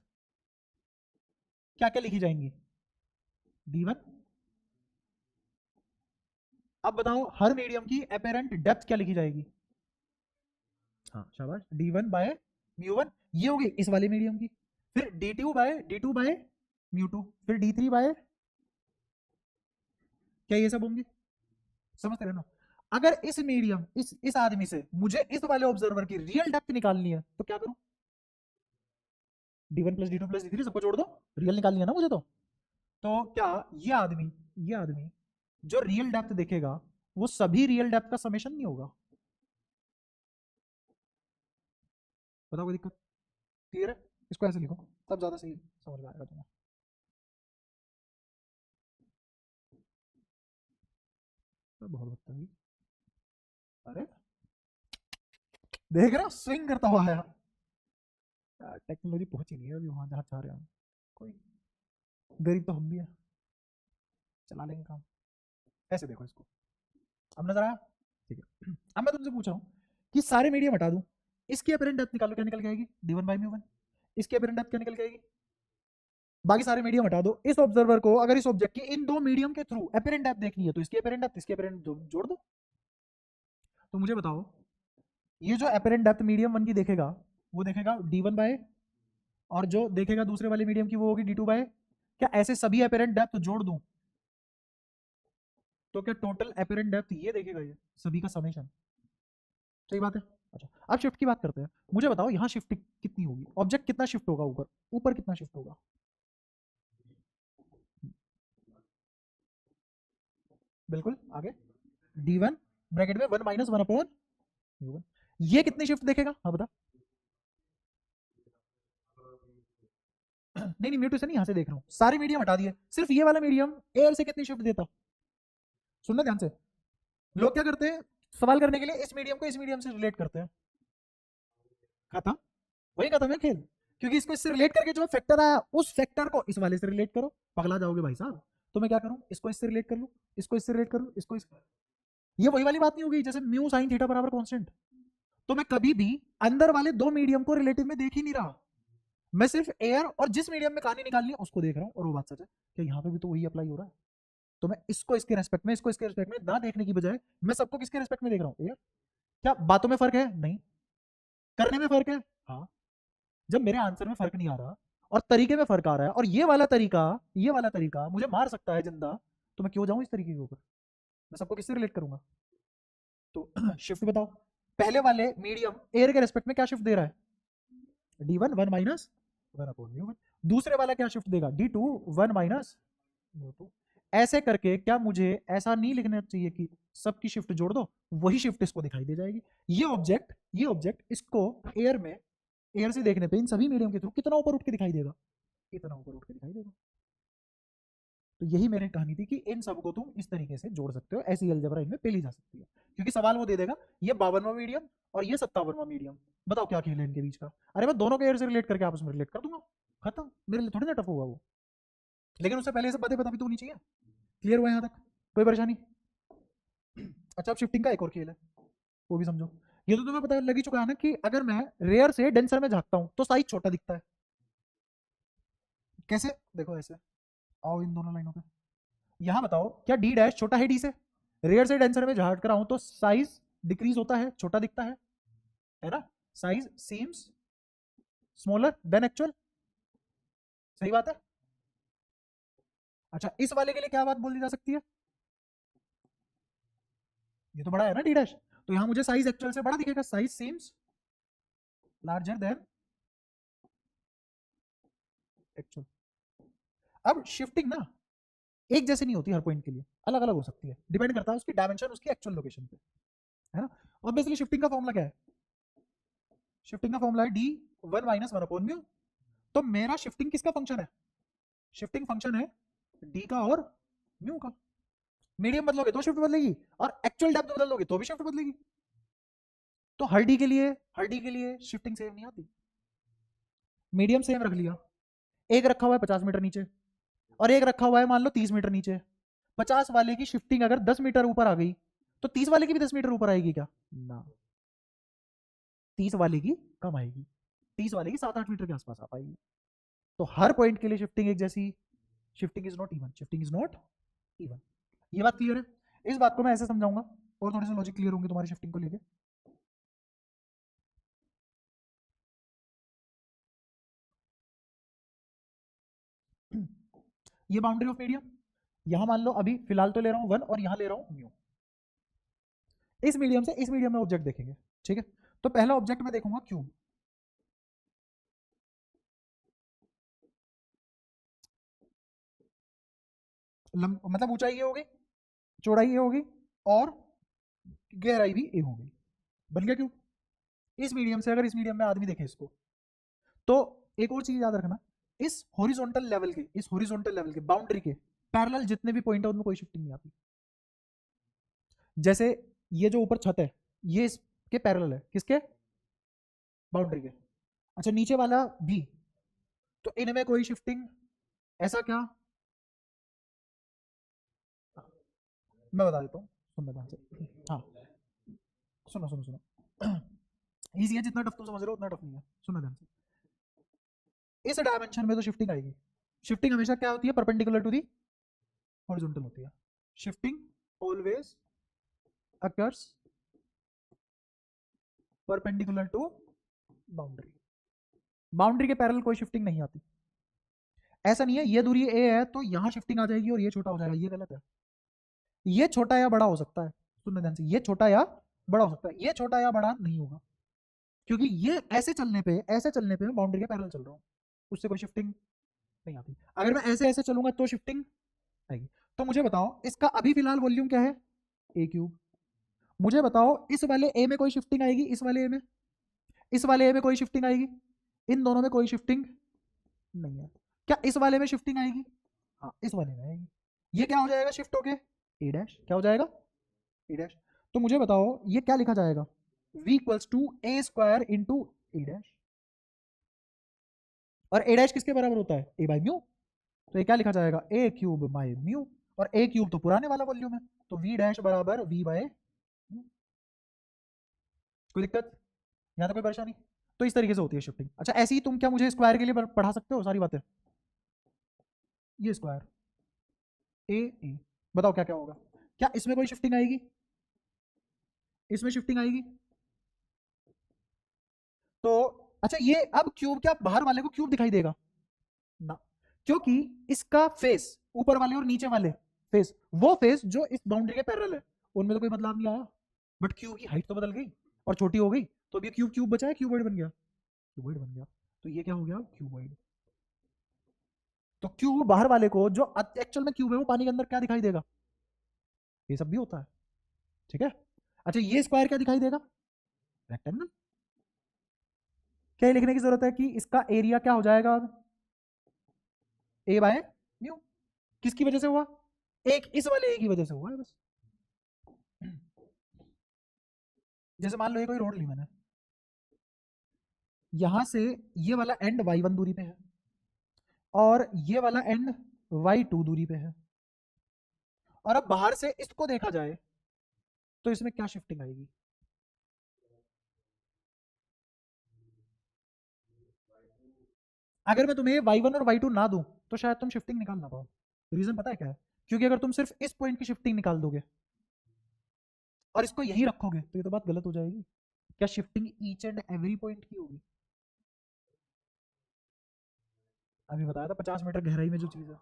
क्या क्या लिखी जाएंगी, d1। अब बताओ हर मीडियम की अपेरेंट डेप्थ क्या लिखी जाएगी, हाँ शाबाश, d1 बाय μ1, ये होगी इस वाले मीडियम की, फिर d2 बाय μ2, फिर d3 बाय, क्या ये सब होंगे, समझते रहे ना। अगर इस मीडियम इस आदमी से मुझे इस वाले ऑब्जर्वर की रियल डेप्थ निकालनी है तो क्या करूं, d1 plus d2 plus d3 सबको जोड़ दो, रियल निकालनी है ना मुझे तो क्या ये आदमी जो रियल डेप्थ देखेगा वो सभी रियल डेप्थ का समेशन नहीं होगा, बताओ कोई दिक्कत, क्लियर है। इसको ऐसे लिखो तब ज्यादा सही समझ में आएगा तुम्हें। तो बहुत बदतमीजी, अरे देख रहे हो स्विंग करता हुआ आया, टेक्नोलॉजी पहुंची नहीं है अभी वहां जहां चाह रहे हैं, कोई गरीब तो हम भी है, चला लेंगे काम। ऐसे देखो इसको, अब नजर आया, ठीक है। अब मैं तुमसे पूछ रहा हूँ कि सारे मीडियम हटा दूं, इसकी अपेरेंट डेप्थ निकालो, क्या निकल के आएगी, d1 बाई μ1, इसकी अपेरेंट डेप्थ क्या निकल के आएगी, बाकी सारे मीडियम हटा दो, इस ऑब्जर्वर को अगर इस ऑब्जेक्ट की इन दो मीडियम के थ्रू अपेरेंट डेप्थ देखनी है तो इसकी अपेरेंट डेप्थ इसकी अपेरेंट जोड़ दो। तो मुझे बताओ ये जो अपेरेंट डेप्थ मीडियम 1 की देखेगा वो देखेगा d1 बाय, और जो देखेगा दूसरे वाले मीडियम की वो होगी d2 बाय, क्या ऐसे सभी अपेरेंट डेप्थ जोड़ दूं तो क्या टोटल अपेरेंट डेप्थ ये देखेगा, ये सभी का समेशन, सही बात है। अच्छा अब शिफ्ट की बात करते हैं, मुझे बताओ यहाँ शिफ्ट कितनी होगी, ऑब्जेक्ट कितना शिफ्ट होगा ऊपर, ऊपर कितना शिफ्ट होगा, बिल्कुल आगे d1 ब्रैकेट में 1 माइनस 1 अपॉन μ1, ये कितनी शिफ्ट देखेगा, हाँ बता, नहीं म्यूटू से नहीं, यहां से देख रहा हूं, सारे मीडियम हटा दिए, सिर्फ ये वाला मीडियम एयर से कितनी शिफ्ट देता, सुनना ध्यान से। लोग क्या करते हैं सवाल करने के लिए इस मीडियम को इस मीडियम से रिलेट करते हैं, खत्म, वही खत्म है खेल, क्योंकि इसको इससे रिलेट करके जो फैक्टर आया उस फैक्टर को इस वाले से रिलेट करो, पगला जाओगे भाई साहब। तो मैं क्या करूं, इसको इससे रिलेट कर लूं, इसको इससे रिलेट कर लूं, इसको इस, ये वही वाली बात नहीं होगी जैसे म्यू साइन थीटा बराबर कांस्टेंट, तो मैं कभी भी अंदर वाले दो मीडियम को रिलेटिव में देख ही नहीं रहा, मैं सिर्फ एयर और जिस मीडियम में कहानी निकालनी है उसको देख रहा हूं, और वो बात सच है कि यहाँ पे भी तो वही अप्लाई हो रहा है, तो मैं इसको इसके रेस्पेक्ट में, इसको इसके रेस्पेक्ट में ना देखने की बजाय मैं सबको किसके रेस्पेक्ट में देख रहा हूँ, एयर। क्या बातों में फर्क है, नहीं, करने में फर्क है, हाँ, जब मेरे आंसर में फर्क नहीं आ रहा और तरीके में फर्क आ रहा है, और ये वाला तरीका मुझे मार सकता है जिंदा, तो मैं क्यों जाऊं इस तरीके के ऊपर, मैं सबको किससे रिलेट करूंगा। तो शिफ्ट बताओ, पहले वाले मीडियम एयर के रेस्पेक्ट में क्या शिफ्ट दे रहा है, d1 1 माइनस 1 अपॉन μ1, दूसरे वाला क्या शिफ्ट देगा, d2 1 माइनस μ2। ऐसे करके क्या मुझे ऐसा नहीं लिखना चाहिए कि सबकी शिफ्ट जोड़ दो वही शिफ्ट इसको दिखाई दे जाएगी, ये ऑब्जेक्ट इसको एयर में, एयर से देखने पे इन सभी मीडियम के थ्रू कितना ऊपर उठ के दिखाई देगा, इतना ऊपर उठ के दिखाई देगा, तो यही मेरी कहानी थी कि इन सबको तुम इस तरीके से जोड़ सकते हो, ऐसी अलजेब्रा इनमें पेली जा सकती है, क्योंकि सवाल वो दे देगा ये 52वां मीडियम और ये 57वां मीडियम, बताओ क्या खेल है इनके बीच का। अरे मैं दोनों के एयर से रिलेट करके आपस में रिलेट कर दूंगा, खत्म, मेरे लिए थोड़ी ना टफ होगा वो। लेकिन उससे पहले ये सब बातें पता भी तो होनी चाहिए। क्लियर हुआ यहाँ तक, कोई परेशानी? अच्छा, अब शिफ्टिंग का एक और खेल है, वो भी समझो। ये तो तुम्हें पता लग ही चुका है ना कि अगर मैं रेयर से डेंसर में झांकता हूं तो साइज छोटा दिखता है। कैसे? देखो ऐसे आओ इन दोनों लाइनों पे, यहां बताओ क्या डी डैश छोटा है डी से? रेयर से डेंसर में झांक रहा हूं तो साइज डिक्रीज होता है, छोटा दिखता है ना? Size seems smaller than actual, सही बात है। अच्छा, इस वाले के लिए क्या बात बोली जा सकती है? ये तो बड़ा है ना डी डैश, तो यहां मुझे साइज एक्चुअल से बड़ा दिखेगा, size seems larger than actual. अब शिफ्टिंग ना एक जैसी नहीं होती हर पॉइंट के लिए, अलग अलग हो सकती है, डिपेंड करता है उसकी डायमेंशन उसकी एक्चुअल लोकेशन पे, है ना? ऑब्वियसली शिफ्टिंग का फॉर्मूला क्या है? शिफ्टिंग का फॉर्मूला है D one minus one upon mu. तो मेरा शिफ्टिंग किसका फंक्शन है? शिफ्टिंग फंक्शन है डी का और म्यू का। मीडियम बदलोगे तो शिफ्ट बदलेगी, और एक्चुअल डेप्थ बदल दोगे तो भी शिफ्ट बदलेगी। तो हर डी के लिए शिफ्टिंग सेम नहीं आती। मीडियम सेम रख लिया, एक रखा हुआ है 50 मीटर नीचे और एक रखा हुआ है मान लो 30 मीटर नीचे। 50 वाले की शिफ्टिंग अगर 10 मीटर ऊपर आ गई तो 30 वाले की भी 10 मीटर ऊपर आएगी क्या? ना, 30 वाले की कम आएगी, 30 वाले की 7-8 मीटर के आसपास आ पाएगी। तो हर पॉइंट के लिए शिफ्टिंग एक जैसी, shifting is not even, shifting is not even. ये बात क्लियर है? इस बात को मैं ऐसे समझाऊंगा और थोड़े से लॉजिक क्लियर होंगे तुम्हारी शिफ्टिंग को लेके। ये बाउंड्री ऑफ मीडियम, यहां मान लो अभी फिलहाल तो ले रहा हूं 1 और यहां ले रहा हूं म्यू। इस मीडियम से इस मीडियम में ऑब्जेक्ट देखेंगे, ठीक है? तो पहला ऑब्जेक्ट मैं देखूंगा क्यूब, मतलब ऊंचाई ये होगी, चौड़ाई ये होगी, और गहराई भी ए हो गई, बन गया क्यूब। इस मीडियम से अगर इस मीडियम में आदमी देखे इसको, तो एक और चीज याद रखना, इस हॉरिजॉन्टल लेवल के, इस हॉरिजॉन्टल लेवल के बाउंड्री के पैरेलल जितने भी पॉइंट है उनमें कोई शिफ्टिंग नहीं आती। जैसे ये जो ऊपर छत है ये इसके पैरेलल है, किसके? बाउंड्री के। अच्छा, नीचे वाला भी, तो इनमें कोई शिफ्टिंग, ऐसा क्या? मैं बता देता हूँ, सुनना ध्यान से। हाँ, सुनो सुनो सुनो, इजी है, जितना टफ तुम समझ रहे हो उतना टफ नहीं है, सुनो ध्यान से। इस डायमेंशन में तो शिफ्टिंग आएगी, शिफ्टिंग हमेशा क्या होती है? परपेंडिकुलर टू दी हॉरिजॉन्टल होती है। Shifting always occurs perpendicular to boundary, boundary के पैरेलल कोई शिफ्टिंग नहीं आती। ऐसा नहीं है ये दूरी ए है तो यहां शिफ्टिंग आ जाएगी और ये छोटा हो जाएगा, ये गलत है। ये छोटा या बड़ा हो सकता है, सुनने ध्यान से, ये छोटा या बड़ा हो सकता है, ये छोटा या बड़ा नहीं होगा, क्योंकि ये ऐसे चलने पे मैं बाउंड्री के पैरेलल चल रहा हूँ, उससे कोई शिफ्टिंग नहीं आती। अगर मैं ऐसे ऐसे चलूंगा तो शिफ्टिंग आएगी। तो मुझे बताओ इसका अभी फिलहाल वॉल्यूम क्या है? ए क्यूब। मुझे बताओ इस वाले ए में कोई शिफ्टिंग आएगी, इस वाले ए में, इस वाले ए में कोई शिफ्टिंग आएगी? इन दोनों में कोई शिफ्टिंग नहीं है। क्या इस वाले में शिफ्टिंग आएगी? हाँ, इस वाले में आएगी। ये क्या हो जाएगा शिफ्ट होके? A dash. क्या हो जाएगा? A dash. तो मुझे बताओ ये क्या लिखा जाएगा? v equals to a square into a dash, और ए डैश किसके बराबर होता है? A by mu. तो ये क्या लिखा जाएगा? ए क्यूब बाई म्यू, और ए क्यूब तो पुराने वाला वॉल्यूम है, तो v डैश बराबर v बाय म्यू। कोई दिक्कत? यहाँ तक कोई परेशानी? तो इस तरीके से होती है शिफ्टिंग। अच्छा, ऐसे ही तुम क्या मुझे स्क्वायर के लिए पढ़ा सकते हो सारी बातें? ये स्क्वायर ए ए, बताओ क्या क्या होगा? क्या इसमें कोई शिफ्टिंग आएगी? इसमें शिफ्टिंग आएगी? तो अच्छा, ये अब क्यूब क्या बाहर वाले को क्यूब दिखाई देगा ना, क्योंकि इसका फेस, ऊपर वाले और नीचे वाले फेस, वो फेस जो इस बाउंड्री के पैरेलल है, उनमें तो कोई बदलाव नहीं आया, बट क्यूब की हाइट तो बदल गई और छोटी हो गई, तो अब ये क्यूब क्यूब बचा है, क्यूबॉइड बन गया, क्यूबॉइड बन गया। तो ये क्या हो गया? क्यूबॉइड। तो क्यूब बाहर वाले को जो एक्चुअल में क्यूब है वो पानी के अंदर क्या दिखाई देगा? ये सब भी होता है, ठीक है? अच्छा, ये स्क्वायर क्या दिखाई देगा? रेक्टेंगल। क्या ये लिखने की जरूरत है कि इसका एरिया क्या हो जाएगा? ए बाय म्यू। किसकी वजह से हुआ? एक इस वाले ए की वजह से हुआ है बस। जैसे मान लो ये कोई रोड ली मैंने, यहां से ये वाला एंड y1 दूरी पे है और ये वाला एंड y2 दूरी पे है, और अब बाहर से इसको देखा जाए तो इसमें क्या शिफ्टिंग आएगी? अगर मैं तुम्हें y1 और y2 ना दूं तो शायद तुम शिफ्टिंग निकाल ना पाओ। रीजन पता है क्या है? क्योंकि अगर तुम सिर्फ इस पॉइंट की शिफ्टिंग निकाल दोगे और इसको यहीं रखोगे तो ये तो बात गलत हो जाएगी। क्या shifting each and every point की होगी? अभी बताया था 50 मीटर गहराई में जो चीज है,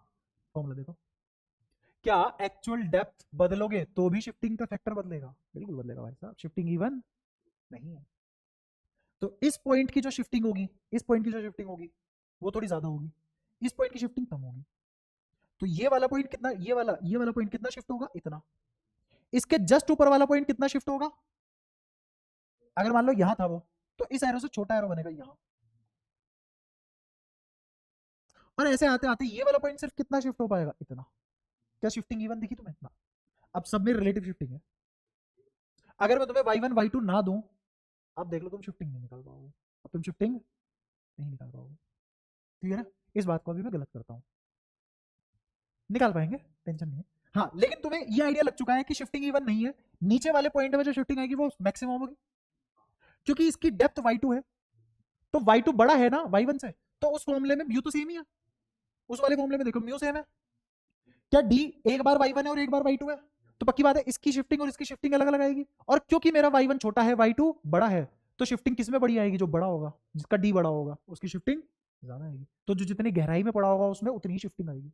फॉर्मूला देखो। क्या एक्चुअल डेप्थ बदलोगे तो भी शिफ्टिंग का फैक्टर बदलेगा? बिल्कुल बदलेगा भाई साहब, शिफ्टिंग इवन नहीं है। तो इस पॉइंट की जो शिफ्टिंग होगी, इस पॉइंट की जो शिफ्टिंग होगी वो थोड़ी ज्यादा होगी, इस पॉइंट की शिफ्टिंग कम होगी। तो ये वाला पॉइंट कितना, ये वाला पॉइंट कितना शिफ्ट होगा? इतना। इसके जस्ट ऊपर वाला पॉइंट कितना शिफ्ट होगा? अगर मान लो यहां था वो, तो इस एरो से छोटा एरो बनेगा यहां, और ऐसे आते आते ये वाला पॉइंट सिर्फ कितना शिफ्ट हो पाएगा? इतना। क्या शिफ्टिंग इवन दिखी तुम्हें? इतना। अब सब में रिलेटिव शिफ्टिंग है। अगर मैं तुम्हें y1 y2 ना दूं, अब देख लो तुम शिफ्टिंग नहीं निकाल पाओगे, अब तुम शिफ्टिंग नहीं निकाल पाओगे। ठीक है ना? इस बात को अभी मैं गलत करता हूं, निकाल पाएंगे, टेंशन नहीं है। हाँ, लेकिन तुम्हें ये आइडिया लग चुका है कि शिफ्टिंग इवन नहीं है, नीचे वाले पॉइंट में जो शिफ्टिंग आएगी वो मैक्सिमम होगी, क्योंकि इसकी डेप्थ y2 है, तो y2 बड़ा है ना y1 से, तो उस फॉर्मूले में म्यू तो सेम ही है, उस वाले फॉर्मूले में देखो म्यू सेम है। क्या d एक बार y1 है और एक बार y2 है? तो पक्की बात है इसकी शिफ्टिंग और इसकी शिफ्टिंग अलग अलग आएगी, और क्योंकि मेरा y1 छोटा है y2 बड़ा है, तो शिफ्टिंग किस में बड़ी आएगी? जो बड़ा होगा, जिसका d बड़ा होगा उसकी शिफ्टिंग ज्यादा आएगी। तो जो जितनी गहराई में पड़ा होगा उसमें उतनी ही शिफ्टिंग आएगी,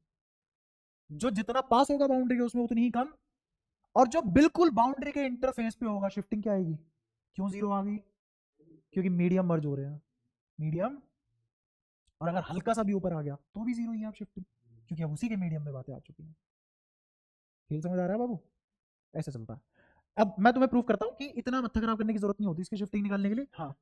जो जितना पास होगा बाउंड्री के उसमें उतनी ही कम, और जो बिल्कुल बाउंड्री के इंटरफेस पे होगा शिफ्टिंग क्या आएगी? क्यों जीरो आ गई? क्योंकि मीडियम मर्ज हो रहे हैं, मीडियम, और अगर हल्का सा भी ऊपर आ गया तो भी जीरो ही है आप शिफ्टिंग, क्योंकि अब उसी के मीडियम में बातें आ चुकी हैं। खेल समझ आ रहा है बाबू? ऐसा चलता है। अब मैं तुम्हें प्रूव करता हूं कि इतना मत्था खराब करने की जरूरत नहीं होती इसकी शिफ्टिंग निकालने के लिए। हाँ,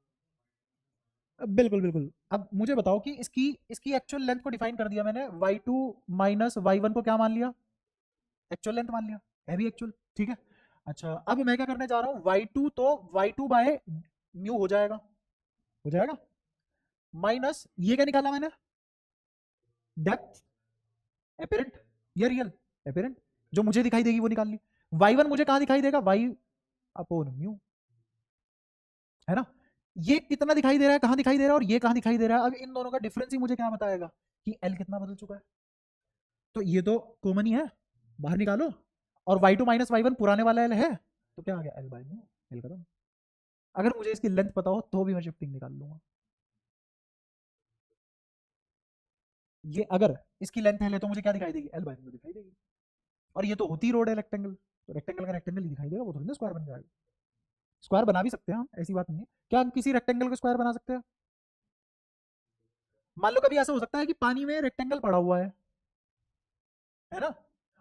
बिल्कुल बिल्कुल। अब मुझे बताओ कि इसकी इसकी एक्चुअल लेंथ को डिफाइन कर दिया मैंने, y2 माइनस y1 को क्या मान लिया? एक्चुअल लेंथ मान लिया, है भी एक्चुअल, ठीक है। अच्छा, अब मैं क्या करने जा रहा हूँ, y2 तो y2 बाय म्यू हो जाएगा, माइनस ये क्या निकाला मैंने? डेप्थ, एपेरेंट या रियल? एपेरेंट, जो मुझे दिखाई देगी वो निकाल ली। y1 मुझे कहां दिखाई देगा? y अपॉन म्यू, है ना? ये कितना दिखाई दे रहा है, कहां दिखाई दे रहा है, और ये कहां दिखाई दे रहा है? अब इन दोनों का डिफरेंस ही मुझे क्या बताएगा कि l कितना बदल चुका है। तो ये तो कॉमन ही है, बाहर निकालो, और y2 माइनस y1 पुराने वाला l है, तो क्या आ गया? l बाय म्यू, l खत्म। अगर मुझे इसकी लेंथ पता हो तो भी मैं शिफ्टिंग निकाल लूंगा। ये अगर इसकी लेंथ है तो मुझे क्या दिखाई देगी? l बाय म्यू दिखाई देगी, और ये तो होती रोड है रेक्टेंगल, तो रेक्टेंगल का रेक्टेंगल ही दिखाई देगा, वो थोड़ी ना स्क्वायर बन जाएगा। स्क्वायर बना भी सकते हैं हम, ऐसी बात नहीं है। क्या हम किसी रेक्टेंगल को स्क्वायर बना सकते हैं? मान लो कभी ऐसा हो सकता है कि पानी में रेक्टेंगल पड़ा हुआ है ना,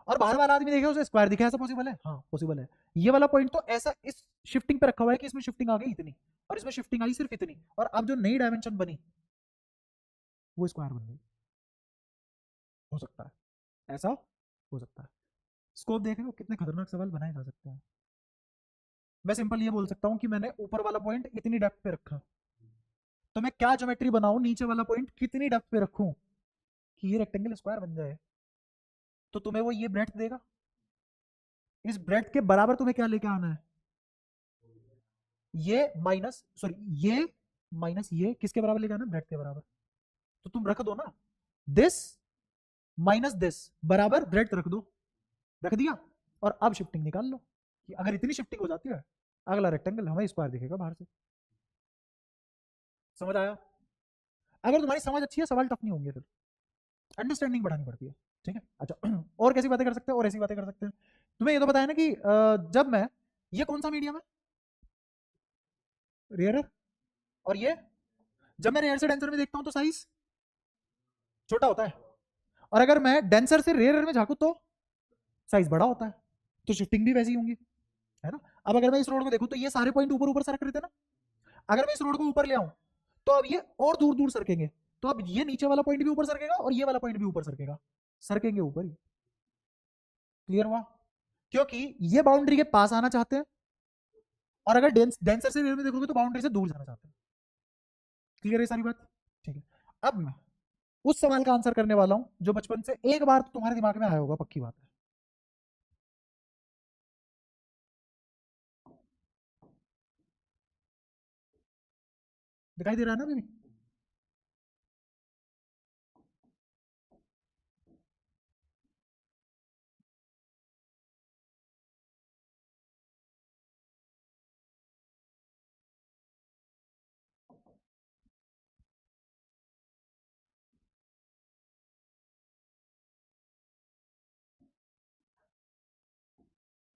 और बाहर वाला आदमी देखे उसे स्क्वायर दिखे, ऐसा पॉसिबल है? हाँ पॉसिबल है। ये वाला पॉइंट तो ऐसा इस शिफ्टिंग पे रखा हुआ है कि इसमें शिफ्टिंग आ गई इतनी, और इसमें शिफ्टिंग आई सिर्फ इतनी, और अब जो नई डायमेंशन बनी वो स्क्वायर बन गई। हो सकता है, ऐसा हो सकता है। स्कोप देख रहे हो कितने खतरनाक सवाल बनाए जा सकते हैं। मैं सिंपल ये बोल सकता हूँ कि मैंने ऊपर वाला पॉइंट इतनी डेप्थ पे रखा, तो मैं क्या ज्योमेट्री बनाऊं नीचे वाला पॉइंट कितनी डेप्थ पे रखूं कि ये रेक्टेंगल स्क्वायर बन जाए, तो तुम्हें वो ये ब्रेड्थ देगा। इस ब्रेड्थ के बराबर तुम्हें क्या लेके आना है? ये माइनस, सॉरी ये माइनस ये किसके बराबर लेके आना है? ब्रेड्थ के बराबर। तो तुम रख दो ना, दिस माइनस दिस बराबर ब्रेड्थ रख दो, रख दिया, और अब शिफ्टिंग निकाल लो कि अगर इतनी शिफ्टिंग हो जाती है अगला रेक्टेंगल हमें स्क्वायर दिखेगा बाहर से। समझ आया? अगर तुम्हारी समझ अच्छी है सवाल टफ नहीं होंगे, फिर अंडरस्टैंडिंग बढ़ानी पड़ती है। ठीक है, अच्छा और कैसी बातें कर सकते हैं, और ऐसी बातें कर सकते हैं। तुम्हें ये तो बताया ना कि जब मैं, ये कौन सा मीडियम है? रेयर, और ये जब मैं रेयर से डेंसर में देखता हूं तो साइज छोटा होता है, और अगर मैं डेंसर से रेयर में झांकू तो साइज बड़ा होता है, तो शिफ्टिंग भी वैसी होंगी, है ना? अब अगर मैं इस रोड को देखूं तो ये सारे पॉइंट ऊपर ऊपर सरक रहे थे ना, अगर मैं इस रोड को ऊपर ले आऊं तो अब ये और दूर दूर सरकेंगे, तो अब ये नीचे वाला पॉइंट भी ऊपर सरकेगा और ये वाला पॉइंट भी ऊपर सरकेगा, सरकेंगे ऊपर ही। क्लियर हुआ? क्योंकि ये बाउंड्री के पास आना चाहते हैं, और अगर डेंसर से रियल में देखोगे तो बाउंड्री से दूर जाना चाहते हैं। क्लियर है सारी बात? ठीक है। अब मैं उस सवाल का आंसर करने वाला हूं जो बचपन से एक बार तो तुम्हारे दिमाग में आया होगा, पक्की बात है। दिखाई दे रहा है ना अभी?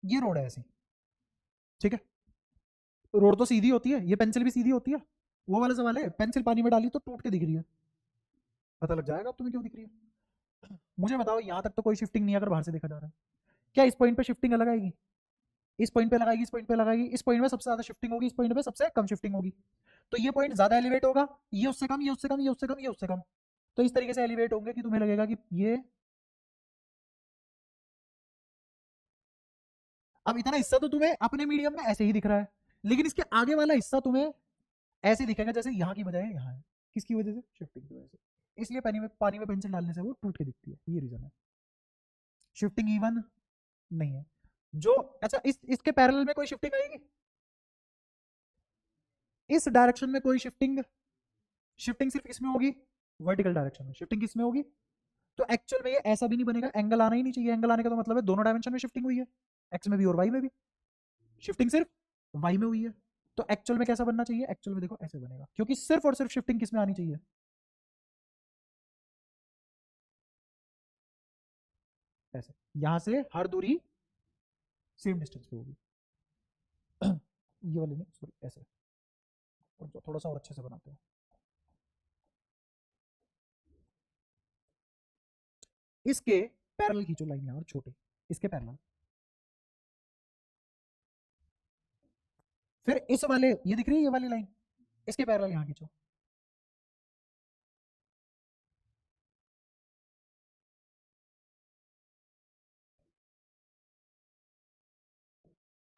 ये रोड है ऐसी, ठीक है? रोड तो सीधी होती है, ये पेंसिल भी सीधी होती है। वो वाला सवाल है, पेंसिल पानी में डाली तो टूट के दिख रही है। पता लग जाएगा अब तुम्हें क्यों दिख रही है। मुझे बताओ, यहां तक तो कोई शिफ्टिंग नहीं है अगर बाहर से देखा जा रहा है। क्या इस पॉइंट पे शिफ्टिंग अलग आएगी? इस पॉइंट पे लगाएगी, इस पॉइंट पे लगाएगी, इस पॉइंट में सबसे ज्यादा शिफ्टिंग होगी, इस पॉइंट पे सबसे कम शिफ्टिंग होगी। तो ये पॉइंट ज्यादा एलिवेट होगा, ये उससे कम, ये उससे कम, ये उससे कम, ये उससे कम। तो इस तरीके से एलिवेट होंगे कि तुम्हें लगेगा कि ये, अब इतना हिस्सा तो तुम्हें अपने मीडियम में ऐसे ही दिख रहा है, लेकिन इसके आगे वाला हिस्सा तुम्हें ऐसे दिखेगा जैसे यहाँ की बजाय यहाँ है। किसकी वजह से? शिफ्टिंग की वजह से। इसलिए पानी में पेंसिल डालने से वो टूट के दिखती है, ये रीजन है। शिफ्टिंग इवन नहीं है। जो अच्छा, इसके पैरेलल में कोई शिफ्टिंग आएगी? इस डायरेक्शन में कोई शिफ्टिंग, शिफ्टिंग सिर्फ इसमें होगी, वर्टिकल डायरेक्शन में। शिफ्टिंग किसमें होगी? तो एक्चुअल में ये ऐसा भी नहीं बनेगा, एंगल आना ही नहीं चाहिए। एंगल आने का तो मतलब है दोनों डायमेंशन में शिफ्टिंग हुई है, एक्स में भी और वाई में भी। शिफ्टिंग सिर्फ वाई में हुई है। तो एक्चुअल में कैसा बनना चाहिए? एक्चुअल में देखो ऐसे बनेगा, क्योंकि सिर्फ और सिर्फ शिफ्टिंग किस में आनी चाहिए? ऐसे। यहां से हर दूरी सेम डिस्टेंस पे होगी। ये वाली नहीं, सॉरी, ऐसे। और थोड़ा सा और अच्छे से बनाते हैं। इसके पैरेलल खींचो लाइन यहां, और छोटे इसके पैरेलल। फिर इस वाले, ये दिख रही है ये वाली लाइन, इसके पैरेलल यहां खींचो।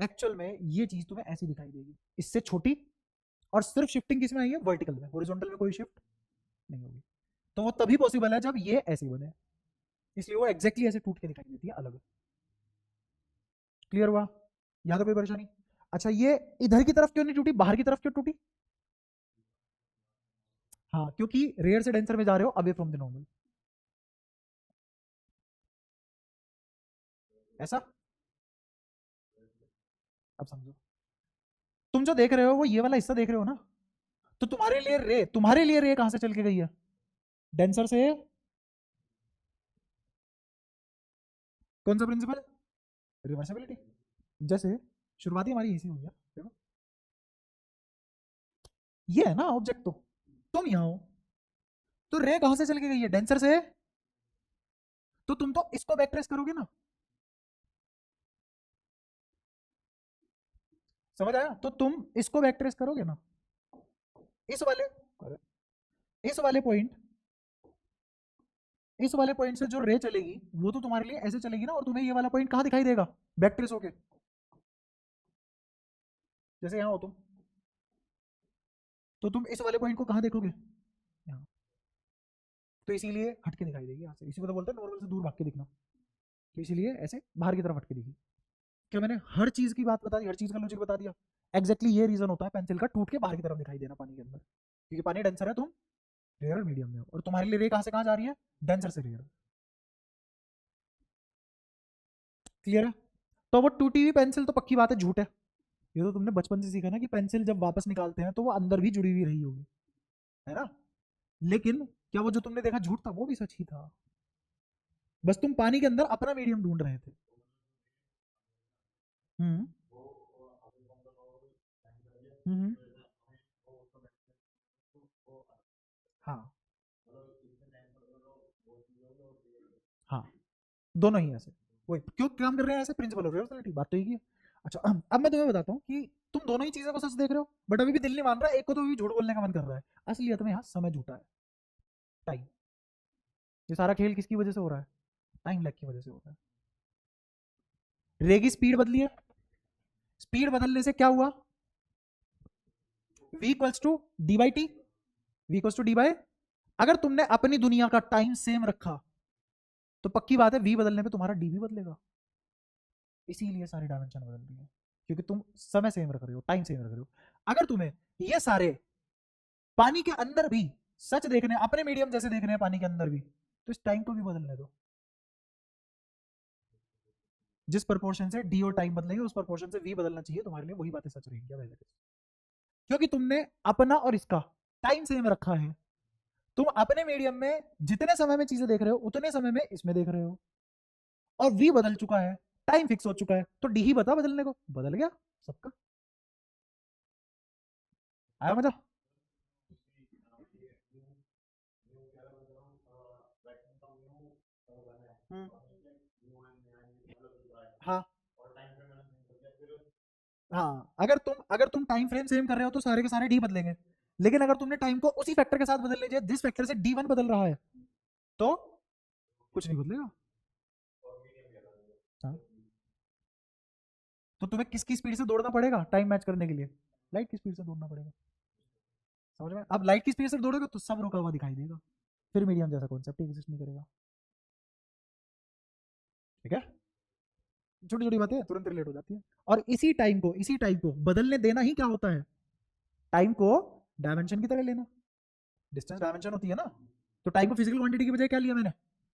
एक्चुअल में ये चीज तुम्हें ऐसी दिखाई देगी, इससे छोटी, और सिर्फ शिफ्टिंग किसमें आई है? वर्टिकल में। हॉरिजॉन्टल में कोई शिफ्ट नहीं होगी। तो वो तभी पॉसिबल है जब ये ऐसे बने, इसलिए वो एग्जैक्टली ऐसे टूट के दिखाई देती है अलग। क्लियर हुआ? यहां तो कोई परेशानी? अच्छा, ये इधर की तरफ क्यों नहीं टूटी, बाहर की तरफ क्यों टूटी? हाँ, क्योंकि रेयर से डेंसर में जा रहे हो, अवे फ्रॉम द नॉर्मल। ऐसा? अब समझो, तुम जो देख रहे हो वो ये वाला हिस्सा देख रहे हो ना? तो तुम्हारे लिए रे कहां से चल के गई है? डेंसर से। कौन सा प्रिंसिपल? रिवर्सिबिलिटी। जैसे शुरुआती हमारी इसी हुई है, देखो ये है ना ऑब्जेक्ट, तो तुम यहाँ हो, तो रे कहां से चल के गई है? डेंसर से। तो तुम तो इसको बैक ट्रेस करोगे ना, समझ आया? तो तुम इसको बैक ट्रेस करोगे ना, इस वाले, इस वाले पॉइंट, इस वाले पॉइंट से जो रे चलेगी वो तो तुम्हारे लिए ऐसे चलेगी ना, और तुम्हें ये वाला पॉइंट कहां दिखाई देगा? बैक ट्रेस होके, जैसे यहाँ हो तुम, तो तुम इस वाले पॉइंट को कहां देखोगे? यहाँ। तो इसीलिए हटके दिखाई देगी यहाँ से, इसी को तो बोलते हैं नॉर्मल से दूर भाग के दिखना। तो इसीलिए ऐसे बाहर की तरफ हटके दिखी। क्या मैंने हर चीज की बात बता दी, हर चीज का लॉजिक बता दिया? एग्जैक्टली ये रीजन होता है पेंसिल का टूट के बाहर की तरफ दिखाई देना पानी के अंदर, क्योंकि पानी डेंसर है, तुम रेयर मीडियम में हो, और तुम्हारे लिए रे कहां से कहां जा रही है? डेंसर से रेयर। क्लियर है? तो वो टूटी हुई पेंसिल तो पक्की बात है झूठ है। ये तो तुमने बचपन से सीखा ना कि पेंसिल जब वापस निकालते हैं तो वो अंदर भी जुड़ी हुई रही होगी, है ना? लेकिन क्या वो जो तुमने देखा झूठ था? वो भी सच ही था। बस तुम पानी के अंदर अपना मीडियम ढूंढ रहे थे। हम्म। हम्म। हाँ। हाँ, दोनों ही ऐसे। वही क्यों काम कर रहे हैं ऐसे? प्रिंसिपल ऑफ रिवर्सिबिलिटी, बात तो एक ही है। अच्छा, अब मैं तुम्हें बताता हूँ कि तुम दोनों ही चीजों को सच देख रहे हो, बट अभी भी दिल नहीं मान रहा, एक को तो अभी झूठ बोलने का मन कर रहा है। असलियत में यहाँ समय झूठा है, टाइम। ये सारा खेल किसकी वजह से हो रहा है? टाइम लैग की वजह से हो रहा है। रे की स्पीड बदली है, स्पीड बदलने से क्या हुआ, v equals to d by t, v equals to d by, अगर तुमने अपनी दुनिया का टाइम सेम रखा तो पक्की बात है v बदलने पे तुम्हारा डी भी बदलेगा, इसीलिए सारी डायमेंशन बदल रही है, क्योंकि तुम समय सेम रख रहे हो, टाइम सेम रख रहे हो। अगर तुम्हें ये सारे पानी के अंदर भी सच देखने, अपने मीडियम जैसे देखने हैं पानी के अंदर भी, तो इस टाइम को भी बदलने दो, जिस प्रपोर्शन से डी और टाइम बदलेंगे उस प्रपोर्शन से वी बदलना चाहिए, तुम्हारे लिए वही बातें सच रहेंगी, क्योंकि तुमने अपना और इसका टाइम सेम रखा है। तुम अपने मीडियम में जितने समय में चीजें देख रहे हो उतने समय में इसमें देख रहे हो, और वी बदल चुका है, टाइम फिक्स हो चुका है, तो डी ही बता बदलने को, बदल गया सबका। आया मजा? हम्म, हाँ हाँ, अगर तुम टाइम फ्रेम सेम कर रहे हो तो सारे के सारे डी बदलेंगे, लेकिन अगर तुमने टाइम को उसी फैक्टर के साथ बदल लीजिए जिस फैक्टर से डी वन बदल रहा है, तो कुछ नहीं बदलेगा। हाँ, तो तुम्हें किसकी स्पीड से दौड़ना पड़ेगा टाइम मैच करने के लिए, लाइट की स्पीड से दौड़ना पड़ेगा, समझ में? अब लाइट की स्पीड से दौड़ोगे तो सब रुका हुआ दिखाई देगा, फिर मीडियम जैसा कॉन्सेप्ट एग्जिस्ट नहीं करेगा, ठीक है? छोटी छोटी बातें तुरंत रिलेट हो जाती है। और इसी टाइम को बदलने देना ही क्या होता है, टाइम को डायमेंशन की तरह लेना, डिस्टेंस डायमेंशन होती है ना, तो टाइम को फिजिकल क्वांटिटी की बजाय क्या लिया मैंने,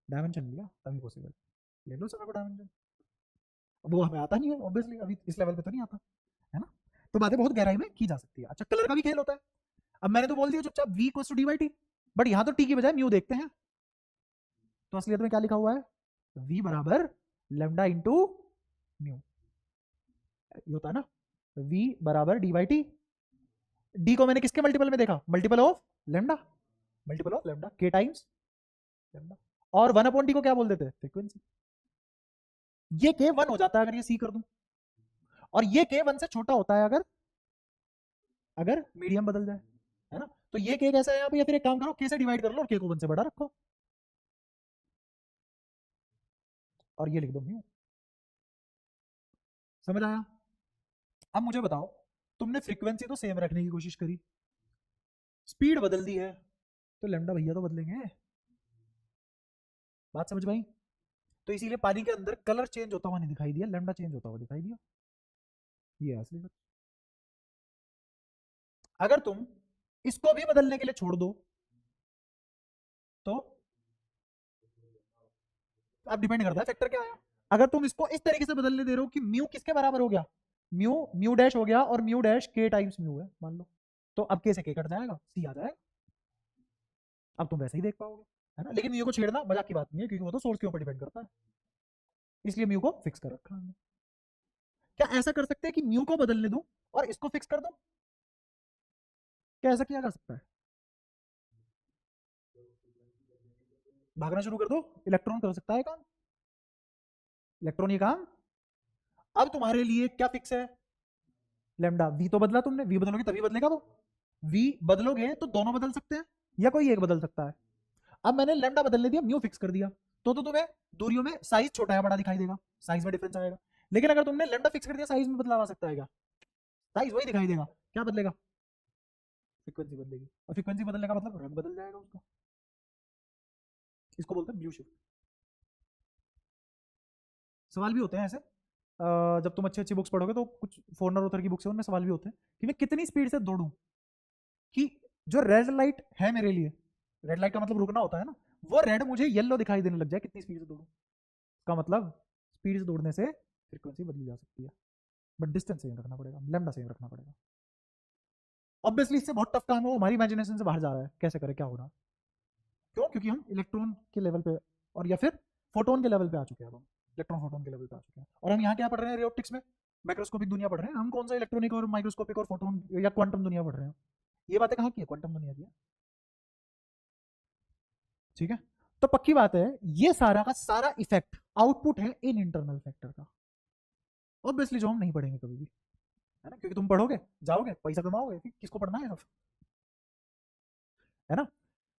डायमेंशन लिया, तभी पॉसिबल, ले लो समय को डायमेंशन। वो हमें आता नहीं है ऑब्वियसली, अभी इस लेवल पे तो नहीं आता है ना, तो बातें बहुत गहराई में की जा सकती है। अच्छा, कलर का भी खेल होता है, अब मैंने तो बोल दिया चुपचाप v equals to d by t, but यहाँ तो टी की बजाय म्यू देखते हैं, तो असलियत में क्या लिखा हुआ है, v बराबर लेमडा इंटू म्यू, ये होता है ना, v बराबर डी बाई टी, डी को मैंने किसके मल्टीपल में देखा, multiple of lambda, multiple of lambda के टाइम्स लेमडा, और वन अपॉन टी को क्या बोल देते हैं, फ्रीक्वेंसी। ये के वन हो जाता है अगर ये सी कर दूं, और ये के वन से छोटा होता है अगर अगर मीडियम बदल जाए, है ना, तो ये के कैसा है यहाँ पे, या फिर एक काम करो के से डिवाइड कर लो और के को वन से बड़ा रखो, और ये लिख दो म्यू, समझ आया? अब मुझे बताओ, तुमने फ्रीक्वेंसी तो सेम रखने की कोशिश करी, स्पीड बदल दी है, तो लेमडा भैया तो बदलेंगे, बात समझ में आई? तो इसीलिए पानी के अंदर कलर चेंज होता हुआ नहीं दिखाई दिया, लेमडा चेंज होता हुआ दिखाई दिया, ये असली बात। अगर तुम इसको भी बदलने के लिए छोड़ दो, तो अब डिपेंड करता है फैक्टर क्या आया। अगर तुम इसको इस तरीके से बदलने दे रहे हो कि म्यू किसके बराबर हो गया, म्यू म्यू डैश हो गया, और म्यू डैश के टाइम्स म्यू है मान लो, तो अब के से के कट जाएगा, सी आ जाएगा, अब तुम वैसे ही देख पाओगे, है ना? लेकिन म्यू को छेड़ना मजाक की बात नहीं है, क्योंकि वो तो सोर्स के ऊपर डिपेंड करता है, इसलिए म्यू को फिक्स कर रखा हमने। क्या ऐसा कर सकते हैं कि म्यू को बदलने दूं और इसको फिक्स कर दूं? क्या ऐसा किया जा सकता है? भागना शुरू कर दो, इलेक्ट्रॉन कर सकता है काम, इलेक्ट्रॉन ये काम। अब तुम्हारे लिए क्या फिक्स है, लेमडा, वी तो बदला तुमने, वी बदलोगे तभी बदलेगा वो, वी बदलोगे तो दोनों बदल सकते हैं या कोई एक बदल सकता है। अब मैंने लेमडा बदलने दिया, म्यू फिक्स कर दिया, तो तुम्हें दूरियों में साइज छोटा या बड़ा दिखाई देगा, साइज में डिफरेंस आएगा। लेकिन अगर तुमने लेमडा फिक्स कर दिया, साइज में बदलाव आ सकता है क्या, साइज वही दिखाई देगा, क्या बदलेगा, फ्रीक्वेंसी बदलेगी, और फ्रीक्वेंसी बदलने का मतलब रंग बदल जाएगा उसका, इसको बोलते हैं ब्लू शिफ्ट। सवाल भी होते हैं ऐसे, जब तुम अच्छी अच्छी बुक्स पढ़ोगे तो कुछ फॉरनर ऑथर की बुक्स है, उनमें सवाल भी होते हैं कि मैं कितनी स्पीड से दौड़ूं कि जो रेड लाइट है मेरे लिए, रेड लाइट का मतलब रुकना होता है ना, वो रेड मुझे येलो दिखाई देने लग जाए, कितनी स्पीड से दौड़ूं, इसका मतलब स्पीड से दौड़ने से फ्रीक्वेंसी बदली जा सकती है, बट डिस्टेंस सेम रखना पड़ेगा, लेमडा सेम रखना पड़ेगा। ऑब्वियसली इससे बहुत टफ काम है, वो हमारी इमेजिनेशन से बाहर जा रहा है, कैसे करें क्या होना, क्यों, क्योंकि हम इलेक्ट्रॉन के लेवल पे और या फिर फोटोन के लेवल पे आ चुके हैं, अब हम इलेक्ट्रॉन फोटोन के लेवल पे आ चुके हैं, और हम यहाँ क्या पढ़ रहे हैं, रे ऑप्टिक्स में माइक्रोस्कोपिक दुनिया पढ़ रहे हैं, हम कौन सा इलेक्ट्रॉनिक और माइक्रोस्कोपिक और फोटोन या क्वांटम दुनिया पढ़ रहे हैं, ये बातें कहाँ की है, क्वांटम दुनिया की है, ठीक है? तो पक्की बात है, ये सारा का सारा इफेक्ट आउटपुट है इन इंटरनल फैक्टर का, ऑब्वियसली जो हम नहीं पढ़ेंगे कभी भी, है ना, क्योंकि तुम पढ़ोगे जाओगे पैसा कमाओगे, किसको पढ़ना है सब, है ना?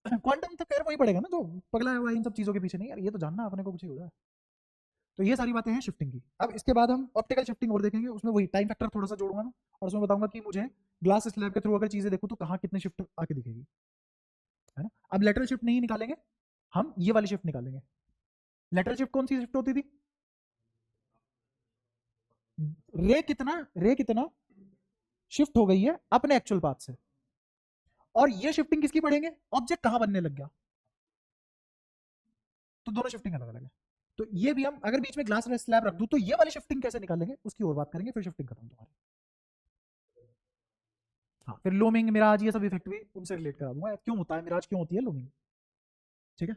क्वांटम तो खैर वही पड़ेगा ना जो पगला हुआ इन सब चीजों के पीछे, नहीं यार ये तो जानना अपने को कुछ ही होता है, तो ये सारी बातें हैं शिफ्टिंग की। अब इसके बाद हम ऑप्टिकल शिफ्टिंग और देखेंगे, उसमें वही टाइम फैक्टर थोड़ा सा जोड़ूंगा मैं, और उसमें बताऊंगा कि मुझे ग्लास स्लैब के थ्रू अगर चीजें देखूं तो कहाँ कितनी शिफ्ट आके दिखेगी, है ना। अब लेटरल शिफ्ट नहीं निकालेंगे, हम ये वाली शिफ्ट निकालेंगे। लेटरल शिफ्ट कौन सी शिफ्ट होती थी? रे कितना शिफ्ट हो गई है अपने एक्चुअल पाथ से, और ये शिफ्टिंग किसकी पढ़ेंगे? ऑब्जेक्ट कहां बनने लग गया, तो दोनों शिफ्टिंग अलग अलग है। तो ये भी हम अगर बीच में ग्लास स्लैब रख दूं तो ये वाली शिफ्टिंग कैसे निकालेंगे उसकी और बात करेंगे, फिर शिफ्टिंग खत्म तुम्हारी। हाँ, फिर लूमिंग, मिराज, ये सब इफेक्ट भी उनसे रिलेट करा दूंगा, क्यों होता है मिराज, क्यों होती है लूमिंग, ठीक है।